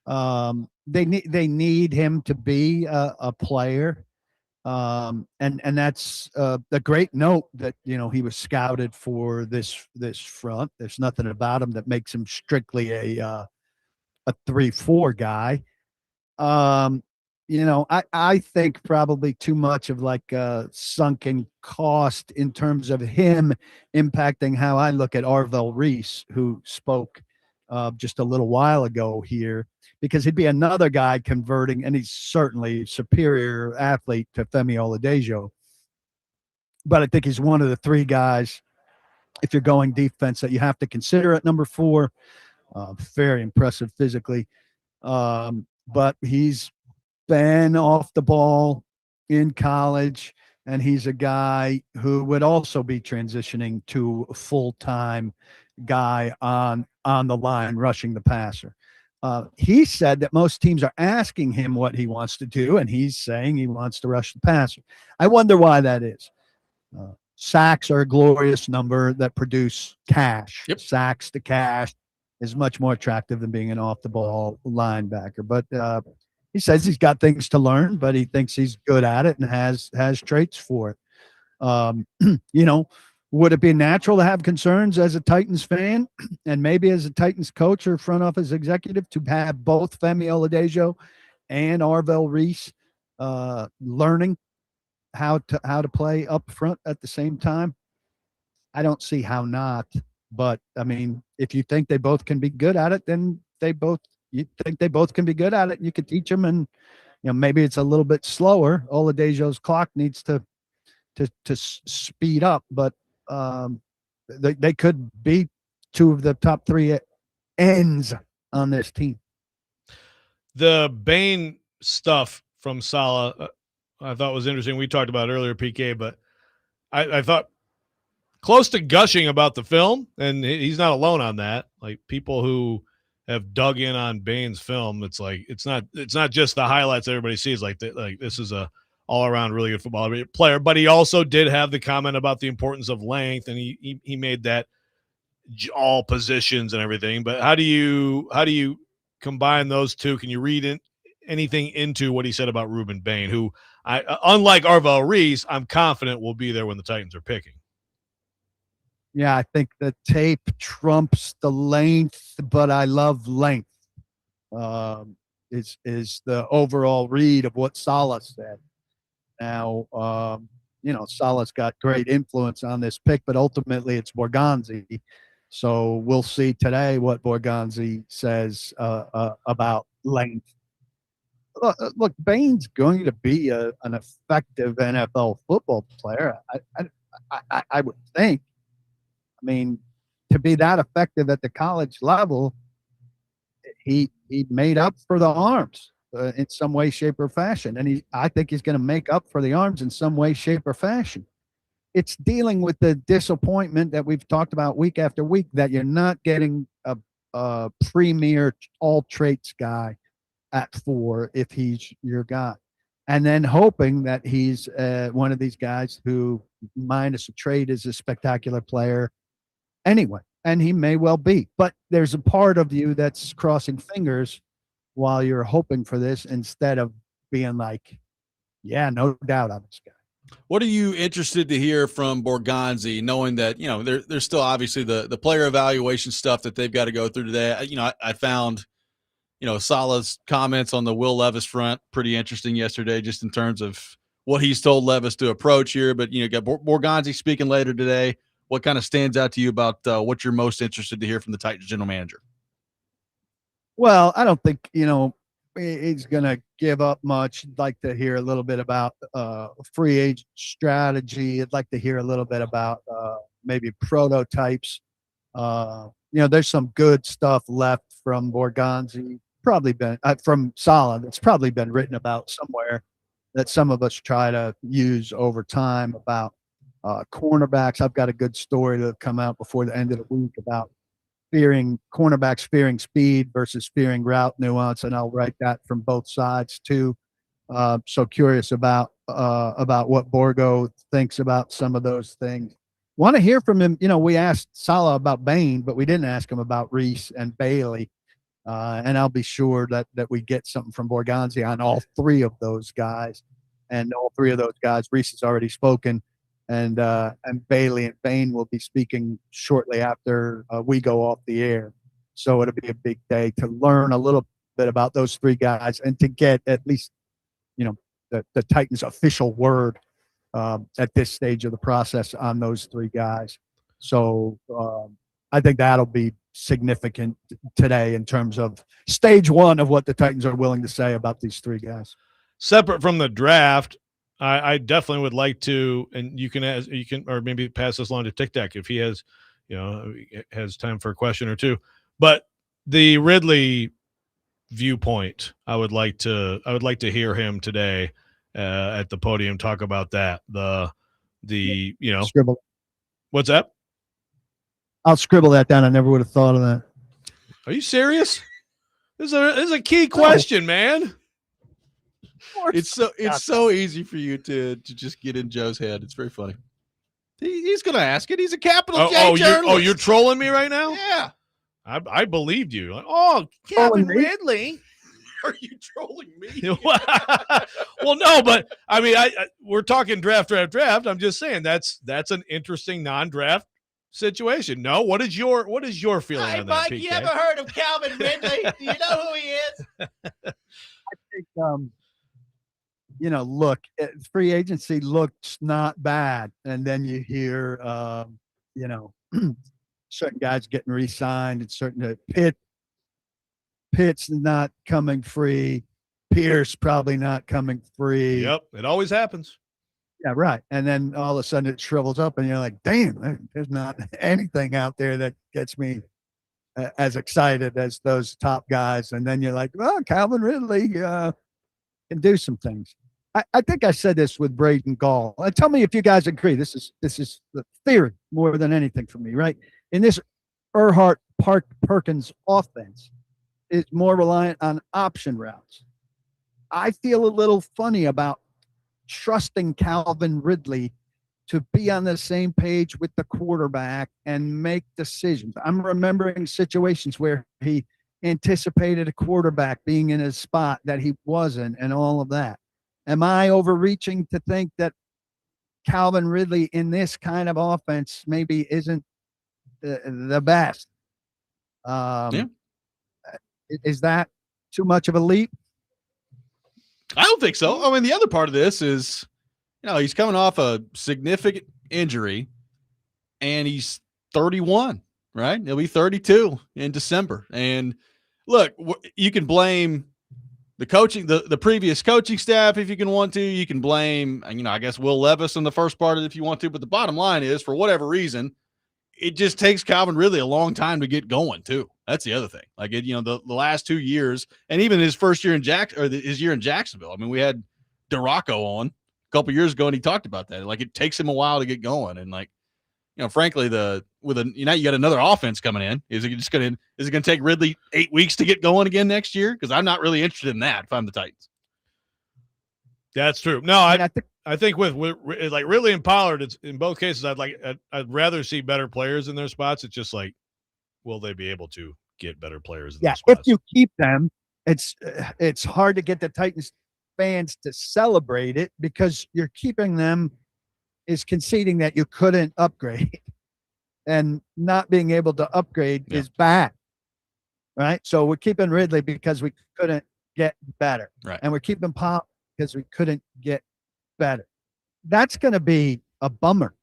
They need him to be a player, and that's a great note that he was scouted for this front. There's nothing about him that makes him strictly a 3-4 guy. I think probably too much of like a sunken cost in terms of him impacting how I look at Arvell Reese, who spoke just a little while ago here, because he'd be another guy converting, and he's certainly a superior athlete to Femi Oladejo. But I think he's one of the 3 guys, if you're going defense, that you have to consider at number 4. Very impressive physically. But he's been off the ball in college, and he's a guy who would also be transitioning to a full-time guy on the line rushing the passer. He said that most teams are asking him what he wants to do, and he's saying he wants to rush the passer. I wonder why that is. Sacks are a glorious number that produce cash. Yep. Sacks to cash is much more attractive than being an off-the-ball linebacker. But he says he's got things to learn, but he thinks he's good at it and has traits for it. Would it be natural to have concerns as a Titans fan and maybe as a Titans coach or front office executive to have both Femi Oladejo and Arvell Reese learning how to play up front at the same time? I don't see how not. But I mean, if you think they both can be good at it, then you think they both can be good at it. You could teach them, and maybe it's a little bit slower. Oladejo's clock needs to speed up, but they could be 2 of the top 3 ends on this team. The Bain stuff from Saleh, I thought was interesting. We talked about earlier, PK, but I thought close to gushing about the film, and he's not alone on that. Like, people who have dug in on Bain's film, it's like it's not just the highlights everybody sees. Like this is a all around really good football player. But he also did have the comment about the importance of length, and he made that all positions and everything. But how do you combine those two? Can you read anything into what he said about Ruben Bain, who unlike Arvell Reese, I'm confident will be there when the Titans are picking? Yeah, I think the tape trumps the length, but I love length. Is the overall read of what Saleh said. Now, Saleh's got great influence on this pick, but ultimately it's Borgonzi. So we'll see today what Borgonzi says about length. Look, Bain's going to be an effective NFL football player. I would think. I mean, to be that effective at the college level, he made up for the arms in some way, shape, or fashion. And I think he's going to make up for the arms in some way, shape, or fashion. It's dealing with the disappointment that we've talked about week after week, that you're not getting a premier all traits guy at 4 if he's your guy. And then hoping that he's one of these guys who, minus a trait, is a spectacular player anyway. And he may well be. But there's a part of you that's crossing fingers while you're hoping for this, instead of being like, yeah, no doubt on this guy. What are you interested to hear from Borgonzi, knowing that, there's still obviously the player evaluation stuff that they've got to go through today? I found, Saleh's comments on the Will Levis front pretty interesting yesterday, just in terms of what he's told Levis to approach here. But, got Borgonzi speaking later today. What kind of stands out to you about what you're most interested to hear from the Titans general manager? Well, I don't think, he's going to give up much. I'd like to hear a little bit about free agent strategy. I'd like to hear a little bit about maybe prototypes. There's some good stuff left from Borgonzi, probably been from Saleh. It's probably been written about somewhere that some of us try to use over time about cornerbacks. I've got a good story to come out before the end of the week about cornerbacks fearing speed versus fearing route nuance, and I'll write that from both sides too. So curious about what Borgo thinks about some of those things. Want to hear from him. We asked Saleh about Bain, but we didn't ask him about Reese and Bailey. And I'll be sure that we get something from Borgonzi on all three of those guys. And all three of those guys, Reese has already spoken, and Bailey and Bain will be speaking shortly after we go off the air. So it'll be a big day to learn a little bit about those three guys and to get at least, the Titans' official word at this stage of the process on those three guys. So I think that'll be significant today in terms of stage one of what the Titans are willing to say about these three guys. Separate from the draft, I definitely would like to, and you can or maybe pass this along to Tic Tac if he has, has time for a question or two. But the Ridley viewpoint, I would like to hear him today at the podium talk about that. Scribble. What's that? I'll scribble that down. I never would have thought of that. Are you serious? This is a key question, man. It's so easy for you to just get in Joe's head. It's very funny. He's going to ask it. He's a capital J journalist. You're trolling me right now? Yeah. I believed you. Like, Calvin Ridley. Are you trolling me? Well, no, but I mean, we're talking draft. I'm just saying that's an interesting non-draft situation. No, what is your feeling Hey, on that, Mike, PK? you ever heard of Calvin Ridley? Do you know who he is? I think, look, free agency looks not bad. And then you hear, certain guys getting re-signed and certain Pitt's not coming free. Pierce probably not coming free. Yep, it always happens. Yeah, right. And then all of a sudden it shrivels up and you're like, damn, there's not anything out there that gets me as excited as those top guys. And then you're like, well, Calvin Ridley can do some things. I think I said this with Braden Gall. Tell me if you guys agree. This is the theory more than anything for me, right? In this Perkins offense is more reliant on option routes. I feel a little funny about trusting Calvin Ridley to be on the same page with the quarterback and make decisions. I'm remembering situations where he anticipated a quarterback being in his spot that he wasn't and all of that. Am I overreaching to think that Calvin Ridley in this kind of offense maybe isn't the best? Is that too much of a leap? I don't think so. I mean, the other part of this is, he's coming off a significant injury and he's 31, right? He'll be 32 in December. And look, you can blame the coaching, the previous coaching staff if you can want to. You can blame, I guess Will Levis in the first part of it if you want to. But the bottom line is, for whatever reason, it just takes Calvin Ridley a long time to get going too. That's the other thing. Like, the last 2 years, and even his first year in his year in Jacksonville. I mean, we had Duraco on a couple years ago, and he talked about that. Like, it takes him a while to get going, and frankly, you got another offense coming in. Is it going to take Ridley 8 weeks to get going again next year? Because I'm not really interested in that if I'm the Titans. That's true. No, I think with like Ridley and Pollard, it's in both cases. I'd rather see better players in their spots. It's just like, will they be able to get better players in their spots? If you keep them, it's hard to get the Titans fans to celebrate it because you're keeping them is conceding that you couldn't upgrade. And not being able to upgrade is bad. Right. So we're keeping Ridley because we couldn't get better. Right. And we're keeping Pop because we couldn't get better. That's going to be a bummer.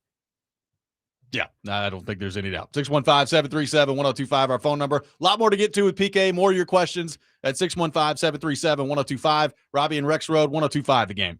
Yeah, I don't think there's any doubt. 615-737-1025, our phone number. A lot more to get to with PK. More of your questions at 615-737-1025. Robby and Rexrode, 1025 The Game.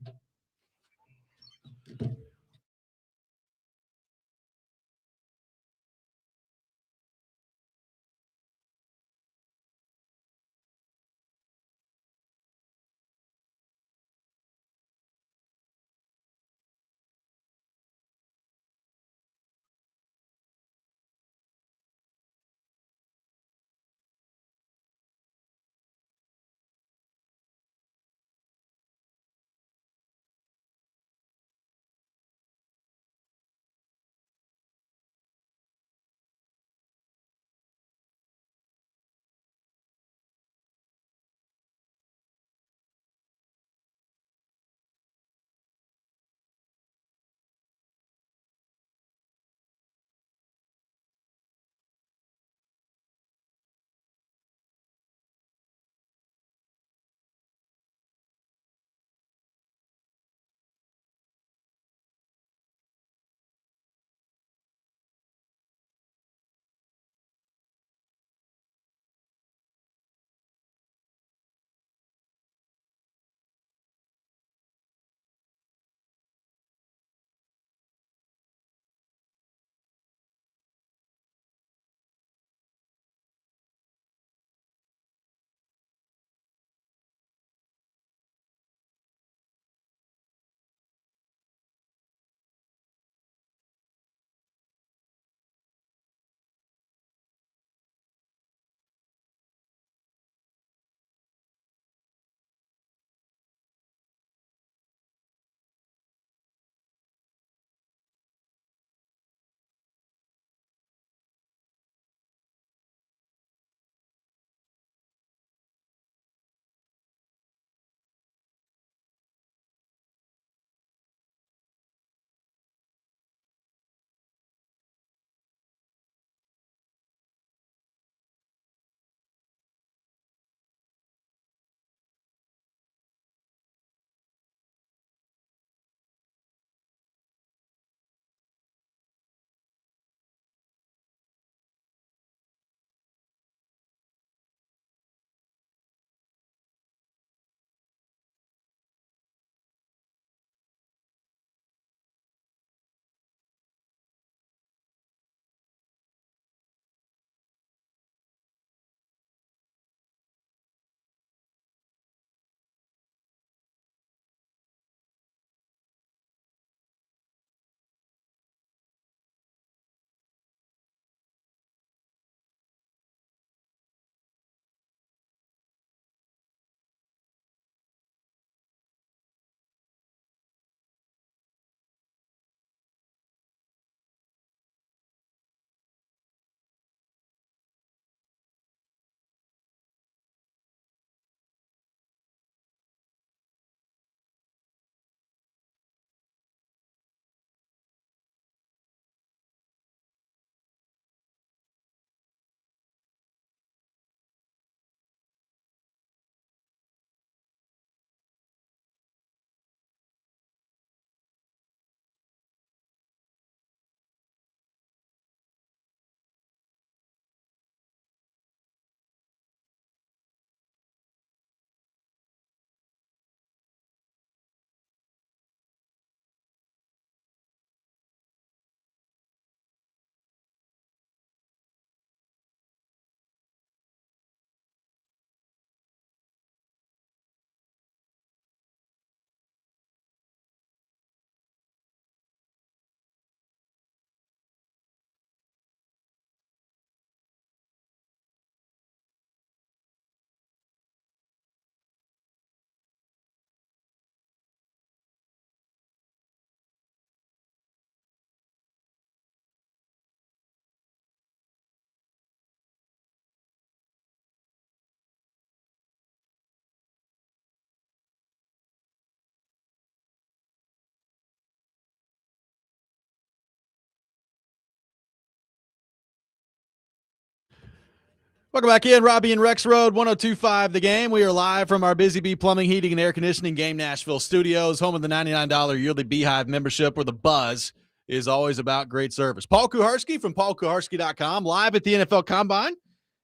Welcome back in, Robby and Rexrode, 102.5 The Game. We are live from our Busy Bee Plumbing, Heating, and Air Conditioning Game Nashville studios, home of the $99 yearly Beehive membership, where the buzz is always about great service. Paul Kuharsky from paulkuharsky.com, live at the NFL Combine.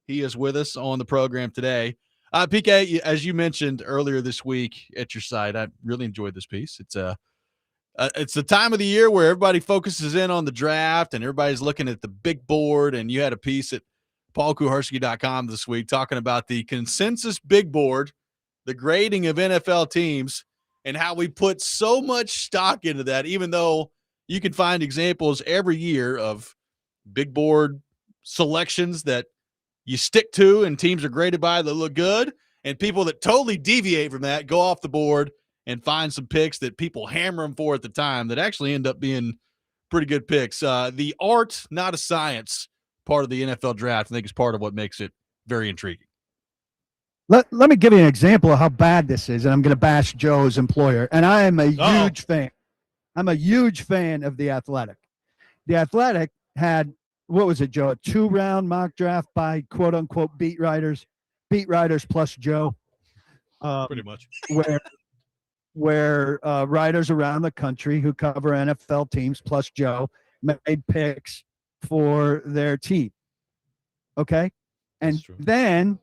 He is with us on the program today. PK, as you mentioned earlier this week at your site, I really enjoyed this piece. It's the time of the year where everybody focuses in on the draft and everybody's looking at the big board, and you had a piece at paulkuharsky.com this week talking about the consensus big board, the grading of NFL teams, and how we put so much stock into that, even though you can find examples every year of big board selections that you stick to and teams are graded by that look good, and people that totally deviate from that go off the board and find some picks that people hammer them for at the time that actually end up being pretty good picks. The art, not a science, part of the NFL draft, I think, is part of what makes it very intriguing. Let me give you an example of how bad this is, and I'm going to bash Joe's employer. And I am a huge fan. I'm a huge fan of The Athletic. The Athletic had, what was it, Joe? A 2-round mock draft by quote-unquote beat writers plus Joe. Pretty much. Where writers around the country who cover NFL teams plus Joe made picks for their team. Okay? And then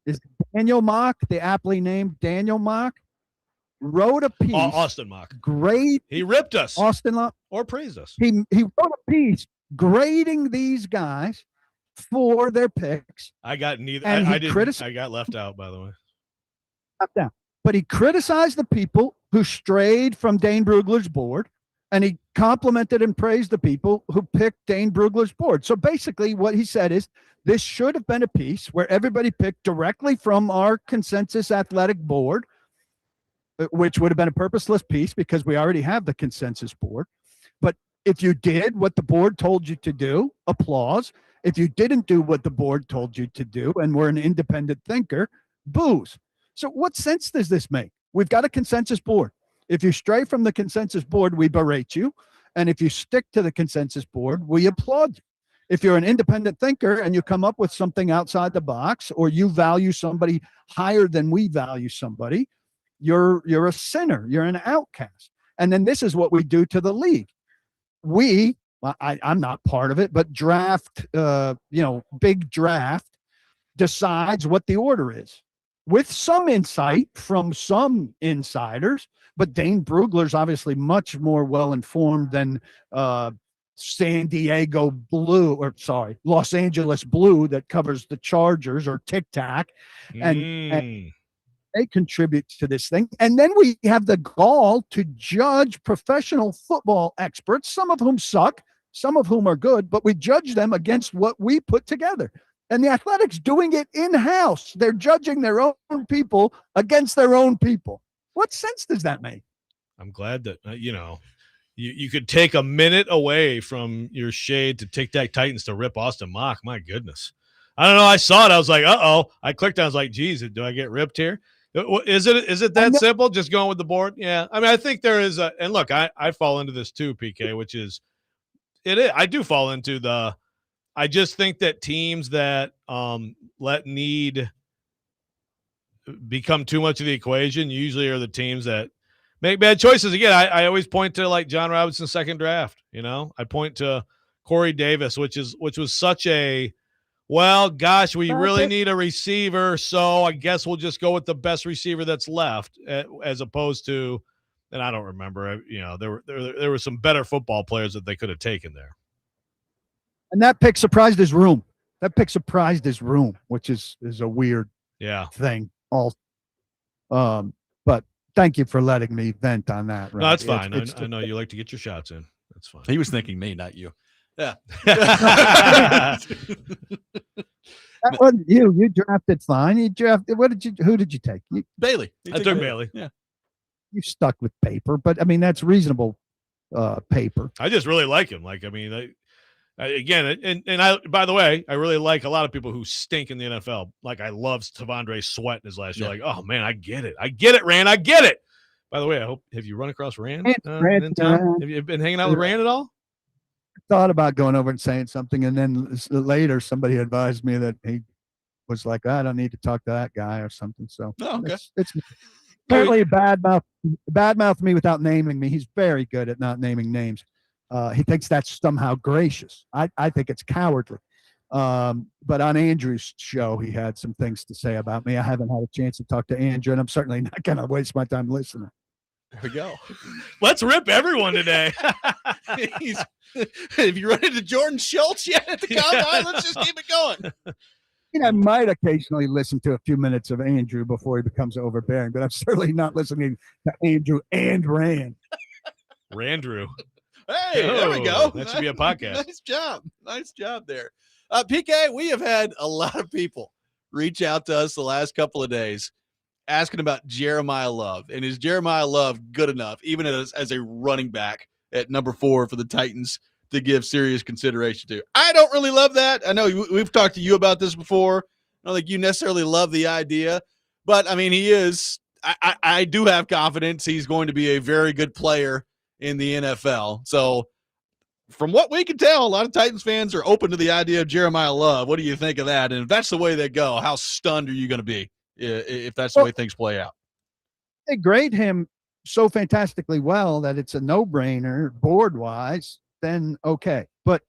is Daniel Mock, the aptly named Daniel Mock, wrote a piece. Austin Mock. Great. He ripped us. Austin Mock. Or praised us. He wrote a piece grading these guys for their picks. I got neither. And I didn't. I got left out, by the way. Left out. But he criticized the people who strayed from Dane Brugler's board, and he complimented and praised the people who picked Dane Brugler's board. So basically what he said is this should have been a piece where everybody picked directly from our consensus athletic board, which would have been a purposeless piece because we already have the consensus board. But if you did what the board told you to do, applause. If you didn't do what the board told you to do and were an independent thinker, boos. So what sense does this make? We've got a consensus board. If you stray from the consensus board, we berate you. And if you stick to the consensus board, we applaud you. If you're an independent thinker and you come up with something outside the box, or you value somebody higher than we value somebody, you're a sinner. You're an outcast. And then this is what we do to the league. I'm not part of it, but big draft decides what the order is, with some insight from some insiders. But Dane Brugler's obviously much more well-informed than Los Angeles Blue that covers the Chargers, or Tic Tac. And they contribute to this thing. And then we have the gall to judge professional football experts, some of whom suck, some of whom are good, but we judge them against what we put together. And the Athletic's doing it in-house. They're judging their own people against their own people. What sense does that make? I'm glad that, you could take a minute away from your shade to Tic Tac Titans to rip Austin Mock. My goodness. I don't know. I saw it. I was like, uh-oh. I clicked on it. I was like, geez, do I get ripped here? Is it that simple, just going with the board? Yeah. I mean, I think there is and look, I fall into this too, PK, which is, I do fall into I just think that teams that let need become too much of the equation usually are the teams that make bad choices. Again, I always point to like John Robinson's second draft. I point to Corey Davis, which was such a, well, gosh, we really need a receiver, so I guess we'll just go with the best receiver that's left, as opposed to, and I don't remember, there were some better football players that they could have taken there. And that pick surprised his room. Which is a weird thing. But thank you for letting me vent on that. Right? No, that's fine. I know you like to get your shots in. That's fine. He was thinking me, not you. Yeah. That wasn't you. You drafted fine. Who did you take? Bailey. I took Bailey. Yeah. You stuck with paper, but I mean, that's reasonable paper. I just really like him. Again, and I, by the way, I really like a lot of people who stink in the NFL. Like, I love Tavondre Sweat in his last year. Like, oh man, I get it, Rand, I get it. By the way, have you run across Rand in town? Have you been hanging out with Rand at all? Thought about going over and saying something, and then later somebody advised me that he was like, I don't need to talk to that guy or something. So Oh, okay. it's apparently badmouth me without naming me. He's very good at not naming names. He thinks that's somehow gracious. I think it's cowardly. But on Andrew's show, he had some things to say about me. I haven't had a chance to talk to Andrew, and I'm certainly not going to waste my time listening. There we go. Let's rip everyone today. If you run into Jordan Schultz yet at the combine, let's just keep it going. I might occasionally listen to a few minutes of Andrew before he becomes overbearing, but I'm certainly not listening to Andrew and Rand. Randrew. Hey, there we go. That should be a podcast. Nice job. Nice job there. PK, we have had a lot of people reach out to us the last couple of days asking about Jeremiah Love. And is Jeremiah Love good enough, even as a running back at number 4 for the Titans, to give serious consideration to? I don't really love that. I know we've talked to you about this before. I don't think you necessarily love the idea. But, I mean, he is – I do have confidence he's going to be a very good player in the NFL. So, from what we can tell, a lot of Titans fans are open to the idea of Jeremiah Love. What do you think of that? And if that's the way they go, how stunned are you going to be if that's the way things play out? They grade him so fantastically well that it's a no-brainer board-wise, then okay. But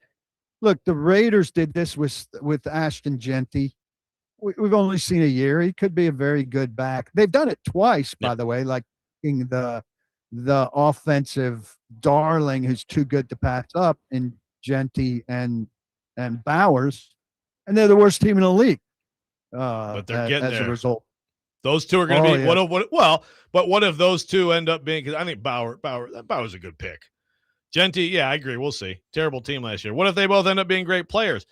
look, the Raiders did this with Ashton Genty. We've only seen a year. He could be a very good back. They've done it twice, by the way, like the offensive darling who's too good to pass up in Genty and Bowers, and they're the worst team in the league. But they're getting as there. a result. Those two are going to be yeah. But what if those two end up being? Because I think Bauer's a good pick. Genty, yeah, I agree. We'll see. Terrible team last year. What if they both end up being great players?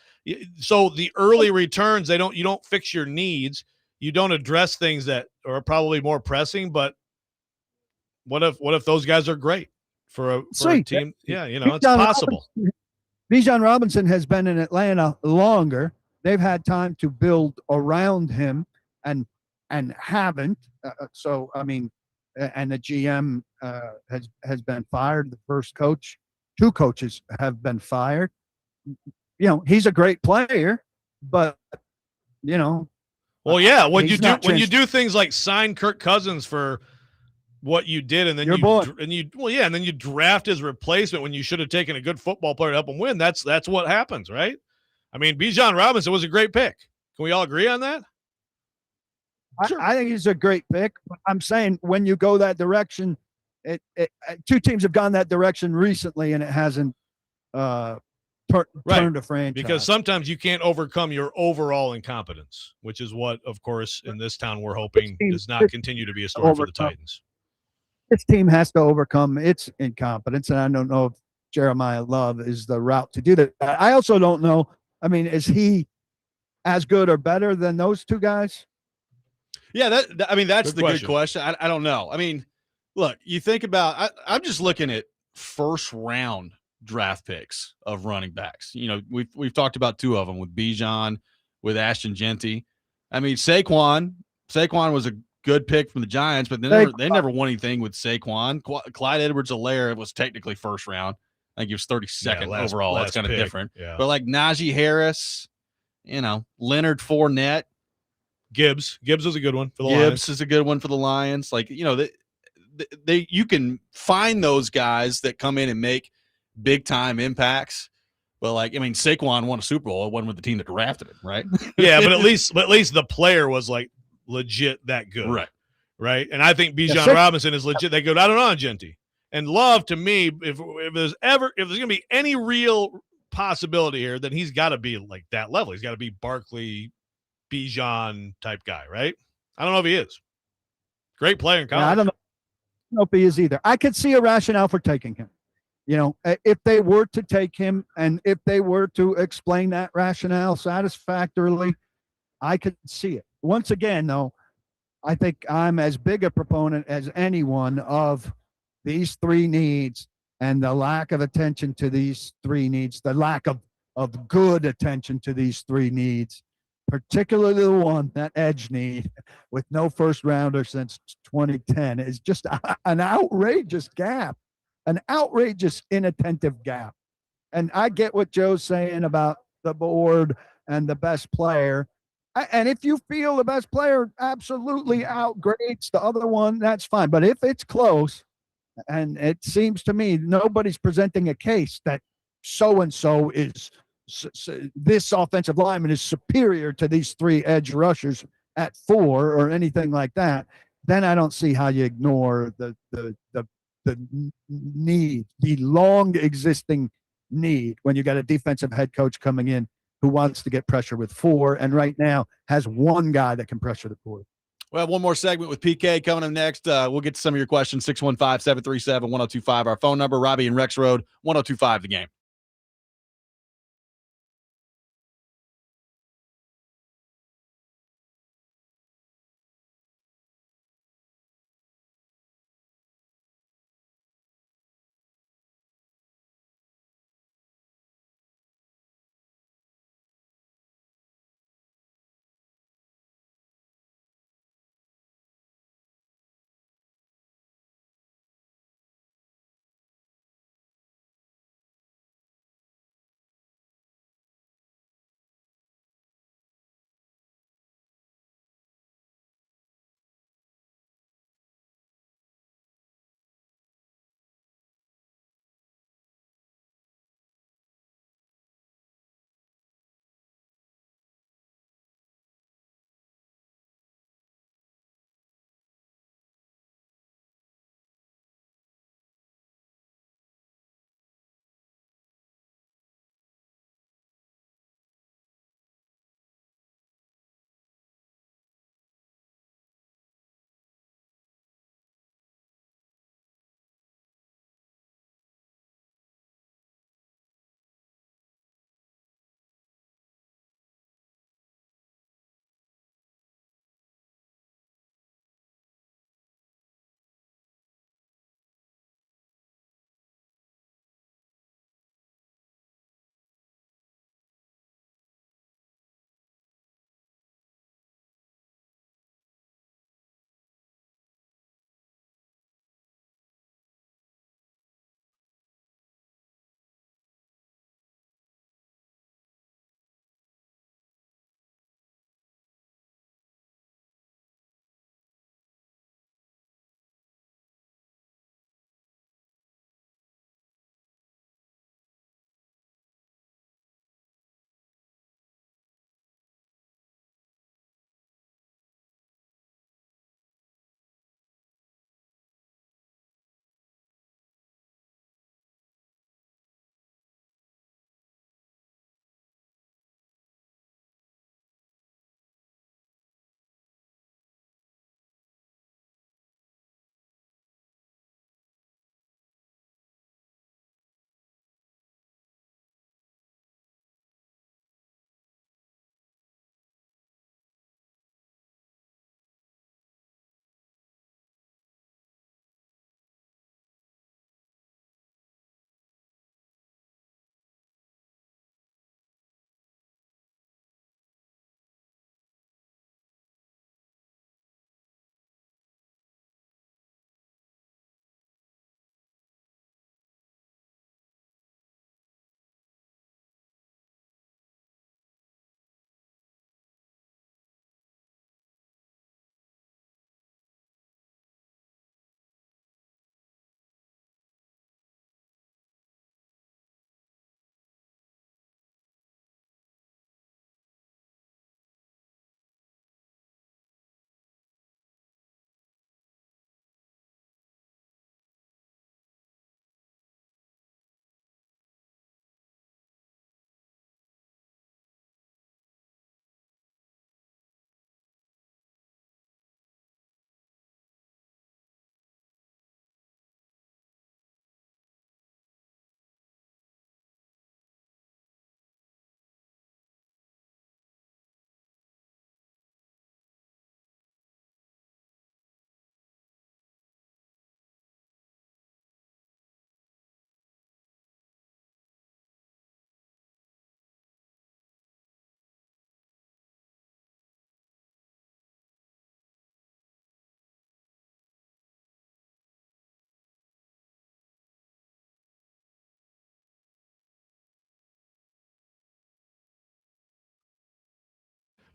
So the early returns, you don't fix your needs. You don't address things that are probably more pressing. But what if those guys are great for a team? Yeah, it's possible. Bijan Robinson has been in Atlanta longer. They've had time to build around him and haven't. So, I mean, and the GM has been fired. The first coach, 2 coaches have been fired. He's a great player, but well, yeah. When you do things like sign Kirk Cousins for what you did, and then and then you draft his replacement when you should have taken a good football player to help him win. That's what happens, right? I mean, Bijan Robinson was a great pick. Can we all agree on that? Sure. I think he's a great pick. I'm saying when you go that direction, 2 teams have gone that direction recently, and it hasn't turned a franchise. Because sometimes you can't overcome your overall incompetence, which is what, of course, in this town we're hoping does not continue to be a story for the Titans. This team has to overcome its incompetence, and I don't know if Jeremiah Love is the route to do that. I also don't know. I mean, is he as good or better than those 2 guys? Yeah, that's the question. good question. I don't know. I mean, look, you think about I'm just looking at first round draft picks of running backs. We've talked about 2 of them with Bijan, with Ashton Genty. I mean, Saquon was a good pick from the Giants, but they never won anything with Saquon. Clyde Edwards-Helaire was technically first round. I think he was 32nd overall. That's kind of different. Yeah. But like Najee Harris, Leonard Fournette. Gibbs was a good one for the Gibbs Lions. is a good one for the Lions. Like, you can find those guys that come in and make big time impacts. But Saquon won a Super Bowl. It wasn't with the team that drafted him, right? Yeah, but at least the player was like legit that good. Right. And I think Bijan Robinson is legit that good. I don't know on Genty. And Love, to me, if there's going to be any real possibility here, then he's got to be like that level. He's got to be Barkley, Bijan type guy, right? I don't know if he is. Great player in college. Yeah, I don't know if he is either. I could see a rationale for taking him. If they were to take him and if they were to explain that rationale satisfactorily, I could see it. Once again, though, I think I'm as big a proponent as anyone of these 3 needs and the lack of attention to these 3 needs, the lack of good attention to these 3 needs, particularly the one, that edge need, with no first rounder since 2010, is just an outrageous gap, an outrageous inattentive gap. And I get what Joe's saying about the board and the best player. And if you feel the best player absolutely outgrades the other one, that's fine. But if it's close, and it seems to me nobody's presenting a case that so and so is this offensive lineman is superior to these three edge rushers at 4 or anything like that, then I don't see how you ignore the need, the long existing need when you got a defensive head coach coming in who wants to get pressure with 4 and right now has one guy that can pressure the 4. We'll have one more segment with PK coming up next. We'll get to some of your questions. 615-737-1025, our phone number. Robby and Rexrode, 1025 The Game.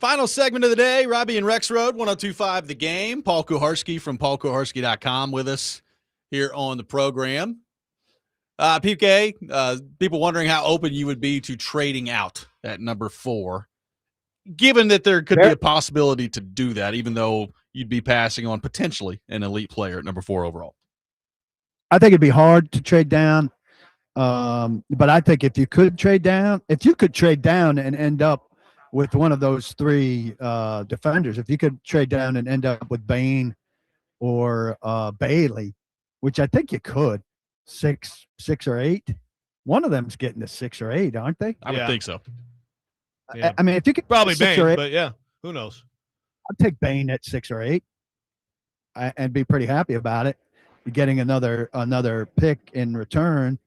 Final segment of the day, Robby and Rexrode, 102.5 The Game. Paul Kuharsky from paulkuharsky.com with us here on the program. PK, people wondering how open you would be to trading out at number 4, given that there could be a possibility to do that, even though you'd be passing on potentially an elite player at number 4 overall. I think it'd be hard to trade down. But I think if you could trade down and end up with one of those 3 defenders, if you could trade down and end up with Bain or Bailey, which I think you could, 6 or 8. One of them's getting to 6 or 8, aren't they? I would think so. Yeah. I mean, if you could Probably 6 Bain, or 8, but yeah, who knows? I'd take Bain at 6 or 8 and be pretty happy about it. You're getting another pick in return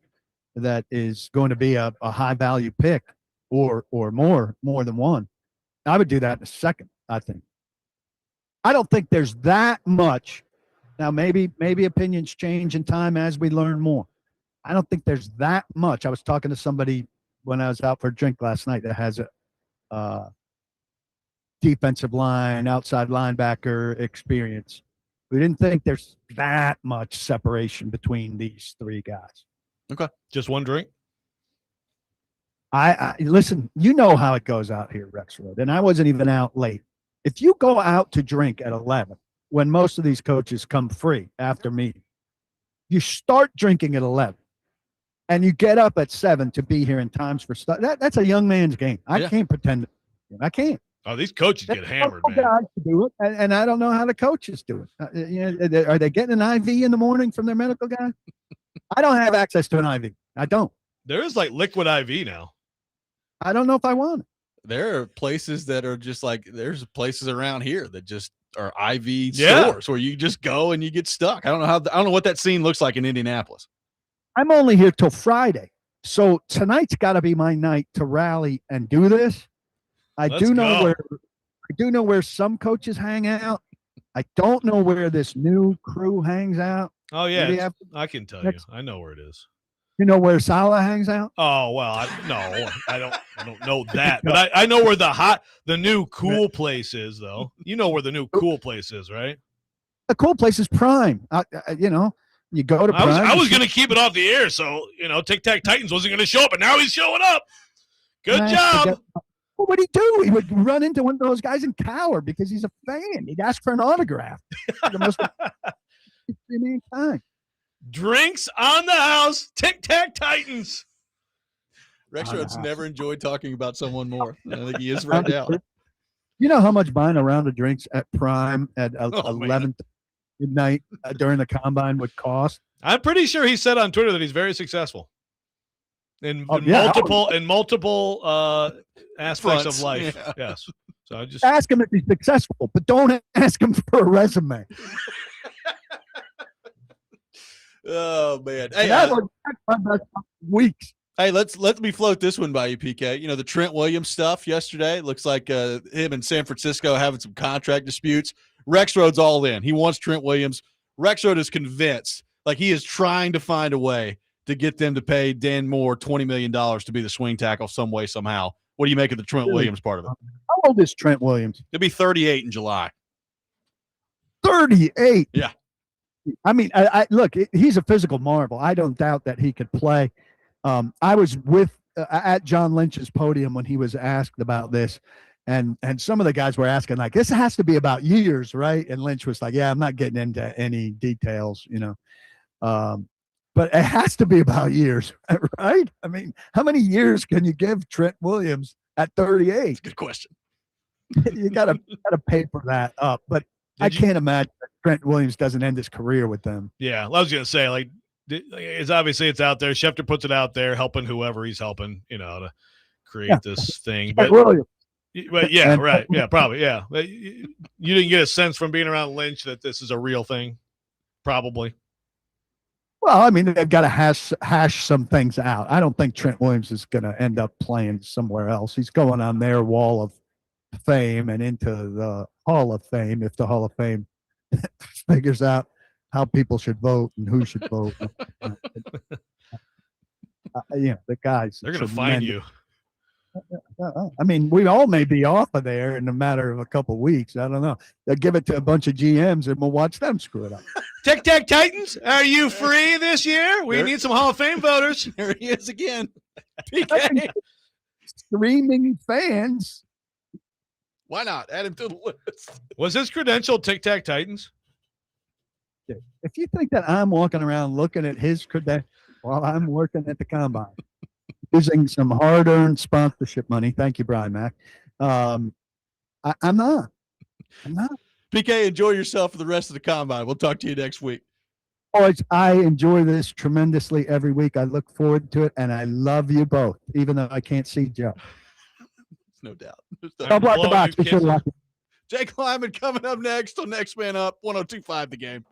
that is going to be a high value pick or more than one. I would do that in a second, I think. I don't think there's that much. Now, maybe opinions change in time as we learn more. I don't think there's that much. I was talking to somebody when I was out for a drink last night that has a defensive line, outside linebacker experience. We didn't think there's that much separation between these 3 guys. Okay. Just one drink? I listen, you know how it goes out here, Rexrode, and I wasn't even out late. If you go out to drink at 11, when most of these coaches come free after meeting, you start drinking at 11, and you get up at 7 to be here in times for stuff. That's a young man's game. I can't pretend. I can't. Oh, these coaches get hammered, man. Guys to do it, and I don't know how the coaches do it. Are they getting an IV in the morning from their medical guy? I don't have access to an IV. I don't. There is like liquid IV now. I don't know if I want it. There are places that are just like, there's places around here that just are IV stores where you just go and you get stuck. I don't know what that scene looks like in Indianapolis. I'm only here till Friday. So tonight's got to be my night to rally and do this. I do know where some coaches hang out. I don't know where this new crew hangs out. Oh yeah, I can tell you. I know where it is. You know where Saleh hangs out? Oh well, I don't know that, but I know where the new cool place is, though. You know where the new cool place is, right? The cool place is Prime. You go to Prime. I was going to keep it off the air, so Tic Tac Titans wasn't going to show up, and now he's showing up. Good job. What would he do? He would run into one of those guys and cower because he's a fan. He'd ask for an autograph. The most time. Drinks on the house. Tic Tac Titans. Rexrode's never enjoyed talking about someone more. I think he is right now. You know how much buying a round of drinks at Prime at 11 midnight during the combine would cost? I'm pretty sure he said on Twitter that he's very successful in multiple aspects of life. Yeah. Yes. So I just ask him if he's successful, but don't ask him for a resume. Oh man! Hey, that's my best weeks. Hey, let me float this one by you, PK. The Trent Williams stuff yesterday. It looks like him and San Francisco having some contract disputes. Rexrode's all in. He wants Trent Williams. Rexrode is convinced, like he is trying to find a way to get them to pay Dan Moore $20 million to be the swing tackle some way, somehow. What do you make of the Trent Williams part of it? How old is Trent Williams? He'll be 38 in July. 38? Yeah. I mean, I look, he's a physical marvel. I don't doubt that he could play. I was at John Lynch's podium when he was asked about this, and some of the guys were asking, like, this has to be about years, right? And Lynch was like, yeah, I'm not getting into any details, but it has to be about years, right? I mean, how many years can you give Trent Williams at 38? Good question. You gotta paper that up, but I can't imagine that Trent Williams doesn't end his career with them. Yeah, I was gonna say, like, it's obviously it's out there. Schefter puts it out there, helping whoever he's helping, to create this thing. But yeah, right, yeah, probably, yeah. But you didn't get a sense from being around Lynch that this is a real thing, probably. Well, I mean, they've got to hash some things out. I don't think Trent Williams is going to end up playing somewhere else. He's going on their wall of fame and into the Hall of Fame if the Hall of Fame figures out how people should vote and who should vote. The guys. They're going to find you. I mean, we all may be off of there in a matter of a couple weeks. I don't know. They'll give it to a bunch of GMs and we'll watch them screw it up. Tic Tac Titans, are you free this year? We need some Hall of Fame voters. There he is again. PK. Streaming fans. Why not? Add him to the list. Was his credential Tic Tac Titans? If you think that I'm walking around looking at his credentials while I'm working at the combine, using some hard-earned sponsorship money, thank you, Brian Mack. I'm not. PK, enjoy yourself for the rest of the combine. We'll talk to you next week. Boys, I enjoy this tremendously every week. I look forward to it, and I love you both, even though I can't see Joe. No doubt. I'll block the box. Be sure to lock it. Jake Lyman coming up next on Next Man Up, 102.5 The Game.